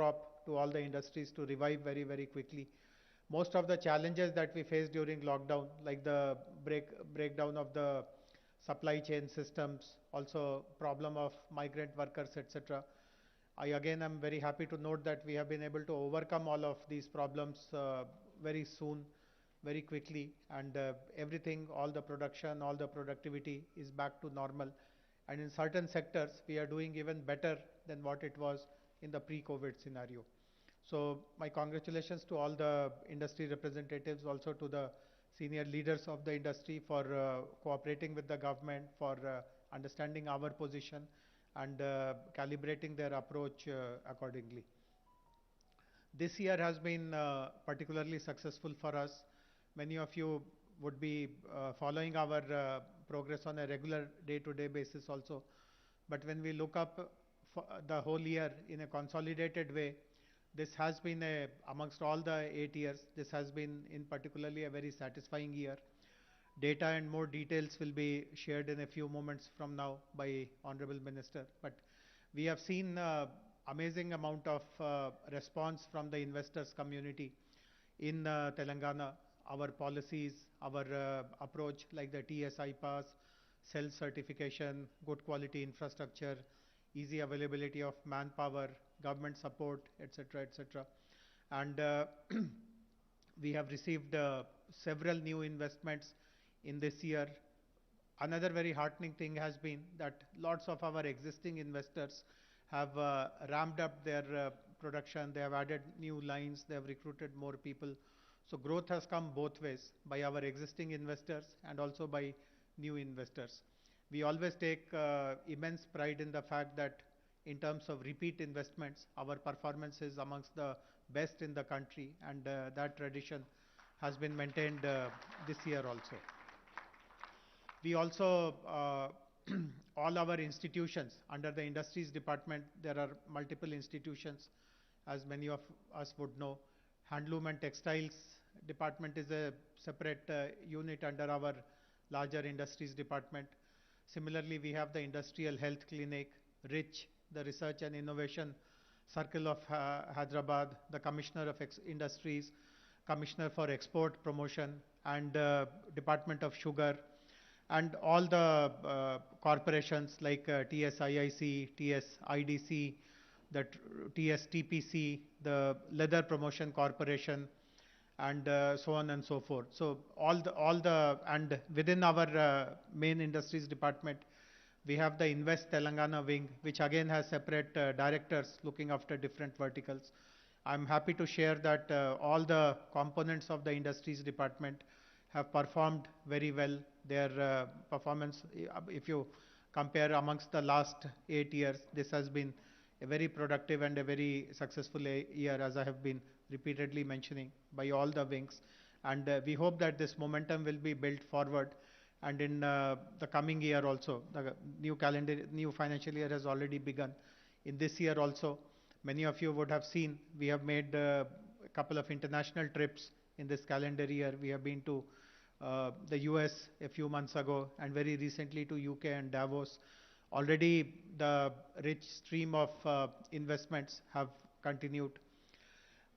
backdrop to all the industries to revive very, very quickly. Most of the challenges that we faced during lockdown, like the breakdown of the supply chain systems, also problem of migrant workers, etc. I again am very happy to note that we have been able to overcome all of these problems very soon, very quickly, and everything, all the production, all the productivity is back to normal. And in certain sectors, we are doing even better than what it was in the pre-COVID scenario. So my congratulations to all the industry representatives, also to the senior leaders of the industry for cooperating with the government, for understanding our position and calibrating their approach accordingly. This year has been particularly successful for us. Many of you would be following our progress on a regular day-to-day basis also. But when we look up the whole year in a consolidated way, this has been amongst all the 8 years, this has been in particularly a very satisfying year. Data and more details will be shared in a few moments from now by Honorable Minister. But we have seen amazing amount of response from the investors community in Telangana. Our policies, our approach like the TSI pass, self certification, good quality infrastructure, easy availability of manpower, government support, etc., etc. And we have received several new investments in this year. Another very heartening thing has been that lots of our existing investors have ramped up their production. They have added new lines. They have recruited more people. So growth has come both ways, by our existing investors and also by new investors. We always take immense pride in the fact that in terms of repeat investments, our performance is amongst the best in the country, and that tradition has been maintained this year also. We also, all our institutions under the industries department, there are multiple institutions, as many of us would know. Handloom and textiles department is a separate unit under our larger industries department. Similarly, we have the industrial health clinic, RICH, the research and innovation circle of Hyderabad, the commissioner of industries, commissioner for export promotion, and department of sugar, and all the corporations like TSIIC, TSIDC, the TSTPC, the Leather Promotion Corporation, and so on and so forth. So and within our main industries department, we have the Invest Telangana wing, which again has separate directors looking after different verticals. I'm happy to share that all the components of the industries department have performed very well. Their performance, if you compare amongst the last 8 years, this has been a very productive and a very successful year, as I have been repeatedly mentioning, by all the wings. And we hope that this momentum will be built forward. And in the coming year also, the new financial year has already begun. In this year also, many of you would have seen, we have made a couple of international trips in this calendar year. We have been to the US a few months ago, and very recently to UK and Davos. Already the rich stream of investments have continued.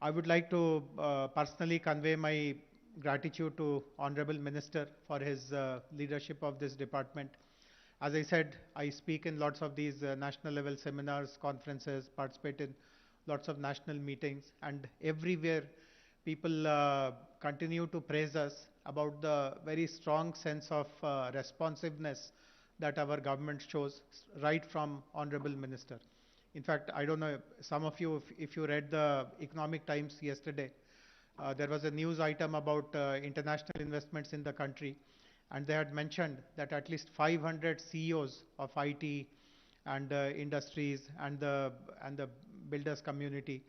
I would like to personally convey my gratitude to Honorable Minister for his leadership of this department. As I said, I speak in lots of these national level seminars, conferences, participate in lots of national meetings, and everywhere people continue to praise us about the very strong sense of responsiveness that our government shows right from Honorable Minister. In fact, I don't know, some of you, if you read the Economic Times yesterday, there was a news item about international investments in the country, and they had mentioned that at least 500 CEOs of IT and industries and the builders community,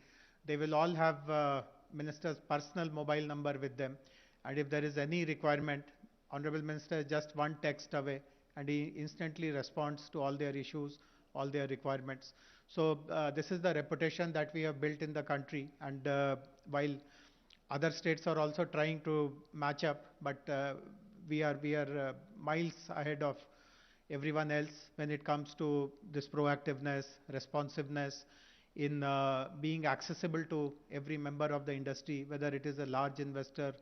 they will all have Minister's personal mobile number with them, and if there is any requirement, Honorable Minister is just one text away, and he instantly responds to all their issues, all their requirements. So this is the reputation that we have built in the country, and while other states are also trying to match up, but we are miles ahead of everyone else when it comes to this proactiveness, responsiveness, in being accessible to every member of the industry, whether it is a large investor,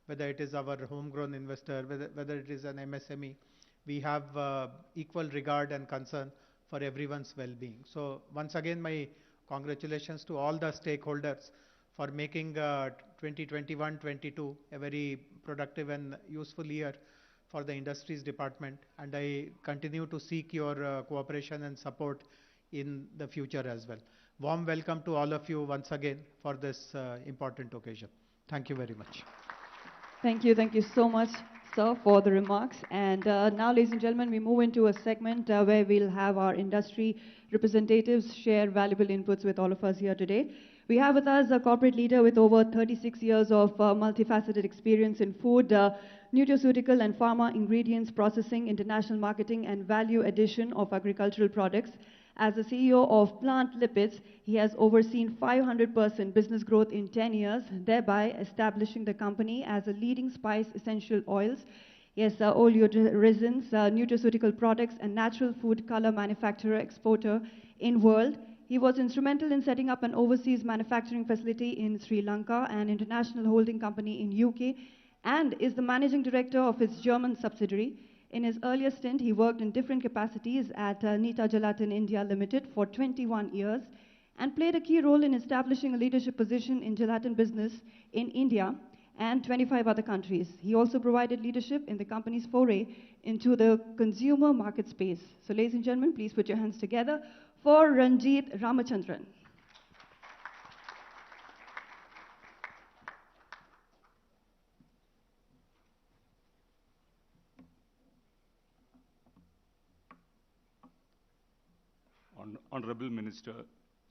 whether it is our homegrown investor, whether it is an MSME. We have equal regard and concern for everyone's well-being. So once again, my congratulations to all the stakeholders for making 2021-22 a very productive and useful year for the industries department, and I continue to seek your cooperation and support in the future as well. Warm welcome to all of you once again for this important occasion. Thank you very much. Thank you so much, sir, for the remarks. And now, ladies and gentlemen, we move into a segment where we'll have our industry representatives share valuable inputs with all of us here today. We have with us a corporate leader with over 36 years of multifaceted experience in food, nutraceutical and pharma ingredients processing, international marketing, and value addition of agricultural products. As the CEO of Plant Lipids, he has overseen 500% business growth in 10 years, thereby establishing the company as a leading spice essential oils, oleoresins, nutraceutical products, and natural food color manufacturer exporter in world. He was instrumental in setting up an overseas manufacturing facility in Sri Lanka, an international holding company in UK, and is the managing director of its German subsidiary. In his earlier stint, he worked in different capacities at Nita Gelatin India Limited for 21 years and played a key role in establishing a leadership position in gelatin business in India and 25 other countries. He also provided leadership in the company's foray into the consumer market space. So, ladies and gentlemen, please put your hands together for Ranjit Ramachandran. Honorable Minister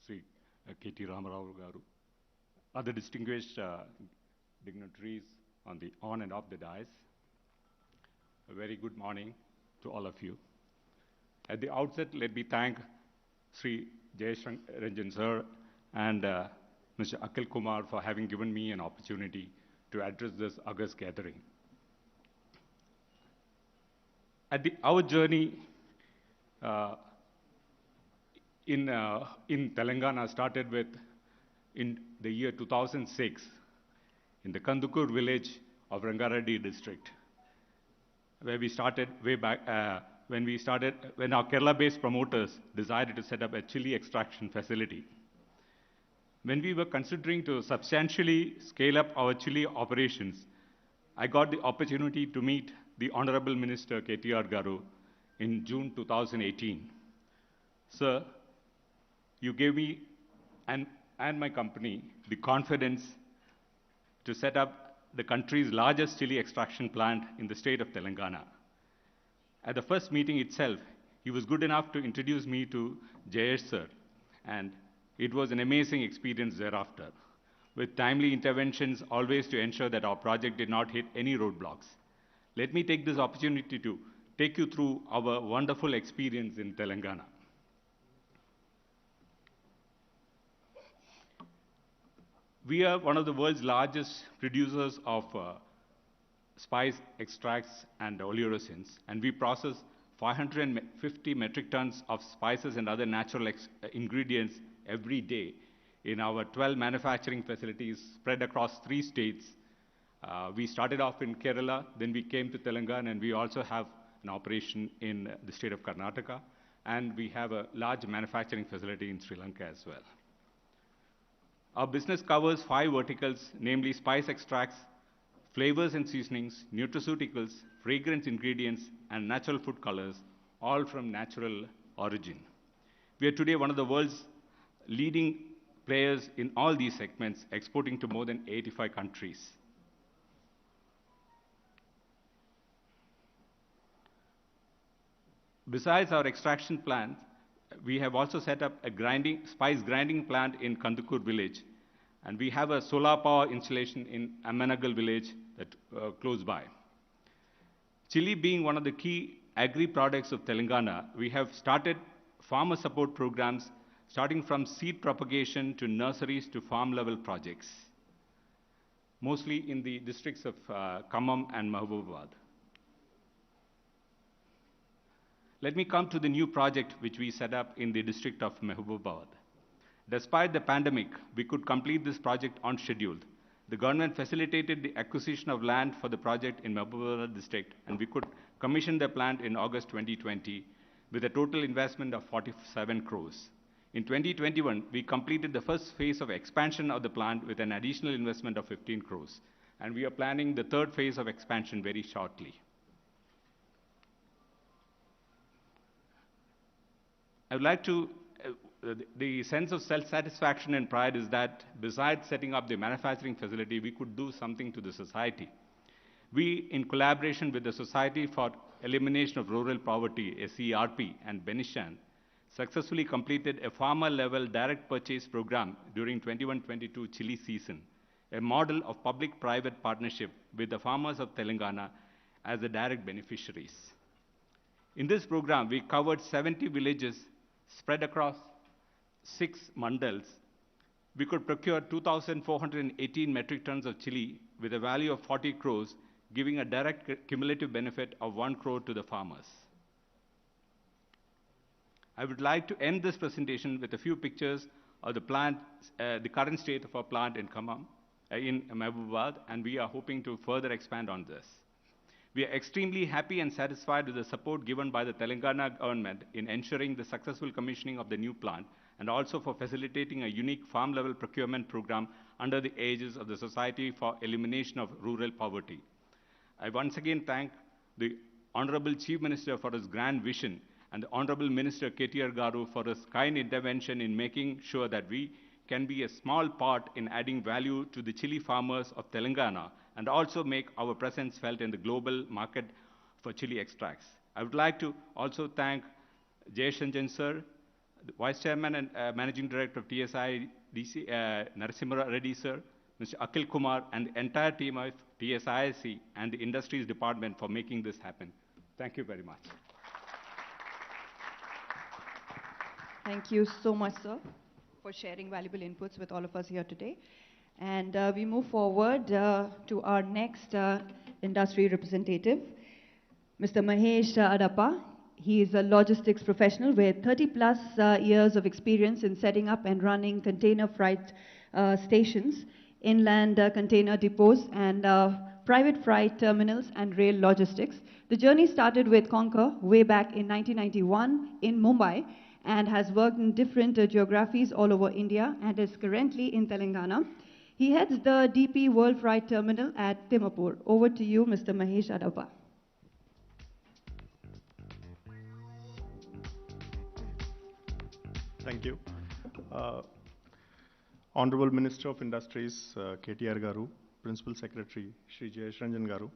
Sri KTR Garu, other distinguished dignitaries on and off the dais, a very good morning to all of you. At the outset, let me thank Sri Jayesh Ranjan sir and Mr. Akhil Kumar for having given me an opportunity to address this august gathering. Our journey in Telangana started with in the year 2006 in the Kandukur village of Rangareddy district, where we started way back when our Kerala-based promoters decided to set up a chili extraction facility. When we were considering to substantially scale up our chili operations, I got the opportunity to meet the Honorable Minister KTR Garu in June 2018. Sir, you gave me and my company the confidence to set up the country's largest chili extraction plant in the state of Telangana. At the first meeting itself, he was good enough to introduce me to Jayesh sir, and it was an amazing experience thereafter, with timely interventions always to ensure that our project did not hit any roadblocks. Let me take this opportunity to take you through our wonderful experience in Telangana. We are one of the world's largest producers of spice extracts and oleoresins, and we process 550 metric tons of spices and other natural ingredients every day in our 12 manufacturing facilities spread across 3 states. We started off in Kerala, then we came to Telangana, and we also have an operation in the state of Karnataka, and we have a large manufacturing facility in Sri Lanka as well. Our business covers 5 verticals, namely spice extracts, flavors and seasonings, nutraceuticals, fragrance ingredients, and natural food colors, all from natural origin. We are today one of the world's leading players in all these segments, exporting to more than 85 countries. Besides our extraction plant, we have also set up a spice grinding plant in Kandukur village, and we have a solar power installation in Ammanagal village that close by. Chili being one of the key agri-products of Telangana, we have started farmer support programs starting from seed propagation to nurseries to farm-level projects, mostly in the districts of Khammam and Mahbubabad. Let me come to the new project which we set up in the district of Mahbubabad. Despite the pandemic, we could complete this project on schedule. The government facilitated the acquisition of land for the project in Mehboobabaad district, and we could commission the plant in August 2020 with a total investment of 47 crores. In 2021, we completed the first phase of expansion of the plant with an additional investment of 15 crores, and we are planning the third phase of expansion very shortly. I would like to, the sense of self-satisfaction and pride is that besides setting up the manufacturing facility, we could do something to the society. We, in collaboration with the Society for Elimination of Rural Poverty, SERP, and Benishan, successfully completed a farmer-level direct purchase program during 21-22 chili season, a model of public-private partnership with the farmers of Telangana as the direct beneficiaries. In this program, we covered 70 villages spread across 6 mandals. We could procure 2,418 metric tons of chili with a value of 40 crores, giving a direct cumulative benefit of 1 crore to the farmers. I would like to end this presentation with a few pictures of the plant, the current state of our plant in Mehboobabaad, and we are hoping to further expand on this. We are extremely happy and satisfied with the support given by the Telangana government in ensuring the successful commissioning of the new plant, and also for facilitating a unique farm-level procurement program under the aegis of the Society for Elimination of Rural Poverty. I once again thank the Honorable Chief Minister for his grand vision, and the Honorable Minister KTR Garu for his kind intervention in making sure that we can be a small part in adding value to the chili farmers of Telangana, and also make our presence felt in the global market for chili extracts. I would like to also thank Jayashanjan sir, the Vice Chairman and Managing Director of TSI DC, Narasimha Reddy sir, Mr. Akhil Kumar, and the entire team of TSIC and the Industries Department for making this happen. Thank you very much. Thank you so much, sir, for sharing valuable inputs with all of us here today. And we move forward to our next industry representative, Mr. Mahesh Adappa. He is a logistics professional with 30+ years of experience in setting up and running container freight stations, inland container depots, and private freight terminals and rail logistics. The journey started with Concur way back in 1991 in Mumbai, and has worked in different geographies all over India, and is currently in Telangana. He heads the DP World Freight Terminal at Dimapur. Over to you, Mr. Mahesh Adappa. Thank you. Honorable Minister of Industries, KTR Garu, Principal Secretary, Shri Jayesh Ranjan Garu,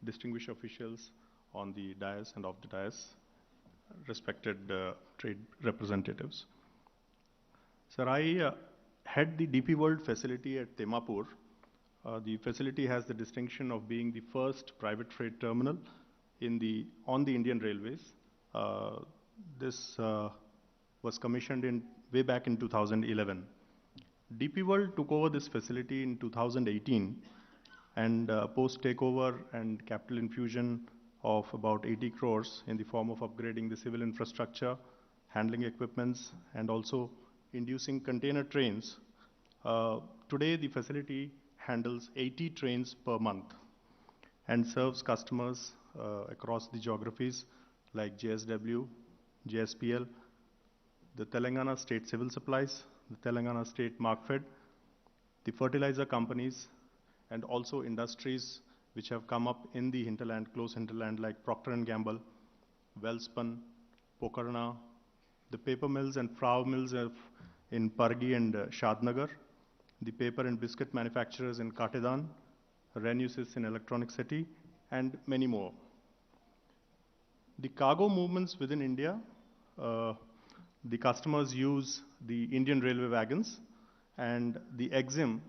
distinguished officials on the dais and off the dais, respected trade representatives. Sir, I head the DP World facility at Dimapur. The facility has the distinction of being the first private freight terminal on the Indian Railways. This was commissioned way back in 2011. DP World took over this facility in 2018, and post takeover and capital infusion of about 80 crores in the form of upgrading the civil infrastructure, handling equipments, and also inducing container trains. Today, the facility handles 80 trains per month and serves customers across the geographies like JSW, JSPL, the Telangana State Civil Supplies, the Telangana State Markfed, the fertilizer companies, and also industries which have come up in the hinterland, close hinterland, like Procter & Gamble, Welspun, Pokarna, the paper mills and flour mills in Pargi and Shadnagar, the paper and biscuit manufacturers in Katedan, Renusys in Electronic City, and many more. The cargo movements within India, the customers use the Indian Railway wagons, and the EXIM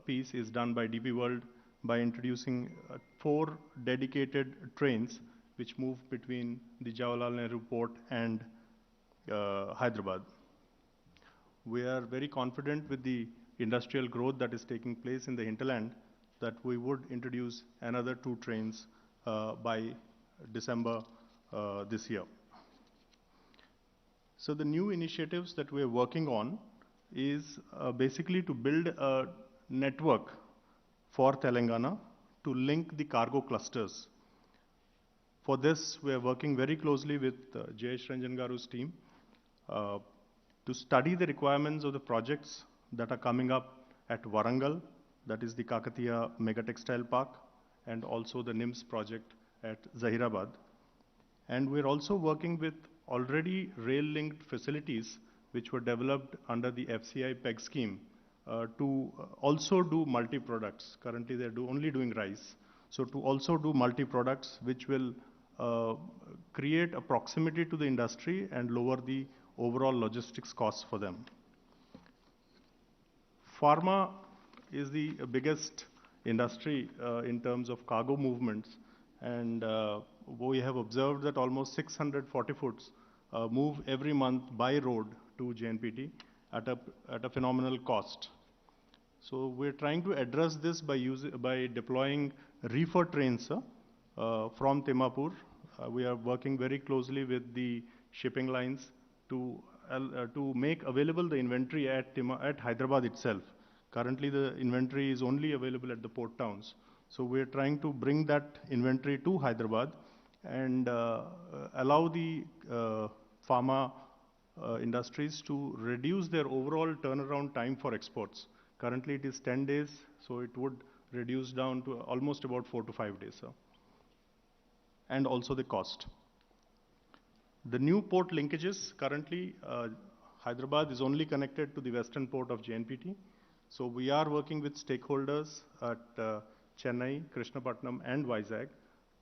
piece is done by DP World by introducing 4 dedicated trains which move between the Jawaharlal Nehru Port and Hyderabad. We are very confident with the industrial growth that is taking place in the hinterland that we would introduce another 2 trains by December this year. So the new initiatives that we are working on is basically to build a network for Telangana to link the cargo clusters. For this, we are working very closely with Jayesh Ranjan Garu's team uh, to study the requirements of the projects that are coming up at Warangal, that is the KTR Mega Textile Park, and also the NIMS project at Zahirabad. And we're also working with already rail-linked facilities which were developed under the FCI PEG scheme to also do multi-products. Currently, they're only doing rice. So to also do multi-products which will create a proximity to the industry and lower the overall logistics costs for them. Pharma is the biggest industry in terms of cargo movements, and we have observed that almost 640 foots move every month by road to JNPT at a phenomenal cost. So we're trying to address this by deploying reefer trains from Timapur. We are working very closely with the shipping lines to make available the inventory at Hyderabad itself. Currently, the inventory is only available at the port towns. So we're trying to bring that inventory to Hyderabad and allow the pharma industries to reduce their overall turnaround time for exports. Currently, it is 10 days, so it would reduce down to almost about 4 to 5 days. And also the cost. The new port linkages, currently Hyderabad is only connected to the western port of JNPT. So we are working with stakeholders at Chennai, Krishnapatnam and Vizag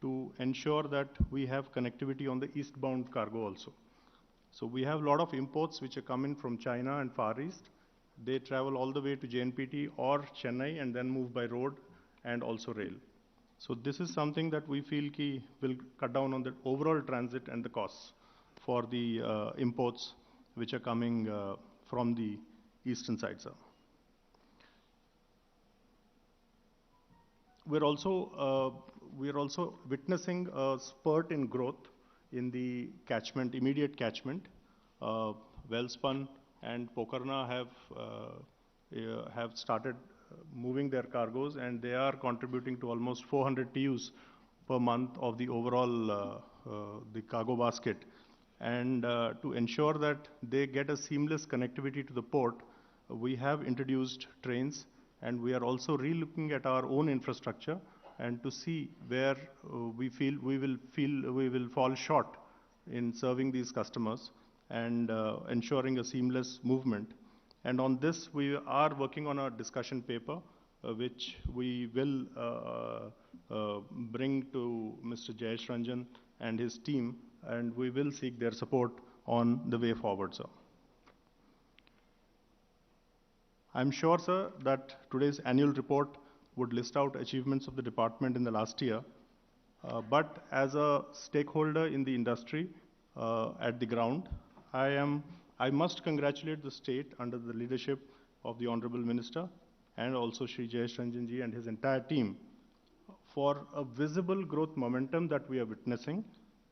to ensure that we have connectivity on the eastbound cargo also. So we have a lot of imports which are coming from China and Far East. They travel all the way to JNPT or Chennai and then move by road and also rail. So this is something that we feel will cut down on the overall transit and the costs for the imports which are coming from the eastern side, sir. We're also witnessing a spurt in growth in the catchment, immediate catchment. Welspun and Pokarna have started moving their cargoes, and they are contributing to almost 400 TEUs per month of the overall the cargo basket. And to ensure that they get a seamless connectivity to the port, we have introduced trains, and we are also re-looking at our own infrastructure and to see where we will fall short in serving these customers and ensuring a seamless movement. And on this, we are working on a discussion paper, which we will bring to Mr. Jayesh Ranjan and his team, and we will seek their support on the way forward, sir. I'm sure, sir, that today's annual report would list out achievements of the department in the last year, but as a stakeholder in the industry at the ground, I must congratulate the state under the leadership of the Honorable Minister and also Shri Jayesh Ranjan ji and his entire team for a visible growth momentum that we are witnessing,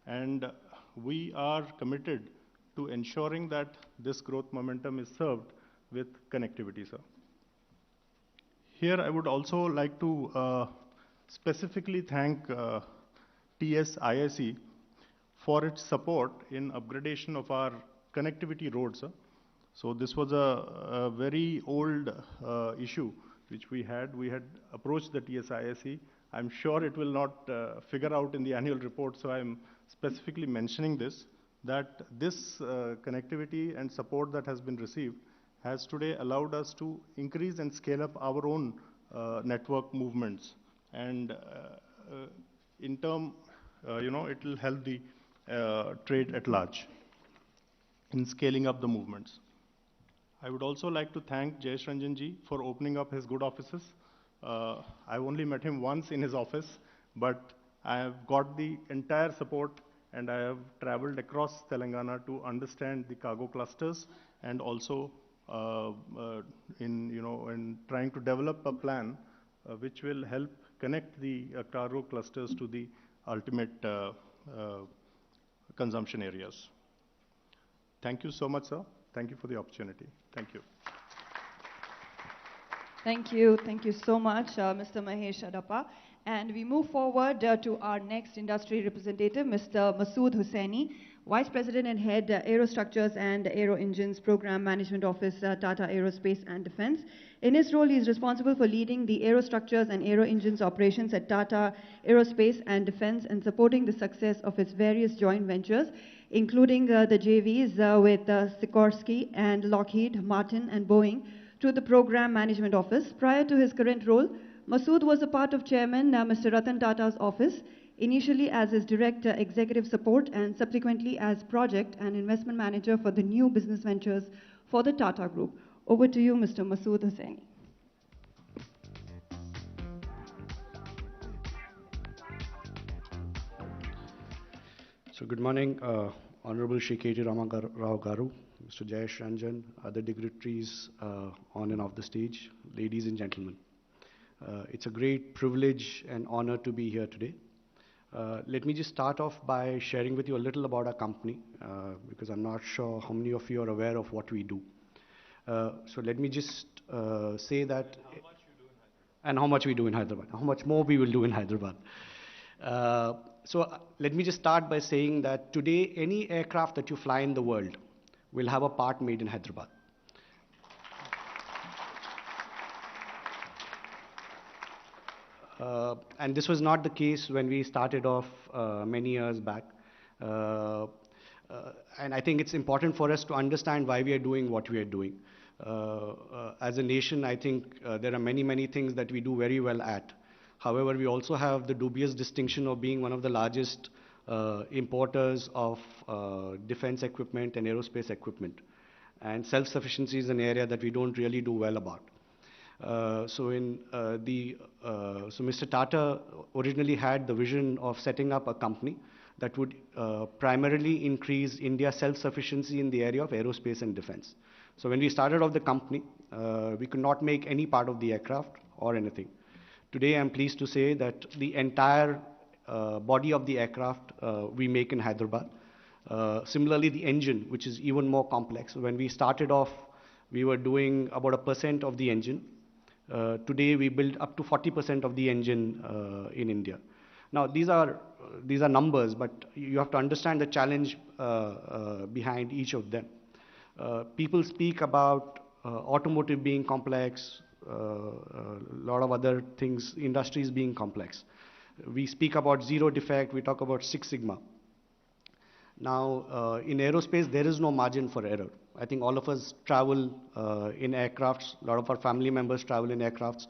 and we are committed to ensuring that this growth momentum is served with connectivity, sir. Here I would also like to specifically thank TSIIC for its support in upgradation of our connectivity roads, sir. So this was a very old issue which we had. We had approached the TSIIC. I'm sure it will not figure out in the annual report, so I'm specifically mentioning this, that this connectivity and support that has been received has today allowed us to increase and scale up our own network movements. And in turn, it will help the trade at large in scaling up the movements. I would also like to thank Jayesh Ranjan ji for opening up his good offices. I only met him once in his office, but I have got the entire support, and I have traveled across Telangana to understand the cargo clusters, and also in trying to develop a plan which will help connect the cargo clusters to the ultimate consumption areas. Thank you so much, sir. Thank you for the opportunity. Thank you. Thank you so much, Mr. Mahesh Adappa. And we move forward to our next industry representative, Mr. Masood Hussaini, Vice President and Head, Aerostructures and Aero Engines Program Management Office, Tata Aerospace and Defense. In his role, he is responsible for leading the Aerostructures and Aero Engines operations at Tata Aerospace and Defense and supporting the success of its various joint ventures, including the JVs with Sikorsky and Lockheed Martin and Boeing, to the Program Management Office. Prior to his current role, Masood was a part of Chairman Mr. Ratan Tata's office, initially as his direct executive support and subsequently as project and investment manager for the new business ventures for the Tata Group. Over to you, Mr. Masood Hussaini. So good morning, Honorable Shri KT Rao Garu, Mr. Jayesh Ranjan, other dignitaries on and off the stage, ladies and gentlemen. It's a great privilege and honor to be here today. Let me just start off by sharing with you a little about our company, because I'm not sure how many of you are aware of what we do. So let me just say that... And how much we do in Hyderabad. How much more we will do in Hyderabad. So let me just start by saying that today, any aircraft that you fly in the world will have a part made in Hyderabad. And this was not the case when we started off many years back. And I think it's important for us to understand why we are doing what we are doing. As a nation, I think there are many things that we do very well at. However, we also have the dubious distinction of being one of the largest importers of defense equipment and aerospace equipment. And self-sufficiency is an area that we don't really do well about. So Mr. Tata originally had the vision of setting up a company that would primarily increase India's self-sufficiency in the area of aerospace and defense. So when we started off the company, we could not make any part of the aircraft or anything. Today, I'm pleased to say that the entire body of the aircraft we make in Hyderabad. Similarly, the engine, which is even more complex. When we started off, we were doing about 1% of the engine. Today, we build up to 40% of the engine in India. Now, these are numbers, but you have to understand the challenge behind each of them. People speak about automotive being complex, a lot of other things, industries being complex. We speak about zero defect, we talk about Six Sigma. Now, in aerospace, there is no margin for error. I think all of us travel in aircrafts, a lot of our family members travel in aircrafts.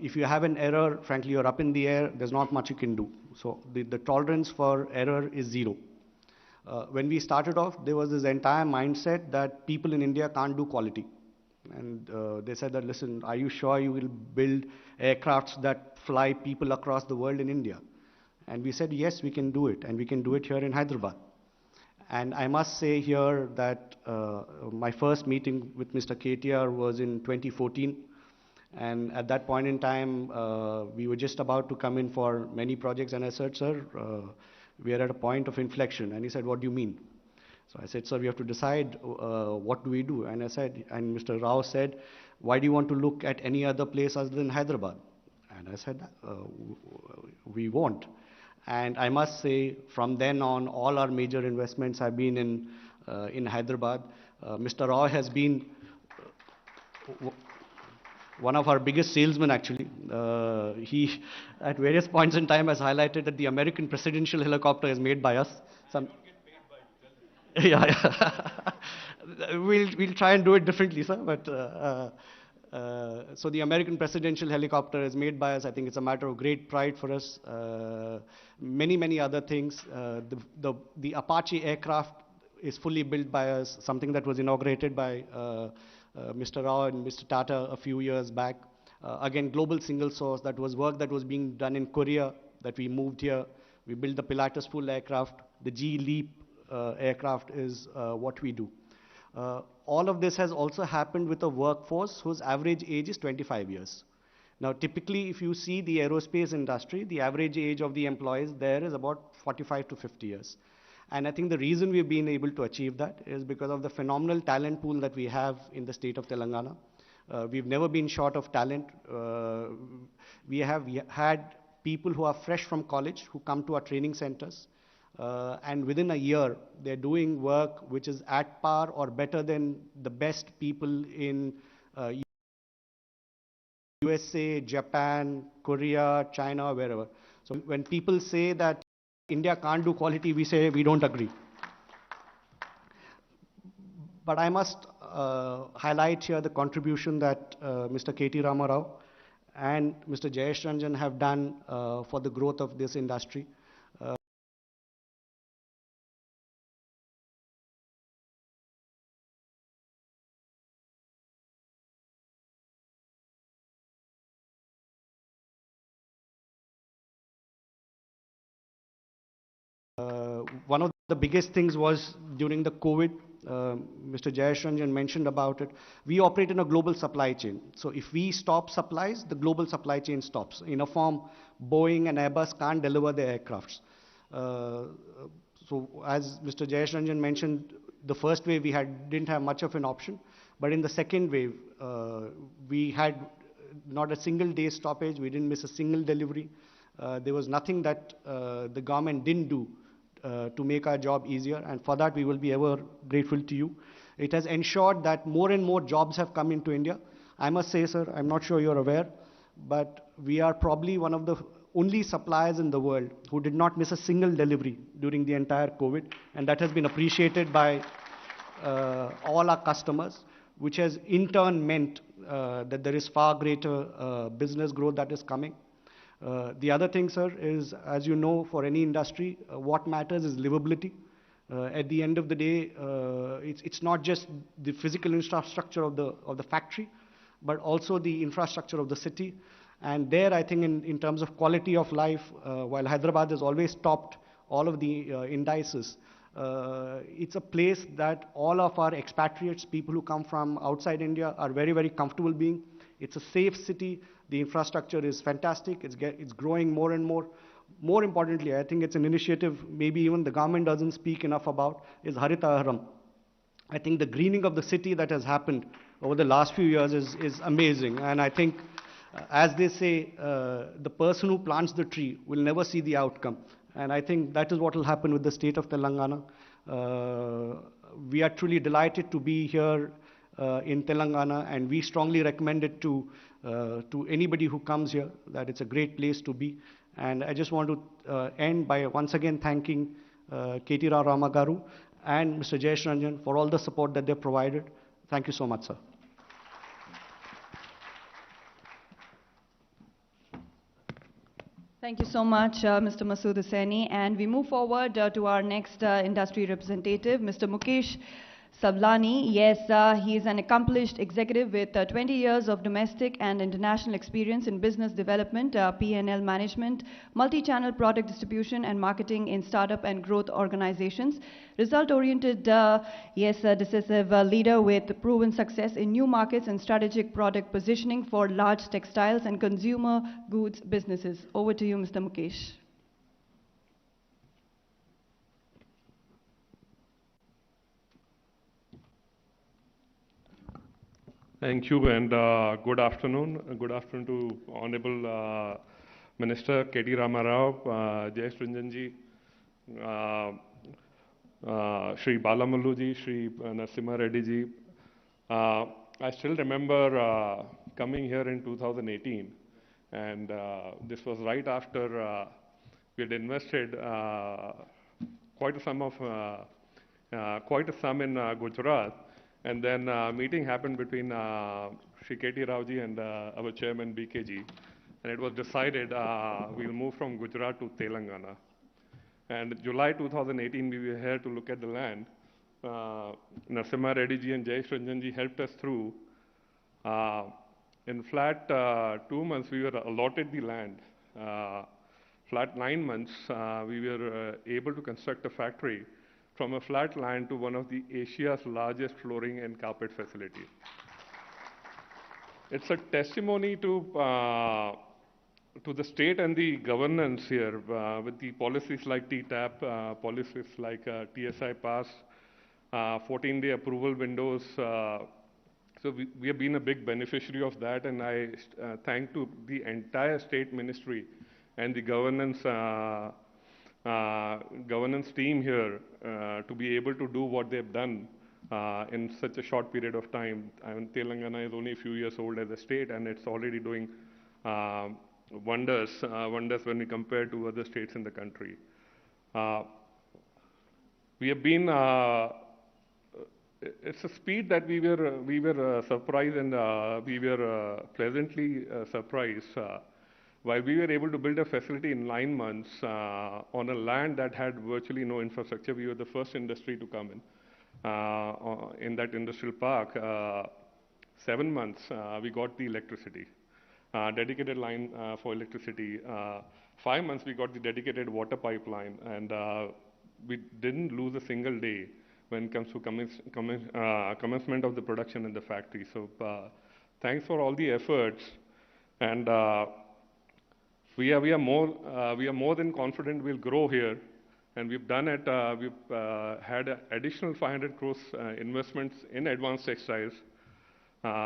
If you have an error, frankly, you're up in the air, there's not much you can do. So the tolerance for error is zero. When we started off, there was this entire mindset that people in India can't do quality. And they said that, listen, are you sure you will build aircrafts that fly people across the world in India? And we said, yes, we can do it. And we can do it here in Hyderabad. And I must say here that my first meeting with Mr. KTR was in 2014. And at that point in time, we were just about to come in for many projects. And I said, sir, we are at a point of inflection. And he said, what do you mean? So I said, sir, we have to decide what do we do? And I said, and Mr. Rao said, why do you want to look at any other place other than Hyderabad? And I said, we won't. And I must say, from then on, all our major investments have been in Hyderabad. Mr. Rao has been one of our biggest salesmen, actually. He, at various points in time, has highlighted that the American presidential helicopter is made by us. Yeah. We'll try and do it differently, sir. But so the American presidential helicopter is made by us. I think it's a matter of great pride for us. Many other things. The Apache aircraft is fully built by us. Something that was inaugurated by Mr. Rao and Mr. Tata a few years back. Again, global single source. That was work that was being done in Korea that we moved here. We built the Pilatus full aircraft. The G Leap aircraft is what we do. All of this has also happened with a workforce whose average age is 25 years. Now, typically, if you see the aerospace industry, the average age of the employees there is about 45 to 50 years. And I think the reason we've been able to achieve that is because of the phenomenal talent pool that we have in the state of Telangana. We've never been short of talent. We have had people who are fresh from college who come to our training centers. And within a year, they're doing work which is at par or better than the best people in USA, Japan, Korea, China, wherever. So when people say that India can't do quality, we say we don't agree. But I must highlight here the contribution that Mr. KT Ramarao and Mr. Jayesh Ranjan have done for the growth of this industry. One of the biggest things was during the COVID, Mr. Jayesh Ranjan mentioned about it. We operate in a global supply chain. So if we stop supplies, the global supply chain stops. In a form, Boeing and Airbus can't deliver their aircrafts. So as Mr. Jayesh Ranjan mentioned, the first wave we didn't have much of an option. But in the second wave, we had not a single day stoppage. We didn't miss a single delivery. There was nothing that the government didn't do to make our job easier, and for that we will be ever grateful to you. It has ensured that more and more jobs have come into India. I must say, sir, I'm not sure you're aware, but we are probably one of the only suppliers in the world who did not miss a single delivery during the entire COVID, and that has been appreciated by all our customers, which has in turn meant that there is far greater business growth that is coming. The other thing, sir, is, as you know, for any industry, what matters is livability. At the end of the day, it's not just the physical infrastructure of the factory, but also the infrastructure of the city. And there, I think, in terms of quality of life, while Hyderabad has always topped all of the indices, it's a place that all of our expatriates, people who come from outside India, are very, very comfortable being. It's a safe city. The infrastructure is fantastic. It's growing more and more. More importantly, I think it's an initiative maybe even the government doesn't speak enough about, is Harita Aharam. I think the greening of the city that has happened over the last few years is amazing. And I think, as they say, the person who plants the tree will never see the outcome. And I think that is what will happen with the state of Telangana. We are truly delighted to be here in Telangana, and we strongly recommend it to anybody who comes here, that it's a great place to be. And I just want to end by once again thanking KT Ramagaru and Mr. Jayesh Ranjan for all the support that they've provided. Thank you so much, sir. Thank you so much, Mr. Masood Hussaini. And we move forward to our next industry representative, Mr. Mukesh Savlani. Yes, he is an accomplished executive with 20 years of domestic and international experience in business development, P&L management, multi-channel product distribution and marketing in startup and growth organizations. Result-oriented, decisive leader with proven success in new markets and strategic product positioning for large textiles and consumer goods businesses. Over to you, Mr. Mukesh. Thank you, and good afternoon. Good afternoon to Honorable Minister KT Ramarao, Jayesh Ranjanji, Shri Balamalluji, Shri Narasimha Reddy ji. I still remember coming here in 2018, and this was right after we had invested quite a sum in Gujarat. And then a meeting happened between Shri KT Raoji and our chairman BKG, and it was decided we'll move from Gujarat to Telangana. And July 2018, we were here to look at the land. Narasimha Reddy ji and Jayesh Ranjan ji helped us through. In flat 2 months, we were allotted the land. Flat 9 months, we were able to construct a factory from a flat land to one of the Asia's largest flooring and carpet facility. It's a testimony to the state and the governance here with the policies like TTAP, policies like TSI Pass, 14-day approval windows, So we have been a big beneficiary of that, and I thank to the entire state ministry and the governance team here to be able to do what they've done in such a short period of time. I mean, Telangana is only a few years old as a state, and it's already doing wonders when we compare to other states in the country. We have been, it's a speed that we were surprised, and we were pleasantly surprised. While we were able to build a facility in 9 months on a land that had virtually no infrastructure, we were the first industry to come in that industrial park. 7 months, we got the electricity, dedicated line for electricity. 5 months, we got the dedicated water pipeline, and we didn't lose a single day when it comes to commencement of the production in the factory. So thanks for all the efforts, and we are more than confident we'll grow here, and we've done it. We've had additional 500 crores investments in advanced textiles,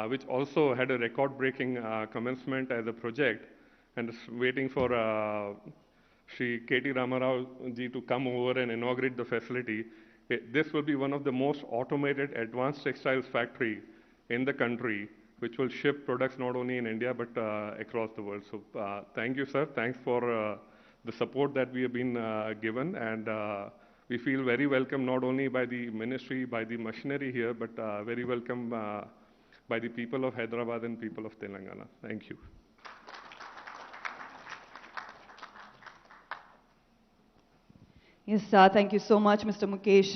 which also had a record-breaking commencement as a project, and is waiting for Shri KT Ramarao ji to come over and inaugurate the facility. This will be one of the most automated advanced textiles factory in the country, which will ship products not only in India but across the world. So thank you, sir. Thanks for the support that we have been given, and we feel very welcome not only by the ministry, by the machinery here, but very welcome by the people of Hyderabad and people of Telangana. Thank you. Yes, thank you so much, Mr. Mukesh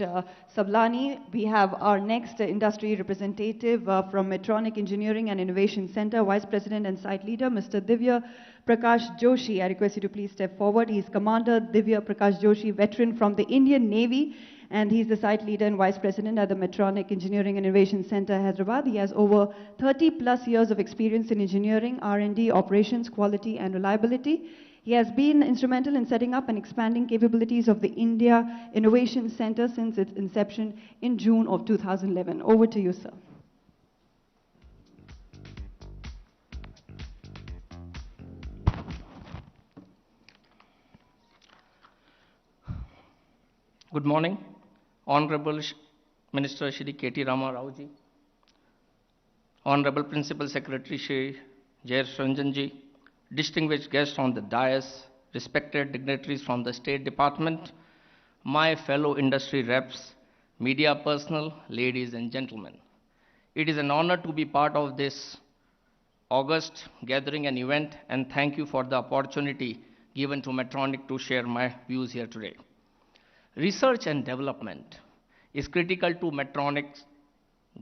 Sablani. We have our next industry representative from Medtronic Engineering and Innovation Center, Vice President and Site Leader, Mr. Divya Prakash Joshi. I request you to please step forward. He is Commander Divya Prakash Joshi, veteran from the Indian Navy, and he's the Site Leader and Vice President at the Medtronic Engineering and Innovation Center, Hyderabad. He has over 30 plus years of experience in engineering, R&D, operations, quality, and reliability. He has been instrumental in setting up and expanding capabilities of the India Innovation Center since its inception in June of 2011. Over to you, sir. Good morning, Honorable Minister Shri KT Ramarao ji, Honorable Principal Secretary Shri Jayesh Ranjan ji, distinguished guests on the dais, respected dignitaries from the State Department, my fellow industry reps, media personnel, ladies and gentlemen. It is an honor to be part of this August gathering and event, and thank you for the opportunity given to Medtronic to share my views here today. Research and development is critical to Medtronic's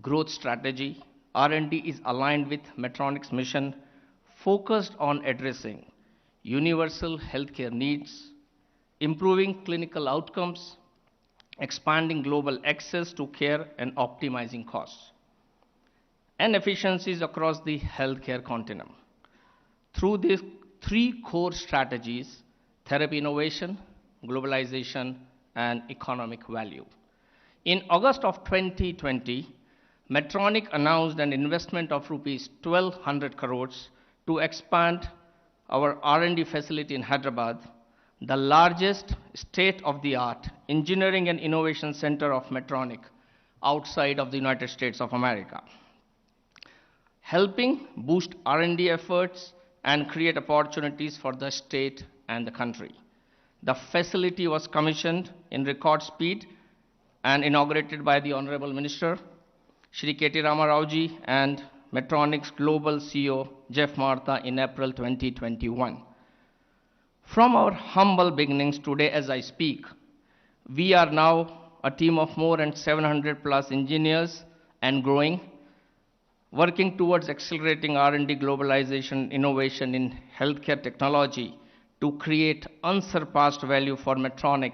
growth strategy. R&D is aligned with Medtronic's mission, focused on addressing universal healthcare needs, improving clinical outcomes, expanding global access to care, and optimizing costs and efficiencies across the healthcare continuum. Through these 3 core strategies: therapy innovation, globalization, and economic value. In August of 2020, Medtronic announced an investment of rupees 1,200 crores to expand our R&D facility in Hyderabad, the largest state-of-the-art engineering and innovation center of Medtronic outside of the United States of America, helping boost R&D efforts and create opportunities for the state and the country. The facility was commissioned in record speed and inaugurated by the Honorable Minister, Shri KT Ramarao ji, and Medtronic's global CEO, Jeff Martha, in April 2021. From our humble beginnings today as I speak, we are now a team of more than 700 plus engineers and growing, working towards accelerating R&D globalization, innovation in healthcare technology to create unsurpassed value for Medtronic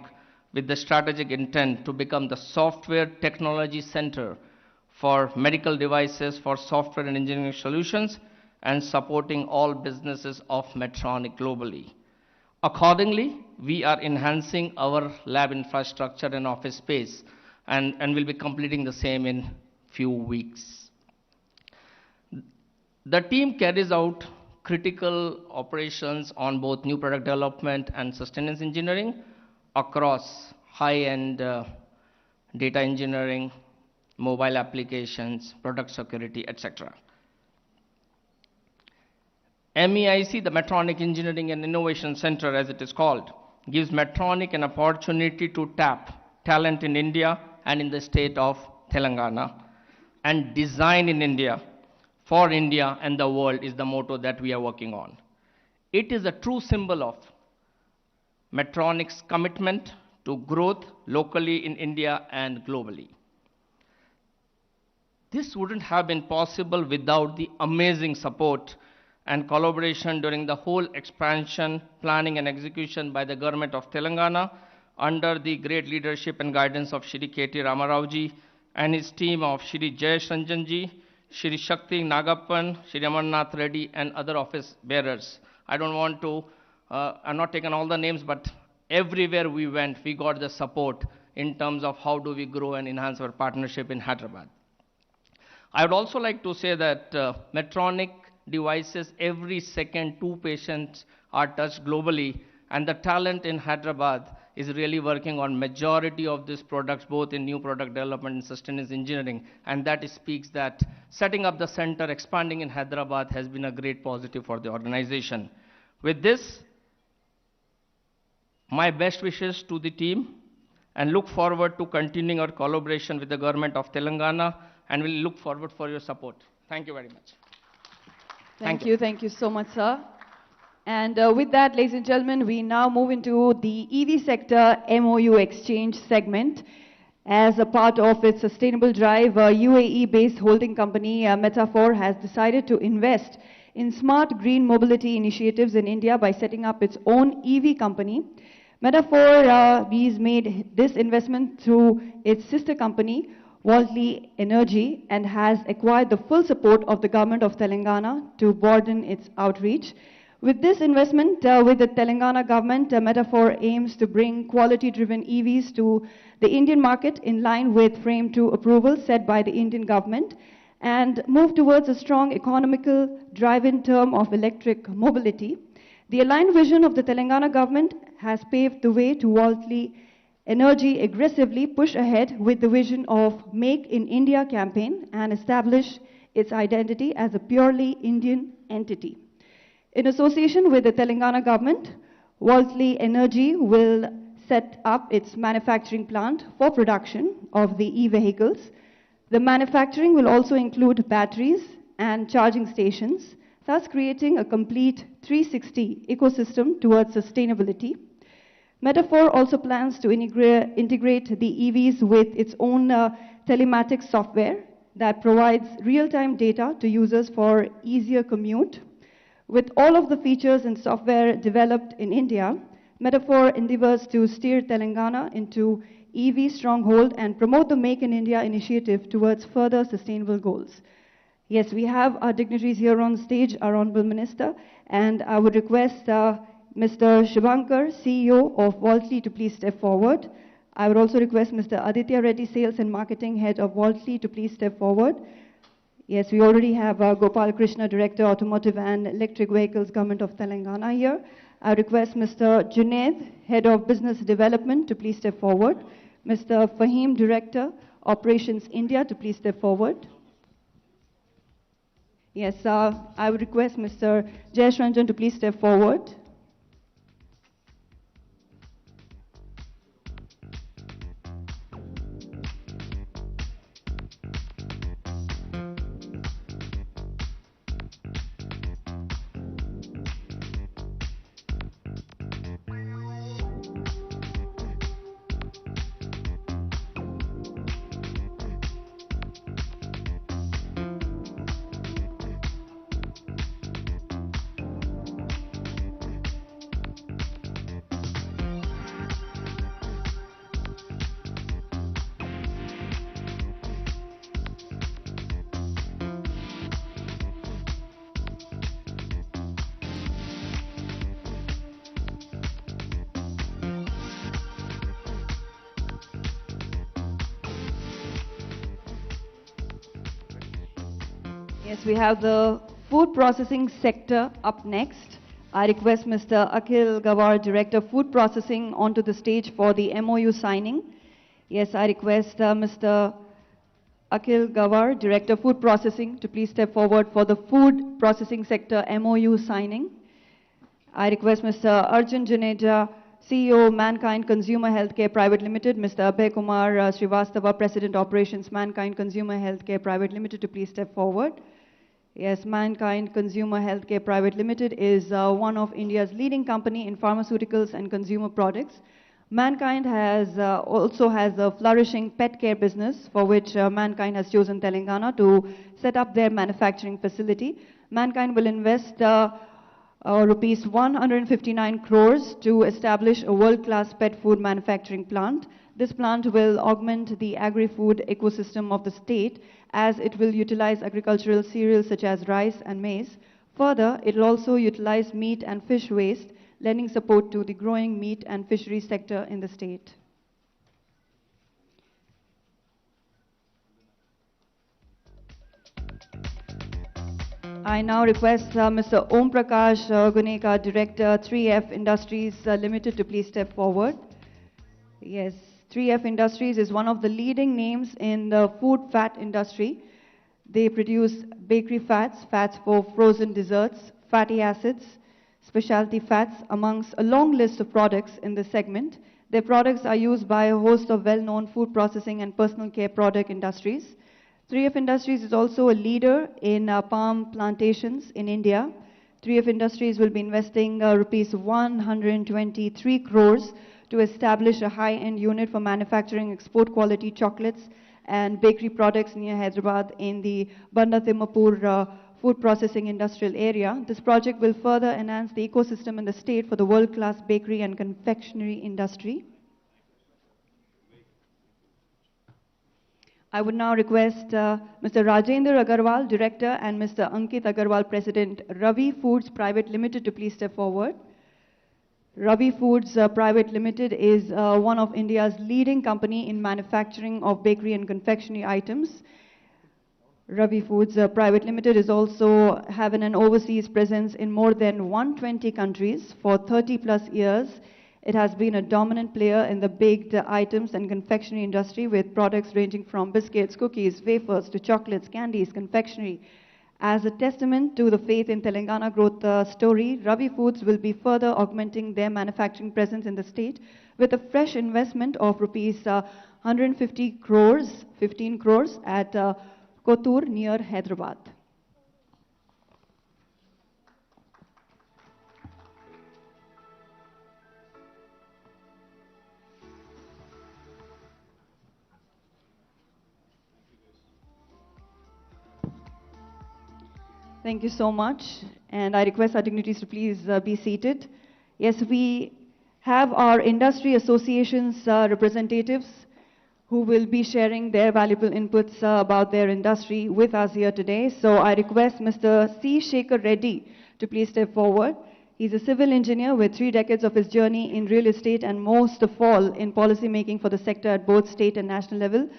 with the strategic intent to become the software technology center for medical devices, for software and engineering solutions, and supporting all businesses of Medtronic globally. Accordingly, we are enhancing our lab infrastructure and office space, and will be completing the same in few weeks. The team carries out critical operations on both new product development and sustenance engineering across high-end data engineering, mobile applications, product security, etc. MEIC, the Metronic Engineering and Innovation Center as it is called, gives Metronic an opportunity to tap talent in India and in the state of Telangana, and design in India for India and the world is the motto that we are working on. It is a true symbol of Metronic's commitment to growth locally in India and globally. This wouldn't have been possible without the amazing support and collaboration during the whole expansion, planning and execution by the government of Telangana under the great leadership and guidance of Shri KTR Ramarao and his team of Shri Jayesh Ranjan ji, Shri Shakti Nagappan, Shri Amarnath Reddy and other office bearers. I don't want to, I'm not taking all the names, but everywhere we went, we got the support in terms of how do we grow and enhance our partnership in Hyderabad. I would also like to say that Medtronic devices, every second 2 patients are touched globally, and the talent in Hyderabad is really working on majority of these products, both in new product development and sustenance engineering, and that speaks that setting up the center, expanding in Hyderabad has been a great positive for the organization. With this, my best wishes to the team, and look forward to continuing our collaboration with the government of Telangana, and we'll look forward for your support. Thank you very much. Thank you so much, sir. And with that, ladies and gentlemen, we now move into the EV sector MOU exchange segment. As a part of its sustainable drive, UAE-based holding company Metaphor has decided to invest in smart green mobility initiatives in India by setting up its own EV company. Metaphor has made this investment through its sister company, Worldly Energy, and has acquired the full support of the government of Telangana to broaden its outreach. With this investment with the Telangana government, Metaphor aims to bring quality-driven EVs to the Indian market in line with Frame 2 approval set by the Indian government and move towards a strong economical drive-in term of electric mobility. The aligned vision of the Telangana government has paved the way to Worldly Energy aggressively push ahead with the vision of Make in India campaign and establish its identity as a purely Indian entity. In association with the Telangana government, Worldly Energy will set up its manufacturing plant for production of the e-vehicles. The manufacturing will also include batteries and charging stations, thus creating a complete 360 ecosystem towards sustainability. Metaphor also plans to integrate the EVs with its own telematics software that provides real-time data to users for easier commute. With all of the features and software developed in India, Metaphor endeavors to steer Telangana into EV stronghold and promote the Make in India initiative towards further sustainable goals. Yes, we have our dignitaries here on stage, our Honorable Minister, and I would request Mr. Shivankar, CEO of Worldly, to please step forward. I would also request Mr. Aditya Reddy, Sales and Marketing Head of Worldly, to please step forward. Yes, we already have Gopal Krishna, Director, Automotive and Electric Vehicles, Government of Telangana here. I request Mr. Junaid, Head of Business Development, to please step forward. Mr. Fahim, Director, Operations India, to please step forward. Yes, I would request Mr. Jayesh Ranjan to please step forward. Yes, we have the Food processing sector up next. I request Mr. Akhil Gawar, Director Food Processing, onto the stage for the MOU signing. Yes, I request Mr. Akhil Gawar, Director Food Processing, to please step forward for the food processing sector MOU signing. I request Mr. Arjun Juneja, CEO, Mankind Consumer Healthcare Private Limited, Mr. Abhay Kumar Srivastava, President Operations, Mankind Consumer Healthcare Private Limited, to please step forward. Yes, Mankind Consumer Healthcare Private Limited is one of India's leading company in pharmaceuticals and consumer products. Mankind also has a flourishing pet care business, for which Mankind has chosen Telangana to set up their manufacturing facility. Mankind will invest rupees 159 crores to establish a world-class pet food manufacturing plant. This plant will augment the agri-food ecosystem of the state, as it will utilize agricultural cereals such as rice and maize. Further, it will also utilize meat and fish waste, lending support to the growing meat and fisheries sector in the state. I now request Mr. Om Prakash Guneka, Director, 3F Industries Limited, to please step forward. Yes, 3F Industries is one of the leading names in the food fat industry. They produce bakery fats, fats for frozen desserts, fatty acids, specialty fats, amongst a long list of products in this segment. Their products are used by a host of well-known food processing and personal care product industries. 3F Industries is also a leader in palm plantations in India. 3F Industries will be investing rupees 123 crores to establish a high-end unit for manufacturing export quality chocolates and bakery products near Hyderabad in the Banda Timmapur food processing industrial area. This project will further enhance the ecosystem in the state for the world-class bakery and confectionery industry. I would now request Mr. Rajendra Agarwal, Director, and Mr. Ankit Agarwal, President, Ravi Foods Private Limited, to please step forward. Ravi Foods Private Limited is one of India's leading company in manufacturing of bakery and confectionery items. Ravi Foods Private Limited is also having an overseas presence in more than 120 countries for 30 plus years. It has been a dominant player in the baked items and confectionery industry, with products ranging from biscuits, cookies, wafers to chocolates, candies, confectionery. As a testament to the faith in Telangana growth story, Ravi Foods will be further augmenting their manufacturing presence in the state with a fresh investment of rupees 150 crores, 15 crores at Kothur near Hyderabad. Thank you so much, and I request our dignitaries to please be seated. Yes, we have our industry associations representatives who will be sharing their valuable inputs about their industry with us here today. So I request Mr. C. Shekhar Reddy to please step forward. He's a civil engineer with 3 decades of his journey in real estate, and most of all in policy making for the sector at both state and national level.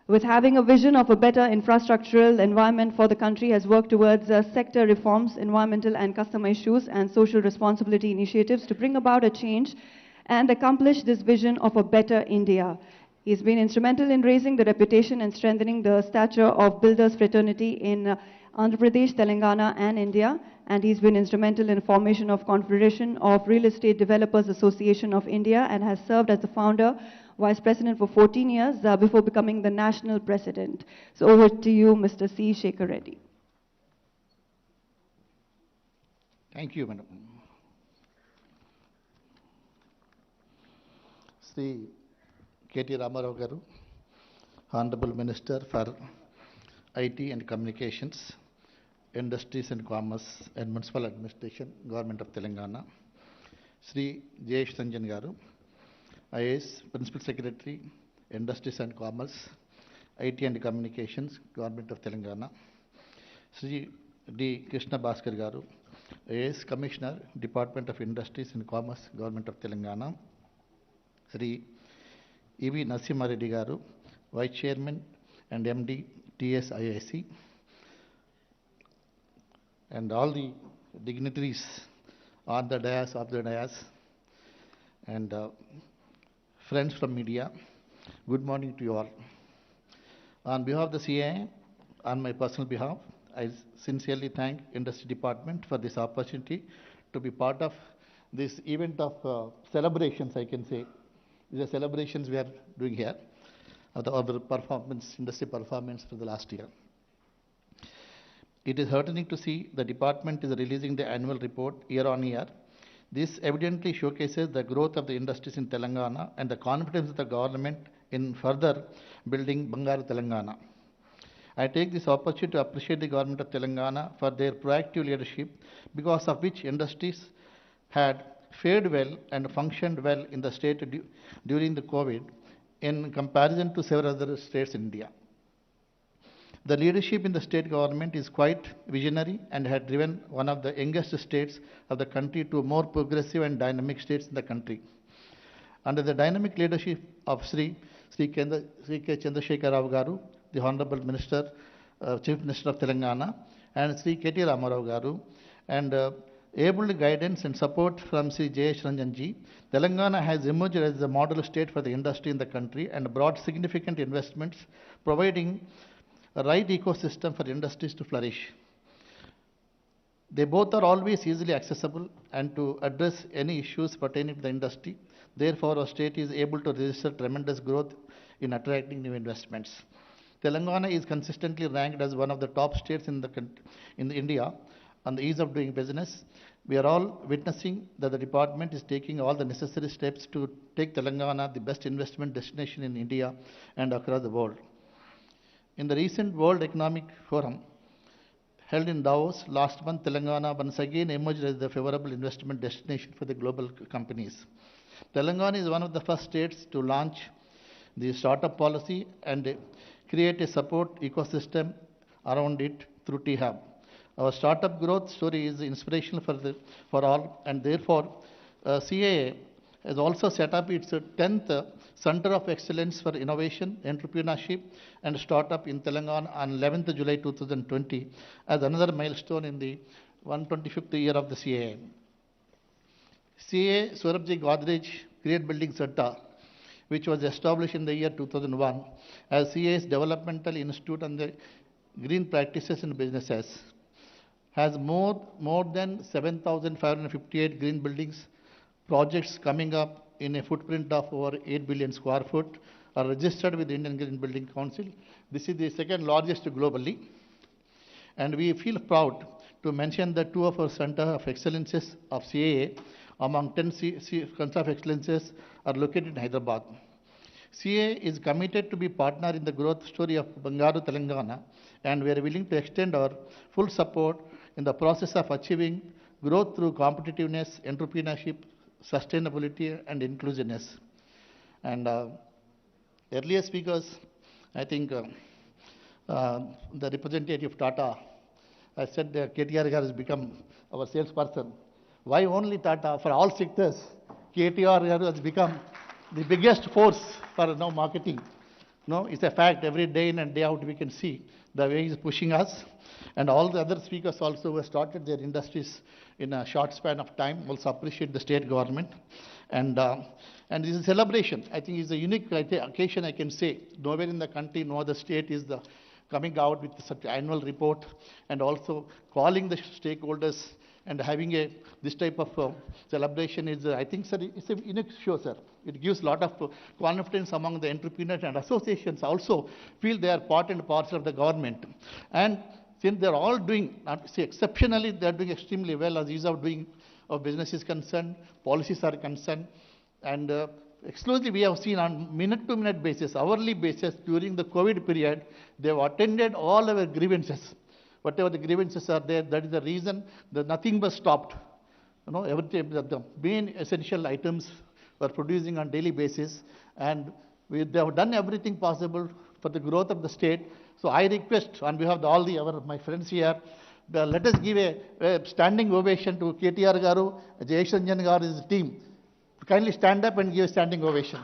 With having a vision of a better infrastructural environment for the country, has worked towards sector reforms, environmental and customer issues, and social responsibility initiatives to bring about a change and accomplish this vision of a better India. He's been instrumental in raising the reputation and strengthening the stature of builders fraternity in Andhra Pradesh, Telangana, and India. And he's been instrumental in the formation of Confederation of Real Estate Developers Association of India, and has served as the founder, Vice President for 14 years before becoming the National President. So over to you, Mr. C. Shekhar Reddy. Thank you, Madam. Sri KTR Garu, Honorable Minister for IT and Communications, Industries and Commerce and Municipal Administration, Government of Telangana. Sri Jayesh Ranjan Garu, IAS, Principal Secretary, Industries and Commerce, IT and Communications, Government of Telangana. Sri D. Krishna Bhaskar Garu, IAS, Commissioner, Department of Industries and Commerce, Government of Telangana. Sri E.V. Narasimha Reddy Garu, Vice Chairman and MD, TSIIC. and all the dignitaries on the dais, and friends from media, good morning to you all. On behalf of the CAA, on my personal behalf, I sincerely thank Industry Department for this opportunity to be part of this event of celebrations, I can say. These are celebrations we are doing here of the performance, industry performance for the last year. It is heartening to see the department is releasing the annual report year on year. This evidently showcases the growth of the industries in Telangana and the confidence of the government in further building Bangaru Telangana. I take this opportunity to appreciate the government of Telangana for their proactive leadership, because of which industries had fared well and functioned well in the state during the COVID in comparison to several other states in India. The leadership in the state government is quite visionary and had driven one of the youngest states of the country to more progressive and dynamic states in the country. Under the dynamic leadership of Sri K. Chandrasekhar Rao Garu, the Honorable Minister, Chief Minister of Telangana, and Sri KTR Ramarao Garu, and able guidance and support from Sri Jayesh Ranjanji, Telangana has emerged as a model state for the industry in the country and brought significant investments, providing a right ecosystem for industries to flourish. They both are always easily accessible and to address any issues pertaining to the industry. Therefore, our state is able to register tremendous growth in attracting new investments. Telangana is consistently ranked as one of the top states in India on the ease of doing business. We are all witnessing that the department is taking all the necessary steps to take Telangana the best investment destination in India and across the world. In the recent World Economic Forum held in Davos last month, Telangana once again emerged as the favorable investment destination for the global companies. Telangana is one of the first states to launch the startup policy and create a support ecosystem around it through T-Hub. Our startup growth story is inspirational for all, and therefore CAA has also set up its 10th Center of Excellence for Innovation, Entrepreneurship and Startup in Telangana on 11th July 2020 as another milestone in the 125th year of the CAA. CAA Surabji Godrej Great Building Center, which was established in the year 2001 as CAA's Developmental Institute on the Green Practices in Businesses, has more than 7,558 green buildings projects coming up in a footprint of over 8 billion square foot are registered with the Indian Green Building Council. This is the second largest globally. And we feel proud to mention that 2 of our Center of Excellences of CAA among 10 Centers of Excellences are located in Hyderabad. CAA is committed to be partner in the growth story of Bangaru Telangana, and we are willing to extend our full support in the process of achieving growth through competitiveness, entrepreneurship, sustainability and inclusiveness. And earlier speakers, I think the representative Tata, I said KTR has become our salesperson. Why only Tata? For all sectors, KTR has become the biggest force for now marketing. No, it's a fact. Every day in and day out we can see the way he's pushing us. And all the other speakers also who have started their industries in a short span of time also appreciate the state government. And this is a celebration. I think it's a unique occasion, I can say. Nowhere in the country, no other state is coming out with such annual report and also calling the stakeholders and having this type of celebration is, I think, sir, it's a unique show, sir. It gives a lot of confidence among the entrepreneurs, and associations also feel they are part and parcel of the government. And since they're all doing, exceptionally, they're doing extremely well as ease of doing of business is concerned, policies are concerned, and exclusively we have seen on minute-to-minute basis, hourly basis during the COVID period, they have attended all our grievances. Whatever the grievances are there, that is the reason that nothing was stopped. You know, everything, the main essential items were producing on daily basis, and they have done everything possible for the growth of the state. So I request on behalf of my friends here, let us give a standing ovation to KTR Garu, Jayesh Ranjan Garu's team. Kindly stand up and give a standing ovation.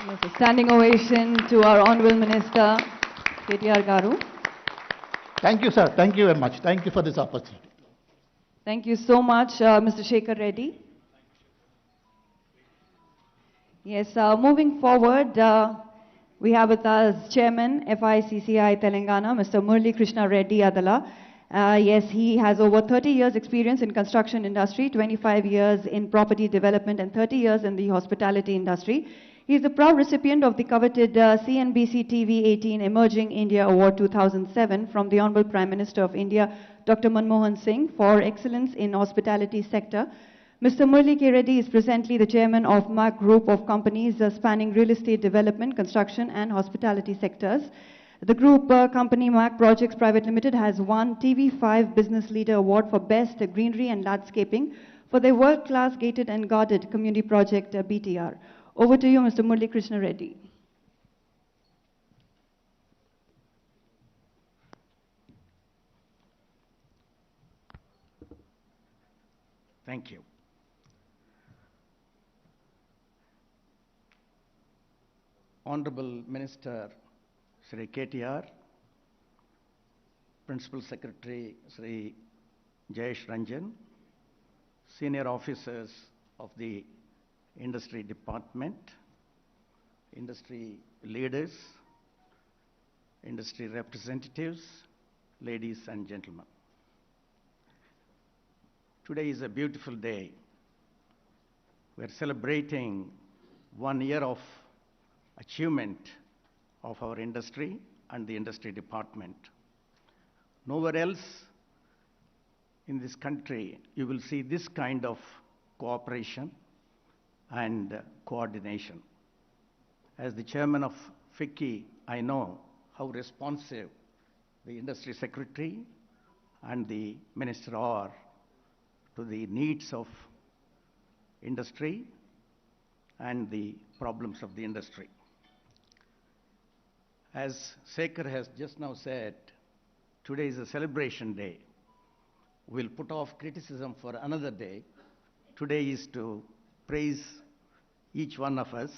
Yes, a standing ovation to our Honorable Minister, KTR Garu. Thank you, sir. Thank you very much. Thank you for this opportunity. Thank you so much, Mr. Shekhar Reddy. Yes, moving forward, we have with us Chairman, FICCI Telangana, Mr. Murali Krishna Reddy Adala. Yes, he has over 30 years experience in construction industry, 25 years in property development and 30 years in the hospitality industry. He is the proud recipient of the coveted CNBC TV 18 Emerging India Award 2007 from the Honorable Prime Minister of India, Dr. Manmohan Singh, for excellence in hospitality sector. Mr. Murali K. Reddy is presently the chairman of MAC Group of companies spanning real estate development, construction and hospitality sectors. The group company MAC Projects Private Limited has won TV5 Business Leader Award for Best Greenery and Landscaping for their world-class gated and guarded community project BTR. Over to you, Mr. Murali Krishna Reddy. Thank you. Honorable Minister Sri KTR, Principal Secretary Sri Jayesh Ranjan, senior officers of the Industry Department, industry leaders, industry representatives, ladies and gentlemen. Today is a beautiful day. We're celebrating 1 year of achievement of our industry and the industry department. Nowhere else in this country you will see this kind of cooperation and coordination. As the chairman of FICCI, I know how responsive the industry secretary and the minister are to the needs of industry and the problems of the industry. As Shekhar has just now said, today is a celebration day. We'll put off criticism for another day. Today is to praise each one of us,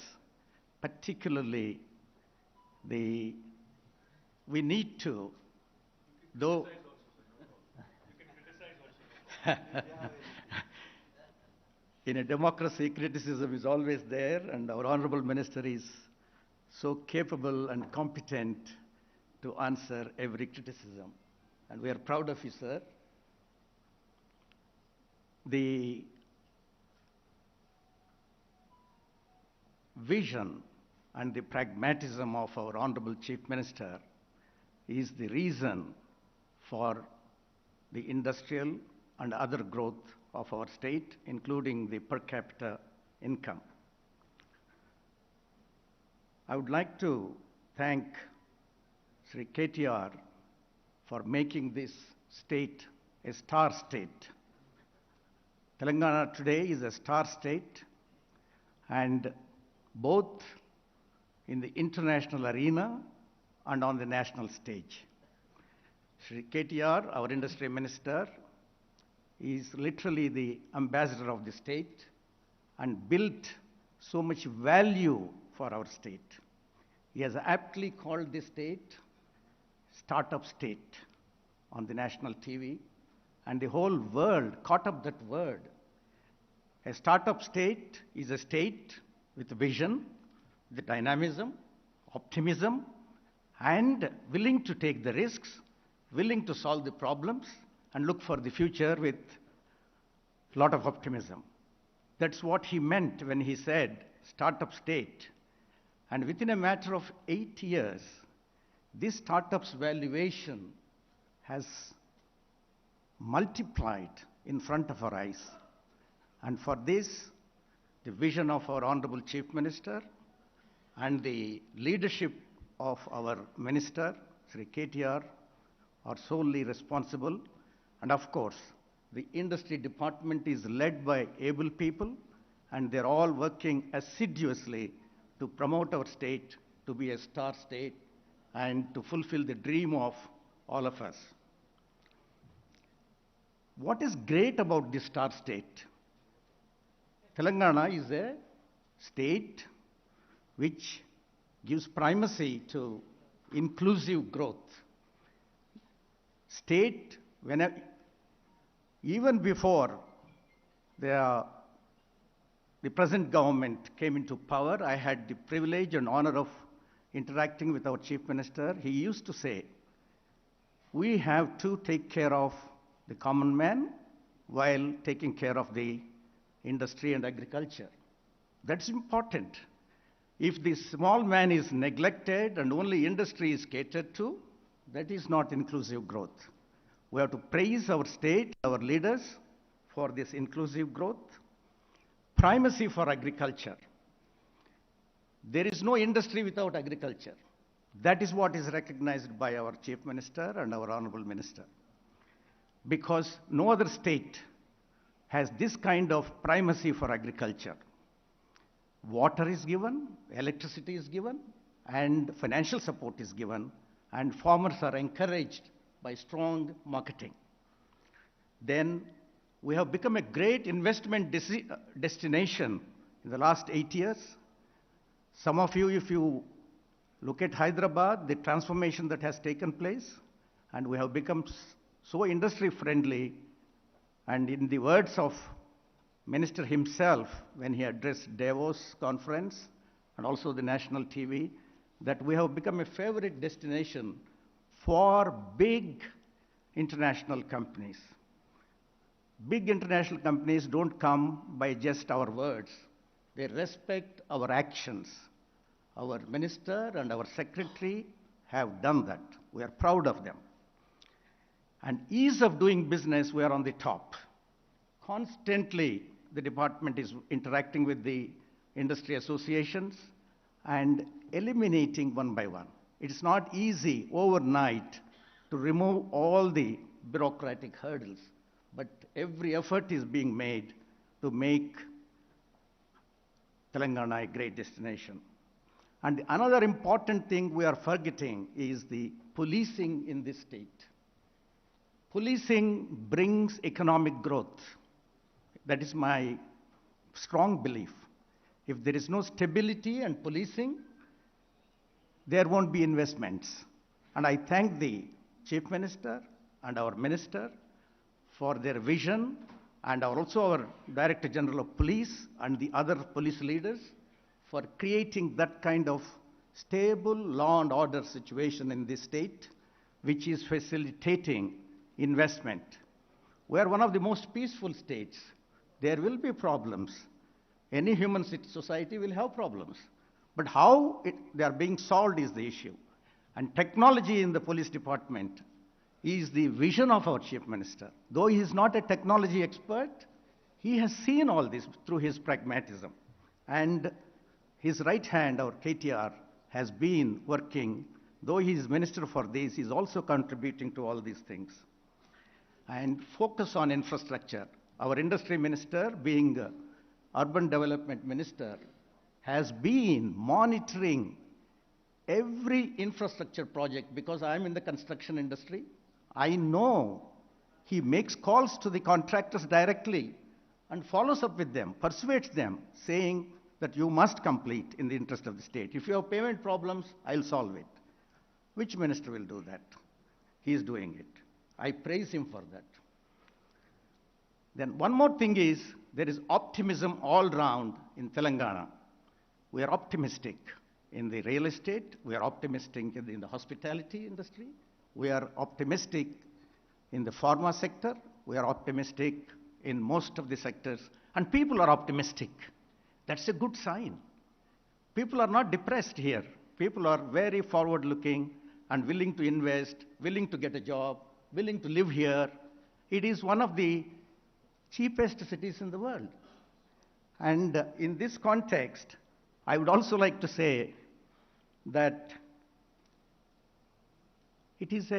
particularly we need to, though. In a democracy, criticism is always there, and our Honorable Minister is so capable and competent to answer every criticism. And we are proud of you, sir. The vision and the pragmatism of our Honorable Chief Minister is the reason for the industrial and other growth of our state, including the per capita income. I would like to thank Sri KTR for making this state a star state. Telangana today is a star state, and both in the international arena and on the national stage. Sri KTR, our industry minister, is literally the ambassador of the state and built so much value for our state. He has aptly called this state startup state on the national TV, and the whole world caught up that word. A startup state is a state with vision, the dynamism, optimism, and willing to take the risks, willing to solve the problems, and look for the future with a lot of optimism. That's what he meant when he said startup state. And within a matter of 8 years, this startup's valuation has multiplied in front of our eyes. And for this, the vision of our Honorable Chief Minister and the leadership of our Minister, Sri KTR, are solely responsible. And of course, the industry department is led by able people, and they're all working assiduously to promote our state to be a star state and to fulfill the dream of all of us. What is great about this star state? Telangana is a state which gives primacy to inclusive growth. state, even before the present government came into power, I had the privilege and honor of interacting with our Chief Minister. He used to say, we have to take care of the common man while taking care of the industry and agriculture. That's important. If the small man is neglected and only industry is catered to, that is not inclusive growth. We have to praise our state, our leaders for this inclusive growth. Primacy for agriculture. There is no industry without agriculture. That is what is recognized by our Chief Minister and our Honorable Minister. Because no other state has this kind of primacy for agriculture. Water is given, electricity is given, and financial support is given, and farmers are encouraged by strong marketing. Then we have become a great investment destination in the last 8 years. Some of you, if you look at Hyderabad, the transformation that has taken place, and we have become so industry friendly, and in the words of Minister himself when he addressed Davos conference and also the national TV, that we have become a favorite destination for big international companies. Big international companies don't come by just our words. They respect our actions. Our minister and our secretary have done that. We are proud of them. And ease of doing business, we are on the top. Constantly, the department is interacting with the industry associations and eliminating one by one. It's not easy overnight to remove all the bureaucratic hurdles, but every effort is being made to make Telangana a great destination. And another important thing we are forgetting is the policing in this state. Policing brings economic growth. That is my strong belief. If there is no stability and policing, there won't be investments. And I thank the Chief Minister and our Minister for their vision, and also our Director General of Police and the other police leaders for creating that kind of stable law and order situation in this state, which is facilitating investment. We are one of the most peaceful states. There will be problems. Any human society will have problems. But how they are being solved is the issue. And technology in the police department is the vision of our Chief Minister. Though he is not a technology expert, he has seen all this through his pragmatism. And his right hand, our KTR, has been working. Though he is minister for this, he is also contributing to all these things. And focus on infrastructure. Our industry minister, being urban development minister, has been monitoring every infrastructure project because I'm in the construction industry. I know he makes calls to the contractors directly and follows up with them, persuades them, saying that you must complete in the interest of the state. If you have payment problems, I'll solve it. Which minister will do that? He is doing it. I praise him for that. Then one more thing is, there is optimism all round in Telangana. We are optimistic in the real estate. We are optimistic in the hospitality industry. We are optimistic in the pharma sector. We are optimistic in most of the sectors. And people are optimistic. That's a good sign. People are not depressed here. People are very forward-looking and willing to invest, willing to get a job, willing to live here. It is one of the cheapest cities in the world. And in this context, I would also like to say that it is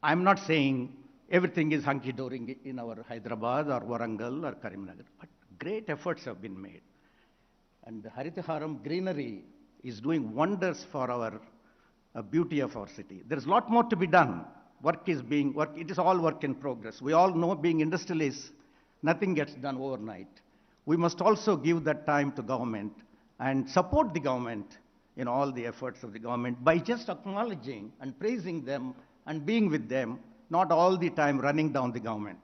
I'm not saying everything is hunky-dory in our Hyderabad or Warangal or Karimnagar, but great efforts have been made. And the Haritaharam greenery is doing wonders for our beauty of our city. There's a lot more to be done. It is all work in progress. We all know, being industrialists, nothing gets done overnight. We must also give that time to government and support the government in all the efforts of the government by just acknowledging and praising them and being with them, not all the time running down the government.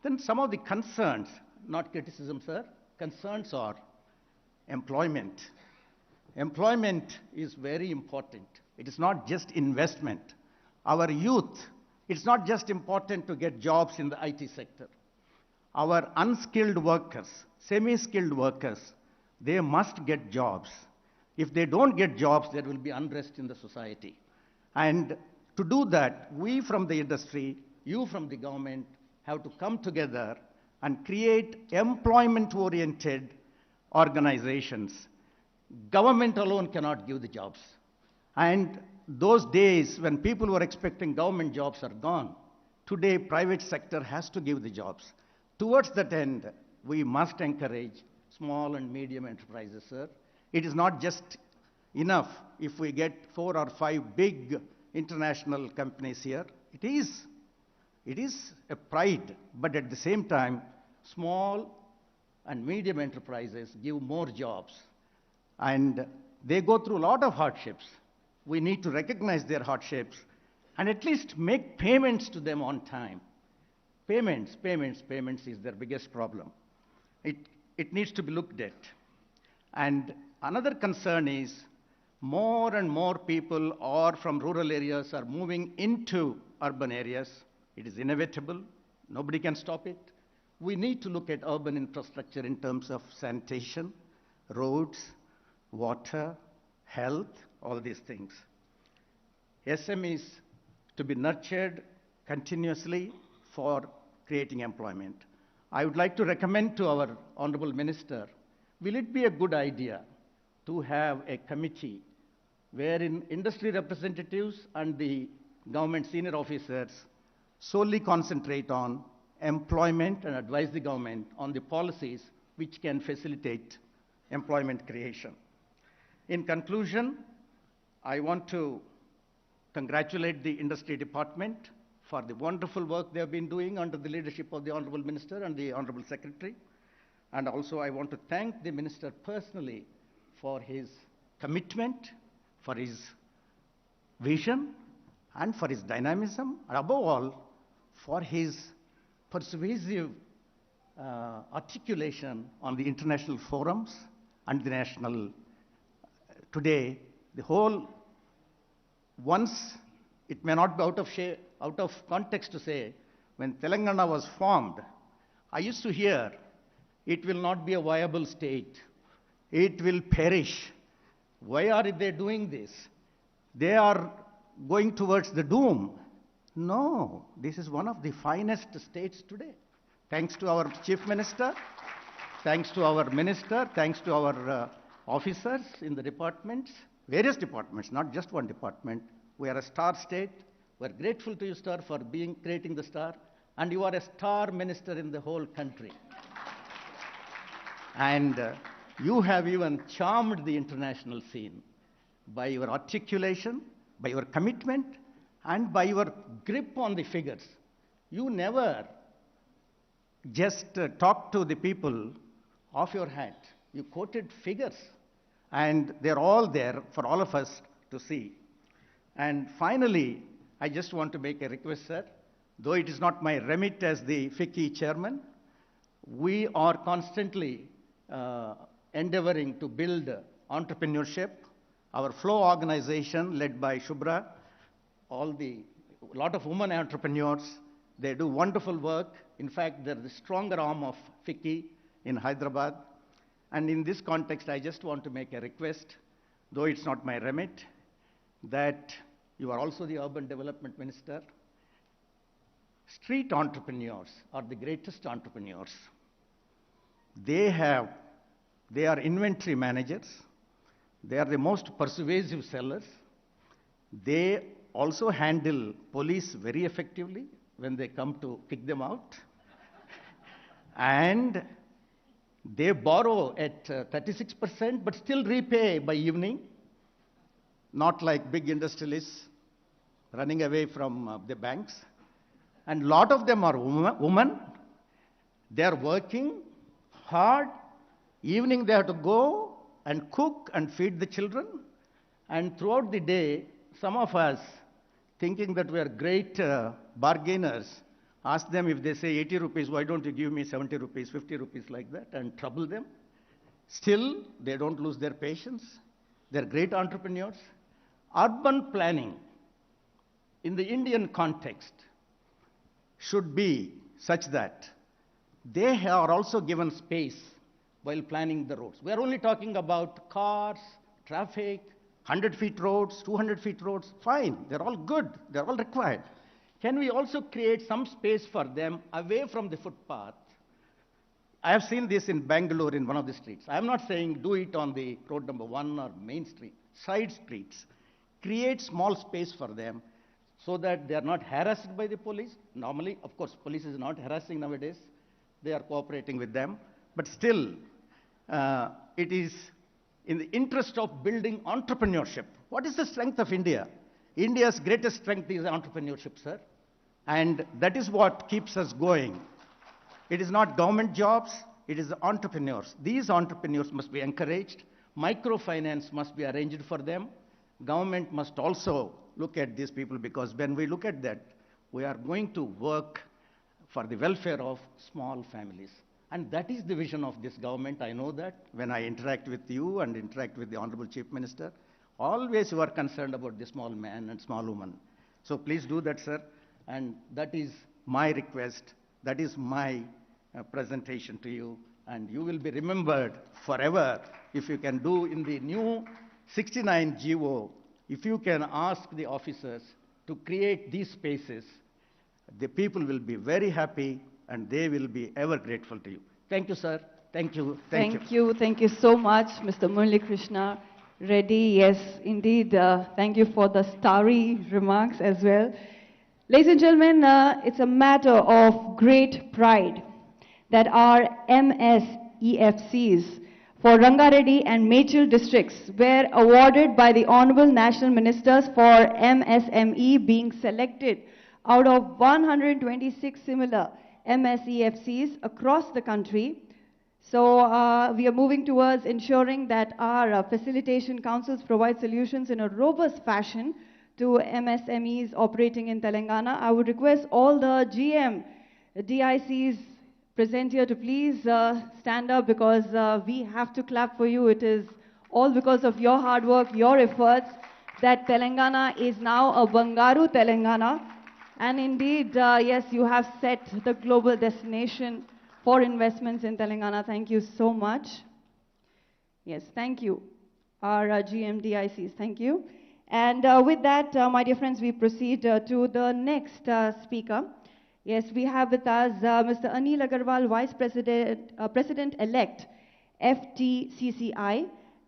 Then some of the concerns, not criticism, sir, concerns are employment. Employment is very important. It is not just investment. Our youth, it's not just important to get jobs in the IT sector. Our unskilled workers, semi-skilled workers, they must get jobs. If they don't get jobs, there will be unrest in the society. And to do that, we from the industry, you from the government, have to come together and create employment-oriented organizations. Government alone cannot give the jobs. And those days when people were expecting government jobs are gone. Today, private sector has to give the jobs. Towards that end, we must encourage small and medium enterprises, sir. It is not just enough if we get 4 or 5 big international companies here. It is a pride, but at the same time, small and medium enterprises give more jobs. And they go through a lot of hardships. We need to recognize their hardships and at least make payments to them on time. Payments is their biggest problem. It needs to be looked at. And another concern is more and more people are from rural areas are moving into urban areas. It is inevitable. Nobody can stop it. We need to look at urban infrastructure in terms of sanitation, roads, water, health, all these things. SMEs to be nurtured continuously for creating employment. I would like to recommend to our Honorable Minister, will it be a good idea to have a committee wherein industry representatives and the government senior officers solely concentrate on employment and advise the government on the policies which can facilitate employment creation. In conclusion, I want to congratulate the industry department for the wonderful work they have been doing under the leadership of the Honorable Minister and the Honorable Secretary. And also I want to thank the Minister personally for his commitment, for his vision, and for his dynamism, and above all, for his persuasive articulation on the international forums and the national. Today, the whole, once it may not be out of context to say, when Telangana was formed, I used to hear, it will not be a viable state. It will perish. Why are they doing this? They are going towards the doom. No, this is one of the finest states today. Thanks to our Chief Minister, thanks to our Minister, thanks to our officers in the departments, various departments, not just one department. We are a star state. We are grateful to you, sir, for creating the star. And you are a star minister in the whole country. And you have even charmed the international scene by your articulation, by your commitment, and by your grip on the figures. You never just talk to the people off your hat. You quoted figures, and they're all there for all of us to see. And finally, I just want to make a request, sir. Though it is not my remit as the FICCI chairman, we are constantly endeavoring to build entrepreneurship. Our Flow organization, led by Shubhra, a lot of women entrepreneurs, they do wonderful work. In fact, they're the stronger arm of FICCI in Hyderabad. And in this context, I just want to make a request, though it's not my remit, that you are also the urban development minister. Street entrepreneurs are the greatest entrepreneurs. They are inventory managers. They are the most persuasive sellers. They also handle police very effectively when they come to kick them out. And they borrow at 36%, but still repay by evening, not like big industrialists running away from the banks. And a lot of them are women. They are working hard. Evening they have to go and cook and feed the children. And throughout the day, some of us thinking that we are great bargainers, ask them if they say 80 rupees, why don't you give me 70 rupees, 50 rupees like that, and trouble them. Still, they don't lose their patience. They're great entrepreneurs. Urban planning in the Indian context should be such that they are also given space while planning the roads. We are only talking about cars, traffic, 100 feet roads, 200 feet roads, fine, they're all good, they're all required. Can we also create some space for them away from the footpath? I have seen this in Bangalore in one of the streets. I'm not saying do it on the road number 1 or main street, side streets. Create small space for them so that they are not harassed by the police. Normally, of course, police is not harassing nowadays. They are cooperating with them. But still, it is in the interest of building entrepreneurship. What is the strength of India? India's greatest strength is entrepreneurship, sir. And that is what keeps us going. It is not government jobs, it is the entrepreneurs. These entrepreneurs must be encouraged. Microfinance must be arranged for them. Government must also look at these people, because when we look at that, we are going to work for the welfare of small families. And that is the vision of this government. I know that when I interact with you and interact with the Honorable Chief Minister, always you are concerned about the small man and small woman. So please do that, sir. And that is my request. That is my presentation to you. And you will be remembered forever if you can do in the new 69 GO, if you can ask the officers to create these spaces, the people will be very happy and they will be ever grateful to you. Thank you, sir. Thank you. Thank you. Thank you so much, Mr. Murali Krishna Reddy. Yes, indeed. Thank you for the starry remarks as well. Ladies and gentlemen, it's a matter of great pride that our MSEFCs for Rangareddy and Mechil districts were awarded by the Honorable National Ministers for MSME, being selected out of 126 similar MSEFCs across the country. So we are moving towards ensuring that our facilitation councils provide solutions in a robust fashion to MSMEs operating in Telangana. I would request all the GM DICs present here to please stand up, because we have to clap for you. It is all because of your hard work, your efforts, that Telangana is now a Bangaru Telangana. And indeed, yes, you have set the global destination for investments in Telangana. Thank you so much. Yes, thank you, our GMDICs. Thank you. And with that, my dear friends, we proceed to the next speaker. Yes, we have with us Mr. Anil Agarwal, Vice President, President-elect, FTCCI,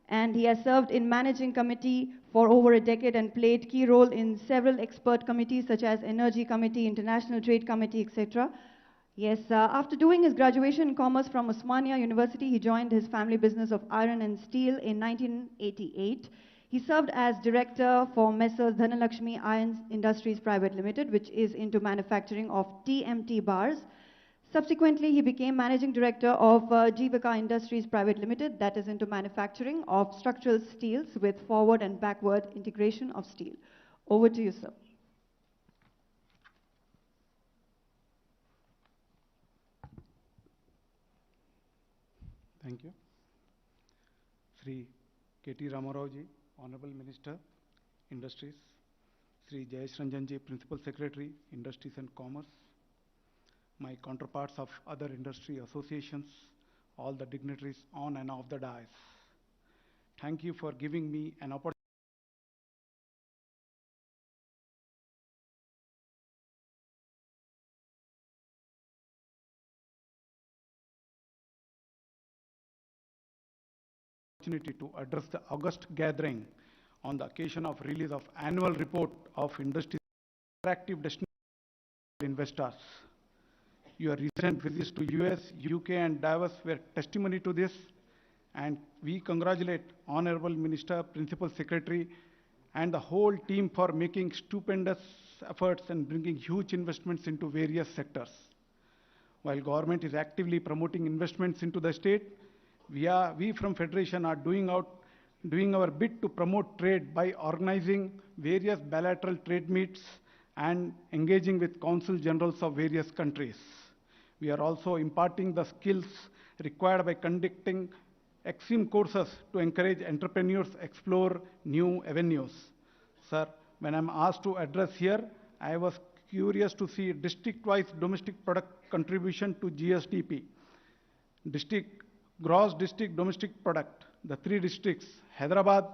and he has served in managing committee for over a decade and played key role in several expert committees such as Energy Committee, International Trade Committee, etc. Yes, after doing his graduation in commerce from Osmania University, he joined his family business of iron and steel in 1988. He served as director for Messrs. Dhanalakshmi Iron Industries Private Limited, which is into manufacturing of TMT bars. Subsequently, he became managing director of Jivaka Industries Private Limited, that is into manufacturing of structural steels with forward and backward integration of steel. Over to you, sir. Thank you. Sri K.T. Ramarao-ji, Honorable Minister, Industries, Sri Jayesh Ranjan-ji, Principal Secretary, Industries and Commerce, my counterparts of other industry associations, all the dignitaries on and off the dais. Thank you for giving me an opportunity to address the August gathering on the occasion of release of annual report of industry attractive destination investors. Your recent visits to US, UK and Davos were testimony to this, and we congratulate Honorable Minister, Principal Secretary and the whole team for making stupendous efforts and bringing huge investments into various sectors. While government is actively promoting investments into the state, we from Federation are doing out doing our bit to promote trade by organizing various bilateral trade meets and engaging with consul generals of various countries. We are also imparting the skills required by conducting extreme courses to encourage entrepreneurs explore new avenues. Sir, when I'm asked to address here, I was curious to see district-wise domestic product contribution to GSDP. Gross district domestic product, the three districts, Hyderabad,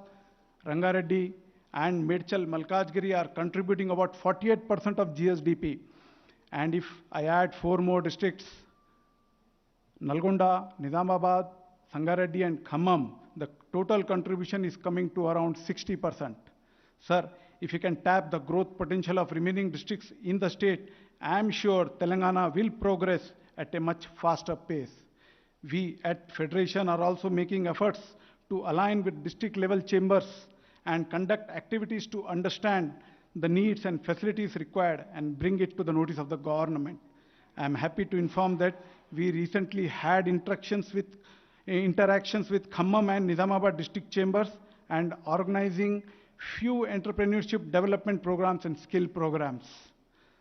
Rangareddy, and Medchal Malkajgiri are contributing about 48% of GSDP. And if I add 4 more districts, Nalgonda, Nizamabad, Sangareddy, and Khammam, the total contribution is coming to around 60%. Sir, if you can tap the growth potential of remaining districts in the state, I am sure Telangana will progress at a much faster pace. We at Federation are also making efforts to align with district level chambers and conduct activities to understand the needs and facilities required and bring it to the notice of the government. I am happy to inform that we recently had interactions with Khammam and Nizamabad district chambers and organizing few entrepreneurship development programs and skill programs.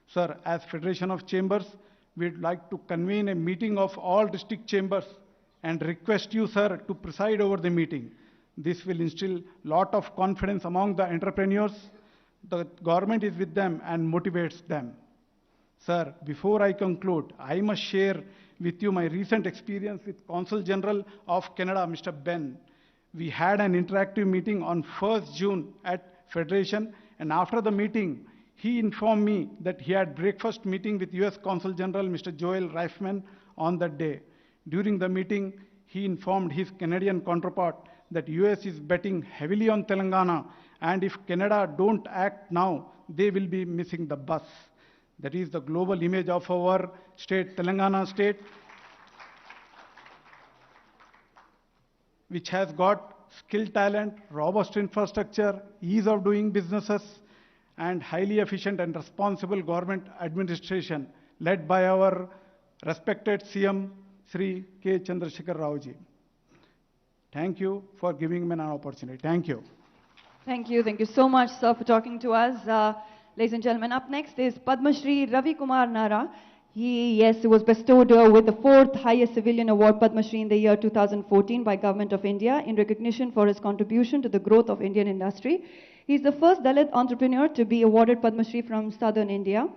Sir, as Federation of Chambers, we'd like to convene a meeting of all district chambers and request you, sir, to preside over the meeting. This will instill lot of confidence among the entrepreneurs. The government is with them and motivates them. Sir, before I conclude, I must share with you my recent experience with Consul General of Canada, Mr. Ben. We had an interactive meeting on 1st June at Federation, and after the meeting, he informed me that he had breakfast meeting with US Consul General, Mr. Joel Reifman, on that day. During the meeting, he informed his Canadian counterpart that US is betting heavily on Telangana, and if Canada don't act now, they will be missing the bus. That is the global image of our state, Telangana state, which has got skill talent, robust infrastructure, ease of doing businesses, and highly efficient and responsible government administration led by our respected CM, Sri K. Chandrasekhar Rao ji. Thank you for giving me an opportunity. Thank you. Thank you. Thank you so much, sir, for talking to us. Ladies and gentlemen, up next is Padma Shri Ravi Kumar Nara. He was bestowed with the 4th highest civilian award, Padma Shri, in the year 2014 by Government of India in recognition for his contribution to the growth of Indian industry. He is the first Dalit entrepreneur to be awarded Padma Shri from southern India.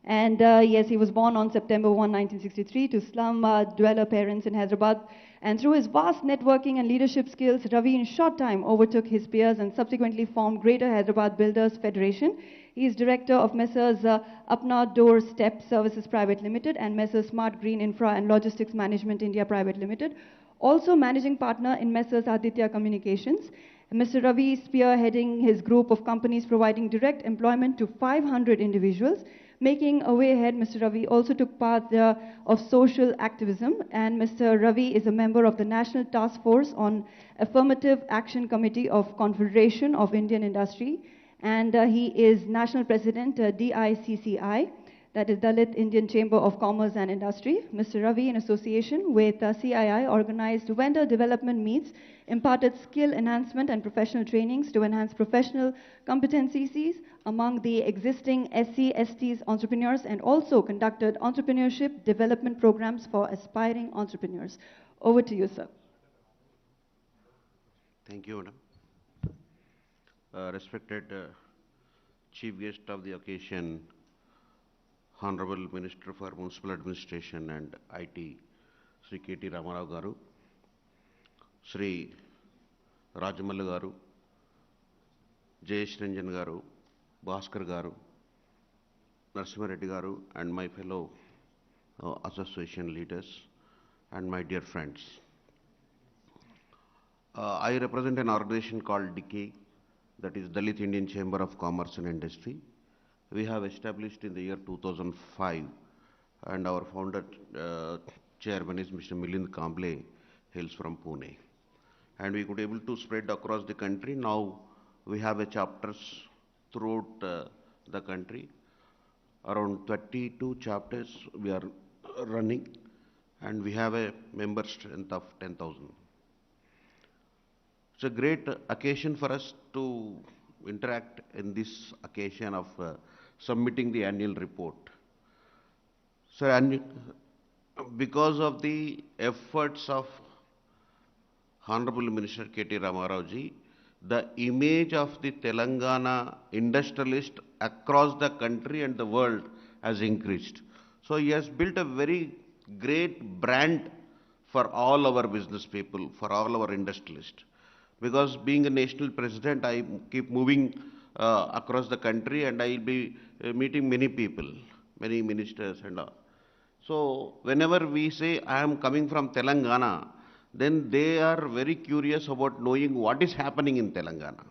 And he was born on September 1, 1963 to slum dweller parents in Hyderabad. And through his vast networking and leadership skills, Ravi in short time overtook his peers and subsequently formed Greater Hyderabad Builders Federation. He is director of Messrs. Apna Door Step Services Private Limited and Messrs. Smart Green Infra and Logistics Management India Private Limited. Also managing partner in Messrs. Aditya Communications. Mr. Ravi is spearheading his group of companies providing direct employment to 500 individuals. Making a way ahead, Mr. Ravi also took part of social activism, and Mr. Ravi is a member of the National Task Force on Affirmative Action Committee of Confederation of Indian Industry, and he is National President, DICCI, that is Dalit Indian Chamber of Commerce and Industry. Mr. Ravi, in association with CII, organized vendor development meets, imparted skill enhancement and professional trainings to enhance professional competencies among the existing SC, STs entrepreneurs, and also conducted entrepreneurship development programs for aspiring entrepreneurs. Over to you, sir. Thank you, madam. Respected Chief Guest of the occasion, Honorable Minister for Municipal Administration and IT, Sri KT Ramarao Garu, Sri Rajamallu Garu, Jayesh Ranjan Garu, Bhaskar Garu, Narsimhareddy Garu, and my fellow association leaders, and my dear friends. I represent an organization called DICCI, that is Dalit Indian Chamber of Commerce and Industry. We have established in the year 2005, and our founder chairman is Mr. Milind Kamble, hails from Pune. And we could able to spread across the country. Now we have a chapters throughout the country. Around 32 chapters we are running, and we have a member strength of 10,000. It's a great occasion for us to interact in this occasion of submitting the annual report. So, because of the efforts of Honorable Minister KT Ramarao the image of the Telangana industrialist across the country and the world has increased. So he has built a very great brand for all our business people, for all our industrialists. Because being a national president, I keep moving across the country and I will be meeting many people, many ministers and all. So whenever we say I am coming from Telangana, then they are very curious about knowing what is happening in Telangana.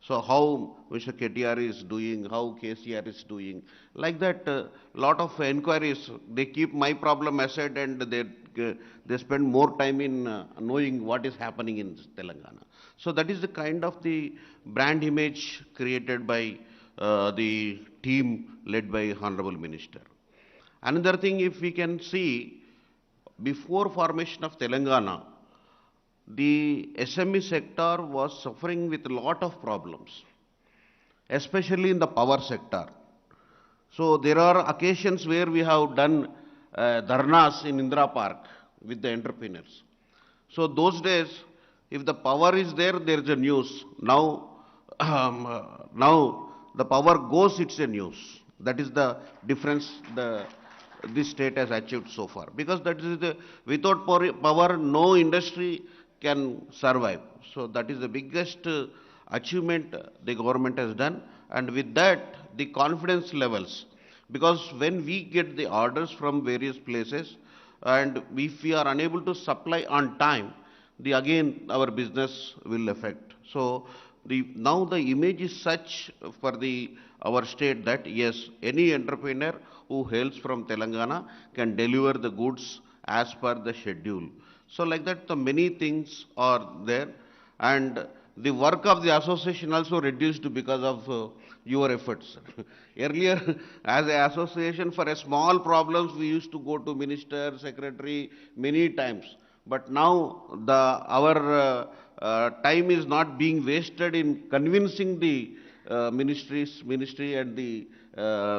So how Mr. KTR is doing, how KCR is doing, like that lot of inquiries, they keep my problem aside and they spend more time in knowing what is happening in Telangana. So that is the kind of the brand image created by the team led by Honorable Minister. Another thing, if we can see, before formation of Telangana, the SME sector was suffering with a lot of problems, especially in the power sector. So there are occasions where we have done dharnas in Indira Park with the entrepreneurs. So those days, if the power is there, there is a news. Now, now the power goes, it's a news. That is the difference this state has achieved so far. Because that is without power, no industry can survive. So that is the biggest achievement the government has done. And with that, the confidence levels. Because when we get the orders from various places, and if we are unable to supply on time, again our business will affect. So now the image is such for our state that yes, any entrepreneur who hails from Telangana can deliver the goods as per the schedule. So like that, the many things are there, and the work of the association also reduced because of your efforts. Earlier, as an association, for a small problems, we used to go to minister, secretary many times. But now our time is not being wasted in convincing the ministry and the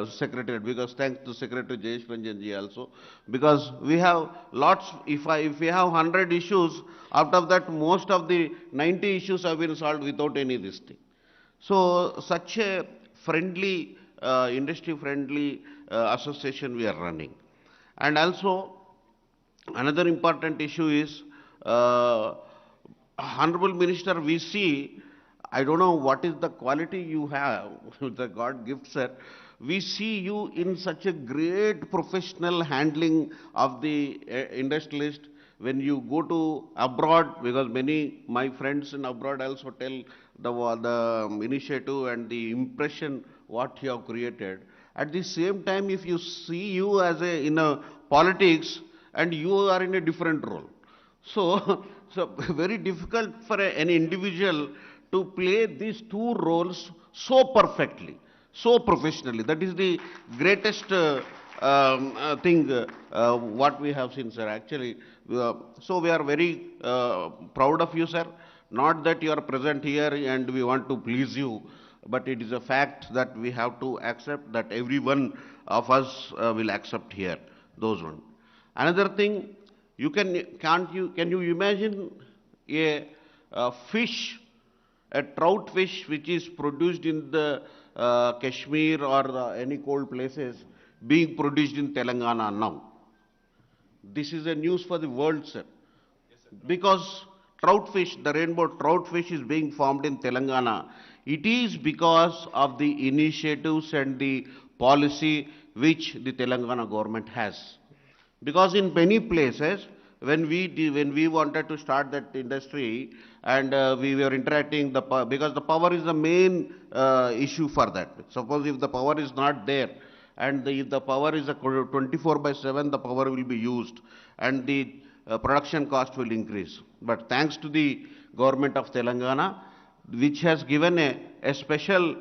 secretariat, because thanks to Secretary Jayesh Ranjan ji also, because we have lots, if we have 100 issues, out of that most of the 90 issues have been solved without any this thing. So such a friendly, industry friendly association we are running. And also another important issue is, Honorable Minister, we see, I don't know what is the quality you have, the God gift, sir. We see you in such a great professional handling of the industrialist. When you go to abroad, because my friends in abroad also tell the initiative and the impression what you have created. At the same time, if you see you as in a politics, and you are in a different role. So very difficult for an individual to play these two roles so perfectly, so professionally. That is the greatest thing what we have seen, sir. Actually, so we are very proud of you, sir. Not that you are present here and we want to please you, but it is a fact that we have to accept that every one of us will accept here, those ones. Another thing, can you imagine a fish, a trout fish which is produced in the Kashmir or any cold places being produced in Telangana now? This is a news for the world, sir. Because trout fish, the rainbow trout fish is being formed in Telangana. It is because of the initiatives and the policy which the Telangana government has. Because in many places, when we wanted to start that industry and we were interacting, because the power is the main issue for that. Suppose if the power is not there, and if the power is a 24/7, the power will be used, and the production cost will increase. But thanks to the government of Telangana, which has given a special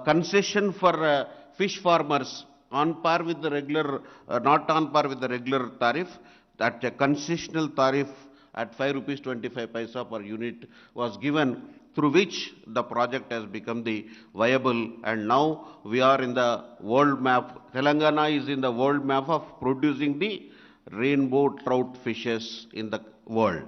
concession for fish farmers on par with the regular, not on par with the regular tariff, that a concessional tariff at 5 rupees 25 paisa per unit was given, through which the project has become the viable, and now we are in the world map. Telangana is in the world map of producing the rainbow trout fishes in the world.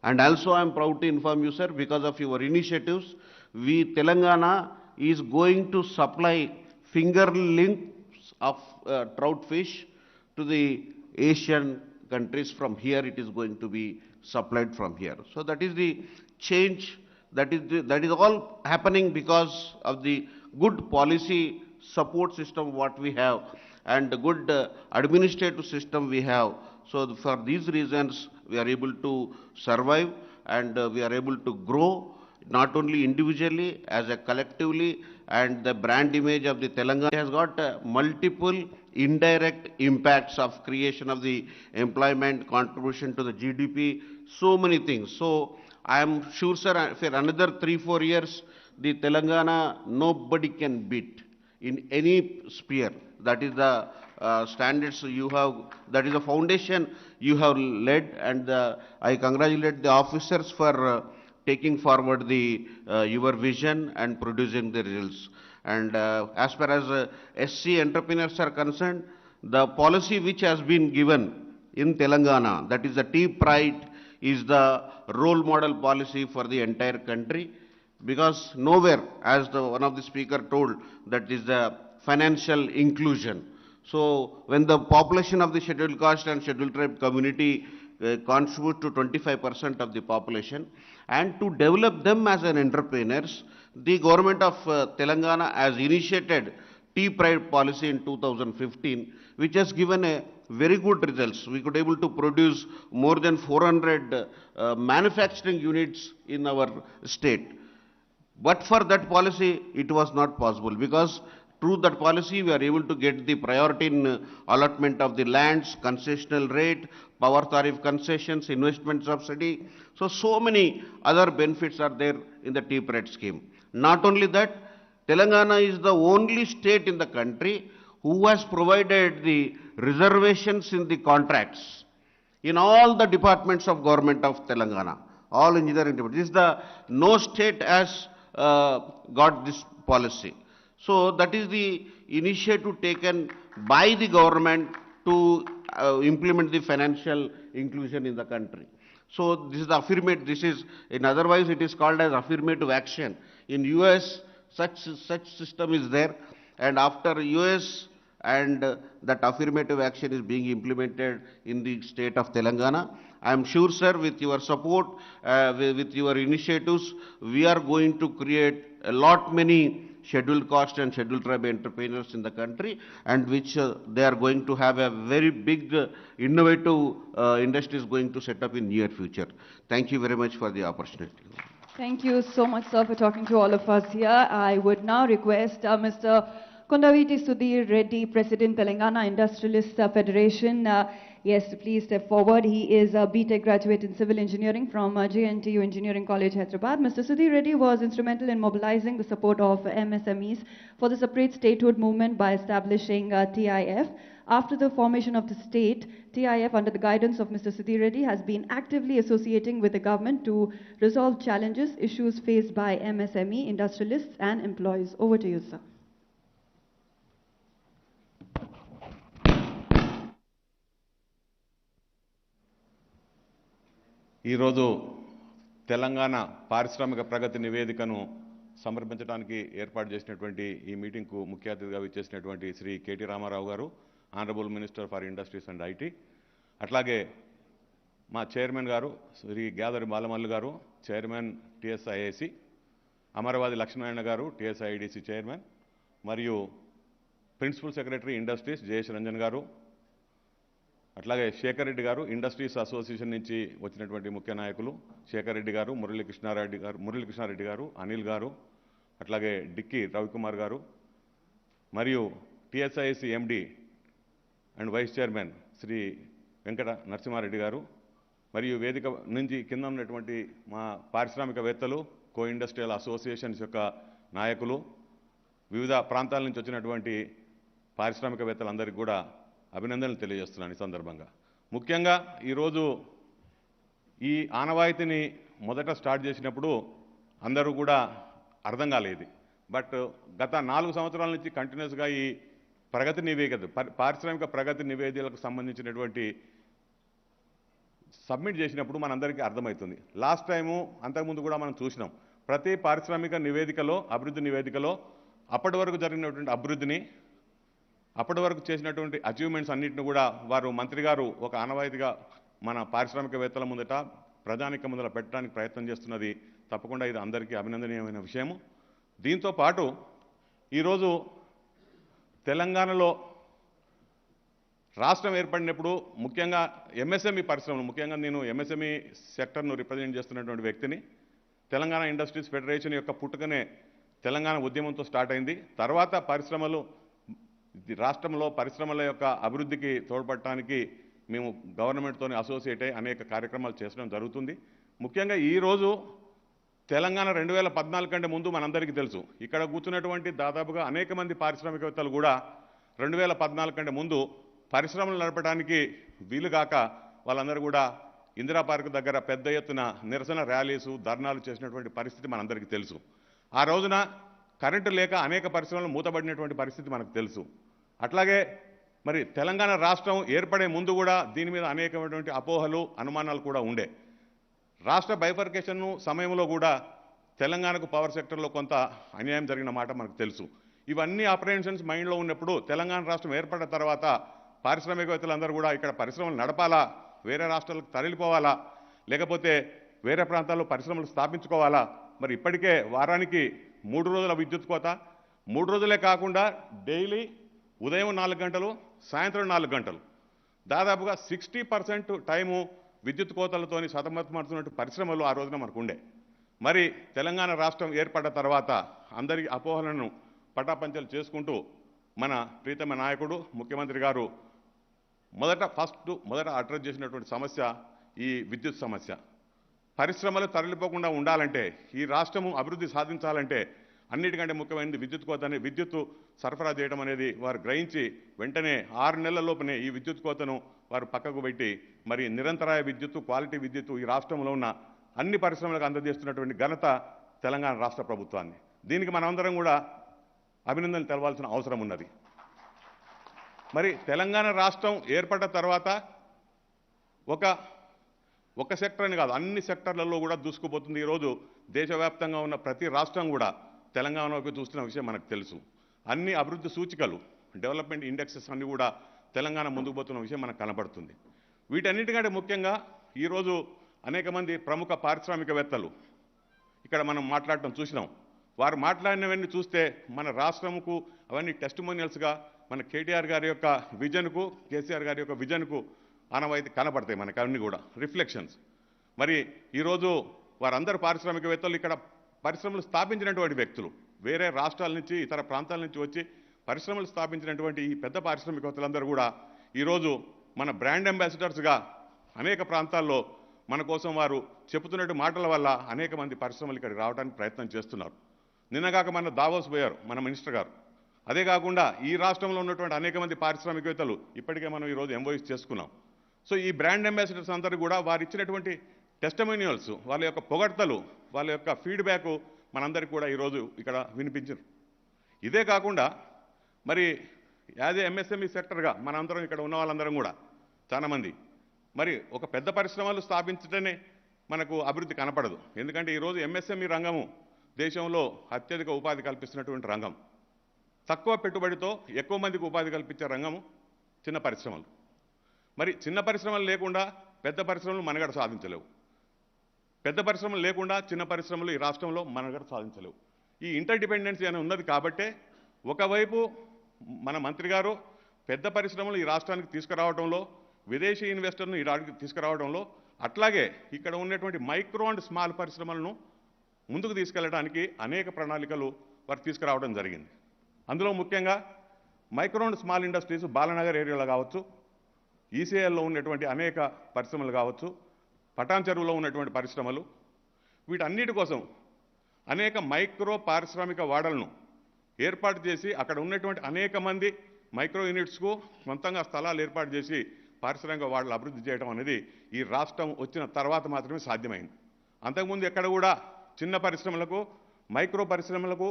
And also I am proud to inform you, sir, because of your initiatives, Telangana is going to supply fingerlings of trout fish to the Asian countries. From here it is going to be supplied from here. So that is the change. That is all happening because of the good policy support system what we have and the good administrative system we have. So for these reasons we are able to survive and we are able to grow, not only individually, as a collectively, and the brand image of the Telangana has got multiple indirect impacts of creation of the employment, contribution to the GDP, so many things. So I am sure, sir, for another 3-4 years, the Telangana nobody can beat in any sphere. That is the standards you have, that is the foundation you have led, and I congratulate the officers for taking forward the your vision and producing the results. And as far as SC entrepreneurs are concerned, the policy which has been given in Telangana, that is the Tea Pride, is the role model policy for the entire country, because nowhere, as one of the speaker told, that is the financial inclusion. So when the population of the scheduled caste and scheduled tribe community contribute to 25% of the population, and to develop them as an entrepreneurs, the government of Telangana has initiated Tea Pride policy in 2015, which has given a very good results. We could able to produce more than 400 manufacturing units in our state. But for that policy, it was not possible, because through that policy, we are able to get the priority in allotment of the lands, concessional rate, power tariff concessions, investment subsidy. So many other benefits are there in the Tea Pride scheme. Not only that, Telangana is the only state in the country who has provided the reservations in the contracts in all the departments of government of Telangana, all engineering departments. No state has got this policy. So that is the initiative taken by the government to implement the financial inclusion in the country. So this is the affirmative, this is, in otherwise it is called as affirmative action. In US, such system is there, and after US and that affirmative action is being implemented in the state of Telangana. I am sure, sir, with your support, with your initiatives, we are going to create a lot many scheduled caste and scheduled tribe entrepreneurs in the country, and which they are going to have a very big innovative industries going to set up in near future. Thank you very much for the opportunity. Thank you so much, sir, for talking to all of us here. I would now request Mr. Kondaviti Sudhir Reddy, President, Telangana Industrialists Federation. Yes, please step forward. He is a BTech graduate in Civil Engineering from JNTU Engineering College, Hyderabad. Mr. Sudhir Reddy was instrumental in mobilizing the support of MSMEs for the separate statehood movement by establishing TIF. After the formation of the state, TIF, under the guidance of Mr. Sudhir Reddy, has been actively associating with the government to resolve challenges, issues faced by MSME, industrialists and employees. Over to you, sir. ఈరోజు తెలంగాణ పారిశ్రామిక ప్రగతి నివేదికను సమర్పించడానికి ఏర్పాటు చేసినటువంటి ఈ మీటింగ్కు ముఖ్య అతిథిగా విచ్చేసినటువంటి Shri KT Ramarao గారు, honourable minister for industries and IT, అట్లాగే మా చైర్మన్ గారు శ్రీ గ్యాదరి బాలమల్లు గారు, chairman TSIAC, Amaravadi Lakshminarayana garu, TSIDC chairman, మరియు principal secretary industries Jayesh Ranjan garu, అట్లాగే శేఖర్ రెడ్డి గారు, ఇండస్ట్రీస్ అసోసియేషన్ నుంచి వచ్చినటువంటి ముఖ్య నాయకులు శేఖర్ రెడ్డి గారు, మురళీకృష్ణారెడ్డి గారు, అనిల్ గారు, అట్లాగే డిక్కీ రవికుమార్ గారు, మరియు TSIC MD and vice chairman Shri Venkata Narasimha Reddy గారు, మరియు వేదిక నుంచి కింద ఉన్నటువంటి మా పారిశ్రామికవేత్తలు, కో ఇండస్ట్రియల్ అసోసియేషన్స్ యొక్క నాయకులు, వివిధ ప్రాంతాల నుంచి వచ్చినటువంటి పారిశ్రామికవేత్తలందరికీ కూడా అభినందనలు తెలియజేస్తున్నాను. ఈ సందర్భంగా ముఖ్యంగా ఈరోజు ఈ ఆనవాయితీని మొదట స్టార్ట్ చేసినప్పుడు అందరూ కూడా అర్థం కాలేదు. బట్ గత 4 సంవత్సరాల నుంచి కంటిన్యూస్గా ఈ ప్రగతి నివేదిక పారిశ్రామిక ప్రగతి నివేదికలకు సంబంధించినటువంటి సబ్మిట్ చేసినప్పుడు మనందరికీ అర్థమవుతుంది. లాస్ట్ టైము అంతకుముందు కూడా మనం చూసినాం. ప్రతి పారిశ్రామిక నివేదికలో, అభివృద్ధి నివేదికలో అప్పటి వరకు జరిగినటువంటి అభివృద్ధిని, అప్పటి వరకు చేసినటువంటి అచీవ్మెంట్స్ అన్నింటిని కూడా వారు మంత్రి గారు ఒక ఆనవాయితీగా మన పారిశ్రామికవేత్తల ముందట, ప్రజానిక ముందర పెట్టడానికి ప్రయత్నం చేస్తున్నది. తప్పకుండా ఇది అందరికీ అభినందనీయమైన విషయము. దీంతో పాటు ఈరోజు తెలంగాణలో రాష్ట్రం ఏర్పడినప్పుడు ముఖ్యంగా ఎంఎస్ఎంఈ పరిశ్రమలు, ముఖ్యంగా నేను ఎంఎస్ఎంఈ సెక్టర్ను రిప్రజెంట్ చేస్తున్నటువంటి వ్యక్తిని. తెలంగాణ ఇండస్ట్రీస్ ఫెడరేషన్ యొక్క పుట్టుకనే తెలంగాణ ఉద్యమంతో స్టార్ట్ అయింది. తర్వాత పరిశ్రమలు, రాష్ట్రంలో పరిశ్రమల యొక్క అభివృద్ధికి తోడ్పడటానికి మేము గవర్నమెంట్తో అసోసియేట్ అయ్యి అనేక కార్యక్రమాలు చేయడం జరుగుతుంది. ముఖ్యంగా ఈరోజు తెలంగాణ 2014 కంటే ముందు మనందరికీ తెలుసు. ఇక్కడ కూర్చున్నటువంటి దాదాపుగా అనేక మంది పారిశ్రామికవేత్తలు కూడా 2014 కంటే ముందు పరిశ్రమలు నడపడానికి వీలుగాక వాళ్ళందరూ కూడా ఇందిరా పార్క్ దగ్గర పెద్ద ఎత్తున నిరసన ర్యాలీసు, ధర్నాలు చేసినటువంటి పరిస్థితి మనందరికీ తెలుసు. ఆ రోజున కరెంటు లేక అనేక పరిశ్రమలు మూతబడినటువంటి పరిస్థితి మనకు తెలుసు. అట్లాగే మరి తెలంగాణ రాష్ట్రం ఏర్పడే ముందు కూడా దీని మీద అనేకమైనటువంటి అపోహలు, అనుమానాలు కూడా ఉండే. రాష్ట్ర బైఫర్కేషన్ సమయంలో కూడా తెలంగాణకు పవర్ సెక్టర్లో కొంత అన్యాయం జరిగిన మాట మనకు తెలుసు. ఇవన్నీ అప్రహెన్షన్స్ మైండ్లో ఉన్నప్పుడు తెలంగాణ రాష్ట్రం ఏర్పడిన తర్వాత పారిశ్రామికవేత్తలందరూ కూడా ఇక్కడ పరిశ్రమలు నడపాలా, వేరే రాష్ట్రాలకు తరలిపోవాలా, లేకపోతే వేరే ప్రాంతాల్లో పరిశ్రమలు స్థాపించుకోవాలా. మరి ఇప్పటికే వారానికి 3 రోజుల విద్యుత్ కోత, 3 రోజులే కాకుండా డైలీ ఉదయం 4 గంటలు, సాయంత్రం 4 గంటలు, దాదాపుగా 60% టైము విద్యుత్ కోతలతోని సతమతమవుతున్నట్టు పరిశ్రమలు ఆ రోజున మనకు ఉండే. మరి తెలంగాణ రాష్ట్రం ఏర్పడ్డ తర్వాత అందరి అపోహలను పటాపంచలు చేసుకుంటూ మన ప్రీతమ నాయకుడు ముఖ్యమంత్రి గారు మొదట అడ్రస్ చేసినటువంటి సమస్య ఈ విద్యుత్ సమస్య. పరిశ్రమలు తరలిపోకుండా ఉండాలంటే, ఈ రాష్ట్రము అభివృద్ధి సాధించాలంటే అన్నిటికంటే ముఖ్యమైనది విద్యుత్ కోతని, విద్యుత్తు సరఫరా చేయడం అనేది వారు గ్రహించి వెంటనే 6 నెలల లోపునే ఈ విద్యుత్ కోతను వారు పక్కకు పెట్టి మరి నిరంతరాయ విద్యుత్తు, క్వాలిటీ విద్యుత్తు ఈ రాష్ట్రంలో ఉన్న అన్ని పరిశ్రమలకు అందజేస్తున్నటువంటి ఘనత తెలంగాణ రాష్ట్ర ప్రభుత్వాన్ని. దీనికి మనమందరం కూడా అభినందనలు తెలవాల్సిన అవసరం ఉన్నది. మరి తెలంగాణ రాష్ట్రం ఏర్పడ్డ తర్వాత ఒక సెక్టర్ అని కాదు, అన్ని సెక్టర్లలో కూడా దూసుకుపోతుంది. ఈరోజు దేశవ్యాప్తంగా ఉన్న ప్రతి రాష్ట్రం కూడా తెలంగాణ వైపు చూస్తున్న విషయం మనకు తెలుసు. అన్ని అభివృద్ధి సూచికలు, డెవలప్మెంట్ ఇండెక్సెస్ అన్ని కూడా తెలంగాణ ముందుకు పోతున్న విషయం మనకు కనబడుతుంది. వీటన్నిటికంటే ముఖ్యంగా ఈరోజు అనేక మంది ప్రముఖ పారిశ్రామికవేత్తలు ఇక్కడ మనం మాట్లాడటం చూసినాం. వారు మాట్లాడినవన్నీ చూస్తే మన రాష్ట్రంకు అవన్నీ టెస్టిమోనియల్స్గా మన కేటీఆర్ గారి యొక్క విజన్కు, కేసీఆర్ గారి యొక్క విజన్కు ఆనవాయితీ కనబడతాయి మనకు అన్నీ కూడా రిఫ్లెక్షన్స్. మరి ఈరోజు వారందరూ పారిశ్రామికవేత్తలు ఇక్కడ పరిశ్రమలు స్థాపించినటువంటి వ్యక్తులు, వేరే రాష్ట్రాల నుంచి ఇతర ప్రాంతాల నుంచి వచ్చి పరిశ్రమలు స్థాపించినటువంటి ఈ పెద్ద పారిశ్రామికవేత్తలందరూ కూడా ఈరోజు మన బ్రాండ్ అంబాసిడర్స్గా అనేక ప్రాంతాల్లో మన కోసం వారు చెబుతున్నట్టు మాటల వల్ల అనేక మంది పరిశ్రమలు ఇక్కడికి రావడానికి ప్రయత్నం చేస్తున్నారు. నిన్నగాక మన దావోస్ పోయారు మన మినిస్టర్ గారు. అదే కాకుండా ఈ రాష్ట్రంలో ఉన్నటువంటి అనేక మంది పారిశ్రామికవేత్తలు ఇప్పటికే మనం ఈరోజు ఎంఓయూస్ చేసుకున్నాం. సో ఈ బ్రాండ్ అంబాసిడర్స్ అందరూ కూడా వారు ఇచ్చినటువంటి టెస్టిమోనియల్స్, వాళ్ళ యొక్క పొగడ్తలు, వాళ్ళ యొక్క ఫీడ్బ్యాక్ మనందరికీ కూడా ఈరోజు ఇక్కడ వినిపించారు. ఇదే కాకుండా మరి యాజ్ ఏ ఎంఎస్ఎంఈ సెక్టర్గా మనందరం ఇక్కడ ఉన్న వాళ్ళందరం కూడా చాలామంది మరి ఒక పెద్ద పరిశ్రమలు స్థాపించటనే మనకు అభివృద్ధి కనపడదు. ఎందుకంటే ఈరోజు ఎంఎస్ఎంఈ రంగము దేశంలో అత్యధిక ఉపాధి కల్పిస్తున్నటువంటి రంగం. తక్కువ పెట్టుబడితో ఎక్కువ మందికి ఉపాధి కల్పించే రంగము చిన్న పరిశ్రమలు. మరి చిన్న పరిశ్రమలు లేకుండా పెద్ద పరిశ్రమలు మనుగడ సాధించలేవు, పెద్ద పరిశ్రమలు లేకుండా చిన్న పరిశ్రమలు ఈ రాష్ట్రంలో మనుగడ సాధించలేవు. ఈ ఇంటర్ డిపెండెన్సీ అని ఉన్నది కాబట్టే ఒకవైపు మన మంత్రి గారు పెద్ద పరిశ్రమలు ఈ రాష్ట్రానికి తీసుకురావడంలో, విదేశీ ఇన్వెస్టర్ను ఈ రాష్ట్రానికి తీసుకురావడంలో, అట్లాగే ఇక్కడ ఉన్నటువంటి మైక్రో అండ్ స్మాల్ పరిశ్రమలను ముందుకు తీసుకెళ్లడానికి అనేక ప్రణాళికలు వారు తీసుకురావడం జరిగింది. అందులో ముఖ్యంగా micro and small industries Balanagar ఏరియాలో కావచ్చు, ఈసీఐలో ఉన్నటువంటి అనేక పరిశ్రమలు కావచ్చు, పటాన్ చెరువులో ఉన్నటువంటి పరిశ్రమలు, వీటన్నిటి కోసం అనేక మైక్రో పారిశ్రామిక వాడలను ఏర్పాటు చేసి అక్కడ ఉన్నటువంటి అనేక మంది మైక్రో యూనిట్స్కు సొంతంగా స్థలాలు ఏర్పాటు చేసి పారిశ్రామిక వాడలు అభివృద్ధి చేయడం అనేది ఈ రాష్ట్రం వచ్చిన తర్వాత మాత్రమే సాధ్యమైంది. అంతకుముందు ఎక్కడ కూడా చిన్న పరిశ్రమలకు, మైక్రో పరిశ్రమలకు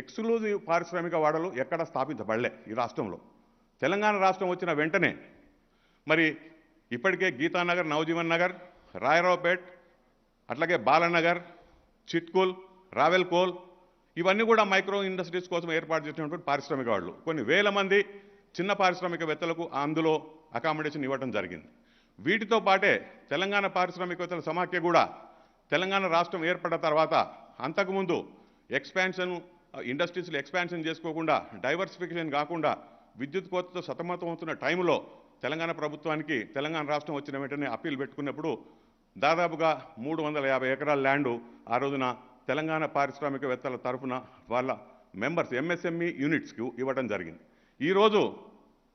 ఎక్స్క్లూజివ్ పారిశ్రామిక వాడలు ఎక్కడ స్థాపించబడలే ఈ రాష్ట్రంలో. తెలంగాణ రాష్ట్రం వచ్చిన వెంటనే మరి ఇప్పటికే గీతానగర్, నవజీవన్ నగర్, రాయరావుపేట్, అట్లాగే బాలనగర్, చిట్కుల్, రావెల్కోల్ ఇవన్నీ కూడా మైక్రో ఇండస్ట్రీస్ కోసం ఏర్పాటు చేసినటువంటి పారిశ్రామిక వాళ్ళు కొన్ని వేల మంది చిన్న పారిశ్రామికవేత్తలకు అందులో అకామిడేషన్ ఇవ్వడం జరిగింది. వీటితో పాటే తెలంగాణ పారిశ్రామికవేత్తల సమాఖ్య కూడా తెలంగాణ రాష్ట్రం ఏర్పడిన తర్వాత అంతకుముందు ఎక్స్పాన్షన్ ఇండస్ట్రీస్లో ఎక్స్పాన్షన్ చేసుకోకుండా డైవర్సిఫికేషన్ కాకుండా విద్యుత్ కోతతో సతమతమవుతున్న టైంలో తెలంగాణ ప్రభుత్వానికి తెలంగాణ రాష్ట్రం వచ్చిన వెంటనే అప్పీల్ పెట్టుకున్నప్పుడు దాదాపుగా 350 ఎకరాల ల్యాండు ఆ రోజున తెలంగాణ పారిశ్రామికవేత్తల తరఫున వాళ్ళ మెంబర్స్ ఎంఎస్ఎంఈ యూనిట్స్కి ఇవ్వడం జరిగింది. ఈరోజు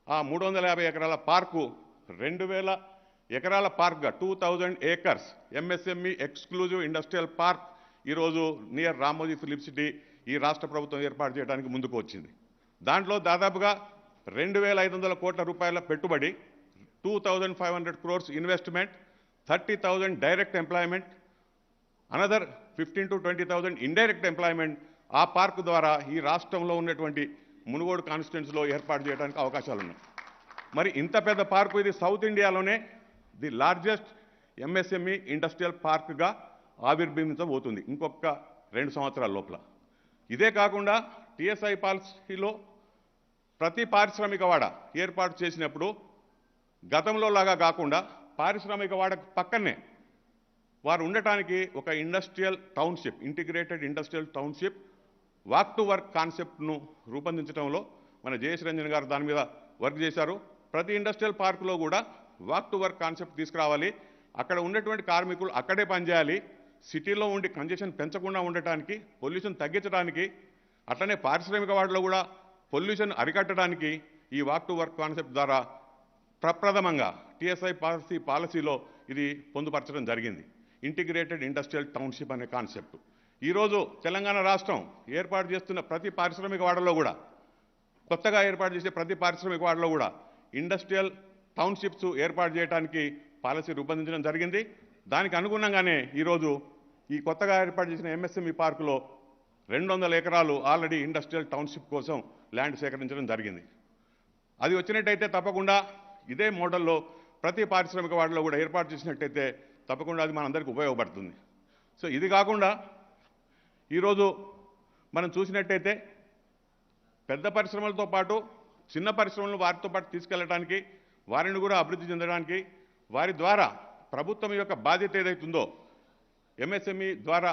ఆ 350 ఎకరాల పార్కు 2000 ఎకరాల పార్క్గా 2000 acres MSME exclusive industrial park ఈరోజు నియర్ రామోజీ ఫిలిప్ సిటీ ఈ రాష్ట్ర ప్రభుత్వం ఏర్పాటు చేయడానికి ముందుకు వచ్చింది. దాంట్లో దాదాపుగా 2500 కోట్ల రూపాయల పెట్టుబడి, 2500 crores investment, 30,000 direct employment, another 15 to 20,000 indirect employment ఆ పార్క్ ద్వారా ఈ రాష్ట్రంలో ఉన్నటువంటి మునుగోడు కాన్స్టిట్యున్సీలో ఏర్పాటు చేయడానికి అవకాశాలు ఉన్నాయి. మరి ఇంత పెద్ద పార్కు ఇది సౌత్ ఇండియాలోనే ది లార్జెస్ట్ ఎంఎస్ఎంఈ ఇండస్ట్రియల్ పార్క్గా ఆవిర్భవించబోతుంది ఇంకొక 2 సంవత్సరాల లోపల. ఇదే కాకుండా టీఎస్ఐ పాలసీలో ప్రతి పారిశ్రామిక వాడ ఏర్పాటు చేసినప్పుడు గతంలో లాగా కాకుండా పారిశ్రామిక వాడకు పక్కనే వారు ఉండటానికి ఒక industrial township, integrated industrial township walk to work కాన్సెప్ట్ను రూపొందించడంలో మన జయేష్ రంజన్ గారు దాని మీద వర్క్ చేశారు. ప్రతి ఇండస్ట్రియల్ పార్కులో కూడా వాక్ టు వర్క్ కాన్సెప్ట్ తీసుకురావాలి. అక్కడ ఉన్నటువంటి కార్మికులు అక్కడే పనిచేయాలి. సిటీలో ఉండి కంజెషన్ పెంచకుండా ఉండటానికి, పొల్యూషన్ తగ్గించడానికి, అట్లనే పారిశ్రామిక వాడలో కూడా పొల్యూషన్ అరికట్టడానికి ఈ వాక్ టు వర్క్ కాన్సెప్ట్ ద్వారా ప్రప్రథమంగా టీఎస్ఐ పాలసీలో ఇది పొందుపరచడం జరిగింది. ఇంటిగ్రేటెడ్ ఇండస్ట్రియల్ టౌన్షిప్ అనే కాన్సెప్ట్ ఈరోజు తెలంగాణ రాష్ట్రం ఏర్పాటు చేస్తున్న ప్రతి పారిశ్రామిక వాడలో కూడా, కొత్తగా ఏర్పాటు చేసే ప్రతి పారిశ్రామిక వాడలో కూడా ఇండస్ట్రియల్ టౌన్షిప్స్ ఏర్పాటు చేయడానికి పాలసీ రూపొందించడం జరిగింది. దానికి అనుగుణంగానే ఈరోజు ఈ కొత్తగా ఏర్పాటు చేసిన ఎంఎస్ఎంఈ పార్కులో 200 ఎకరాలు ఆల్రెడీ ఇండస్ట్రియల్ టౌన్షిప్ కోసం ల్యాండ్ సేకరించడం జరిగింది. అది వచ్చినట్టయితే తప్పకుండా ఇదే మోడల్లో ప్రతి పారిశ్రామిక వాడలో కూడా ఏర్పాటు చేసినట్టయితే తప్పకుండా అది మనందరికీ ఉపయోగపడుతుంది. సో ఇది కాకుండా ఈరోజు మనం చూసినట్టయితే పెద్ద పరిశ్రమలతో పాటు చిన్న పరిశ్రమలను వారితో పాటు తీసుకెళ్లడానికి, వారిని కూడా అభివృద్ధి చెందడానికి, వారి ద్వారా ప్రభుత్వం యొక్క బాధ్యత ఏదైతుందో ఎంఎస్ఎంఈ ద్వారా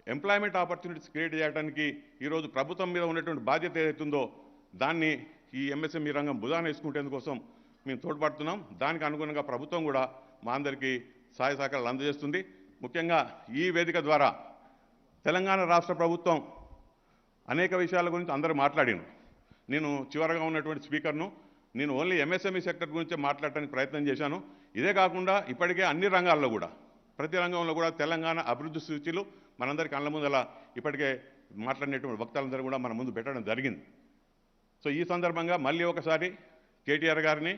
ఎంప్లాయ్మెంట్ ఆపర్చునిటీస్ క్రియేట్ చేయడానికి ఈరోజు ప్రభుత్వం మీద ఉన్నటువంటి బాధ్యత ఏదైతుందో దాన్ని ఈ ఎంఎస్ఎంఈ రంగం భుజాన వేసుకుంటేందుకోసం మేము తోడ్పడుతున్నాం. దానికి అనుగుణంగా ప్రభుత్వం కూడా మా అందరికీ సహాయ సహకారాలు అందజేస్తుంది. ముఖ్యంగా ఈ వేదిక ద్వారా తెలంగాణ రాష్ట్ర ప్రభుత్వం అనేక విషయాల గురించి అందరూ మాట్లాడాను. నేను చివరగా ఉన్నటువంటి స్పీకర్ను నేను ఓన్లీ ఎంఎస్ఎంఈ సెక్టర్ గురించే మాట్లాడటానికి ప్రయత్నం చేశాను. ఇదే కాకుండా ఇప్పటికే అన్ని రంగాల్లో కూడా ప్రతి రంగంలో కూడా తెలంగాణ అభివృద్ధి సూచీలు మనందరికీ కళ్ళ ముందల ఇప్పటికే మాట్లాడినటువంటి వక్తలందరూ కూడా మన ముందు పెట్టడం జరిగింది. సో ఈ సందర్భంగా మళ్ళీ ఒకసారి కేటీఆర్ గారిని,